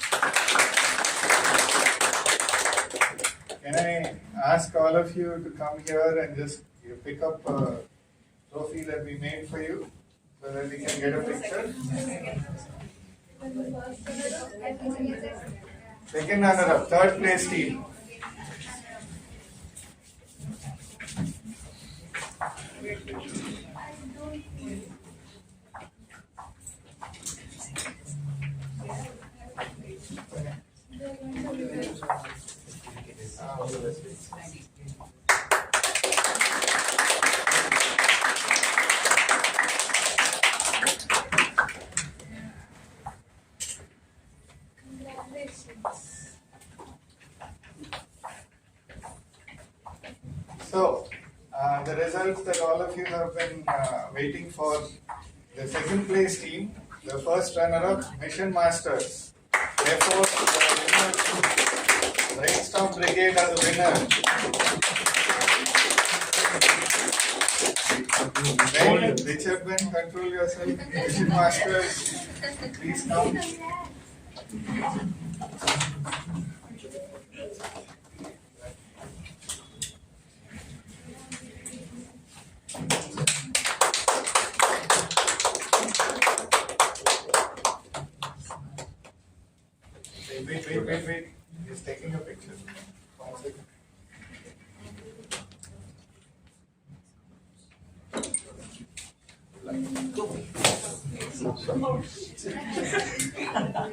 Speaker 2: Can I ask all of you to come here and just pick up a trophy that we made for you so that we can get a picture? Second runner-up, third place team. So, the results that all of you have been waiting for. The second place team, the first runner-up, Mission Masters. Therefore, the Brainstorm Brigade are the winner. Ben, Richard Ben, control yourself. Mission Masters, please come. Wait. wait. He's taking a picture. 1 second.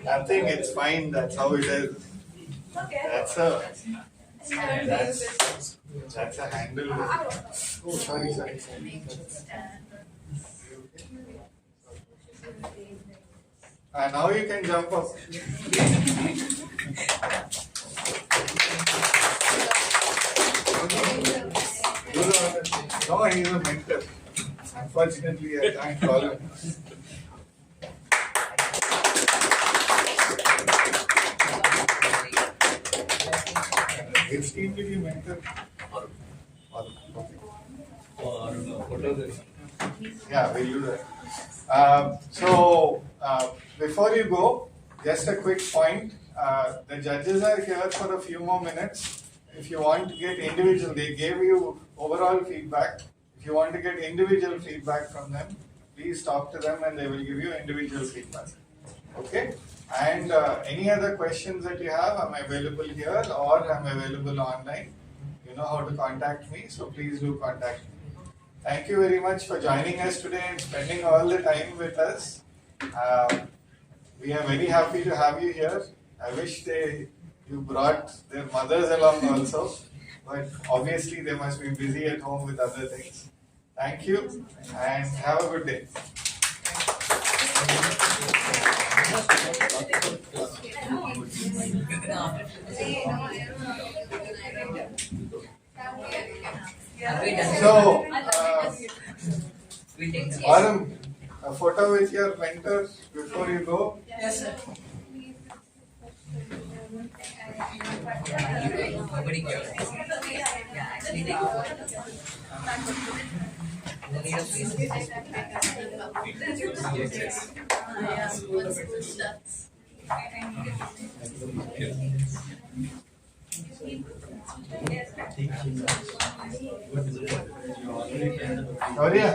Speaker 2: Nothing, it's fine, that's how it is.
Speaker 16: Okay.
Speaker 2: That's a handle. Oh, sorry. Now you can jump up. No, he's a mentor. Unfortunately, I can't call him. Which team did you mentor? Yeah, we'll do that. Before you go, just a quick point. The judges are here for a few more minutes. If you want to get individual, they gave you overall feedback. If you want to get individual feedback from them, please talk to them and they will give you individual feedback. Okay? And any other questions that you have, I'm available here or I'm available online. You know how to contact me, so please do contact me. Thank you very much for joining us today and spending all the time with us. We are very happy to have you here. I wish you brought their mothers along also, but obviously they must be busy at home with other things. Thank you and have a good day. So, Arun, a photo with your mentor before you go?
Speaker 12: Yes, sir.
Speaker 2: Gloria?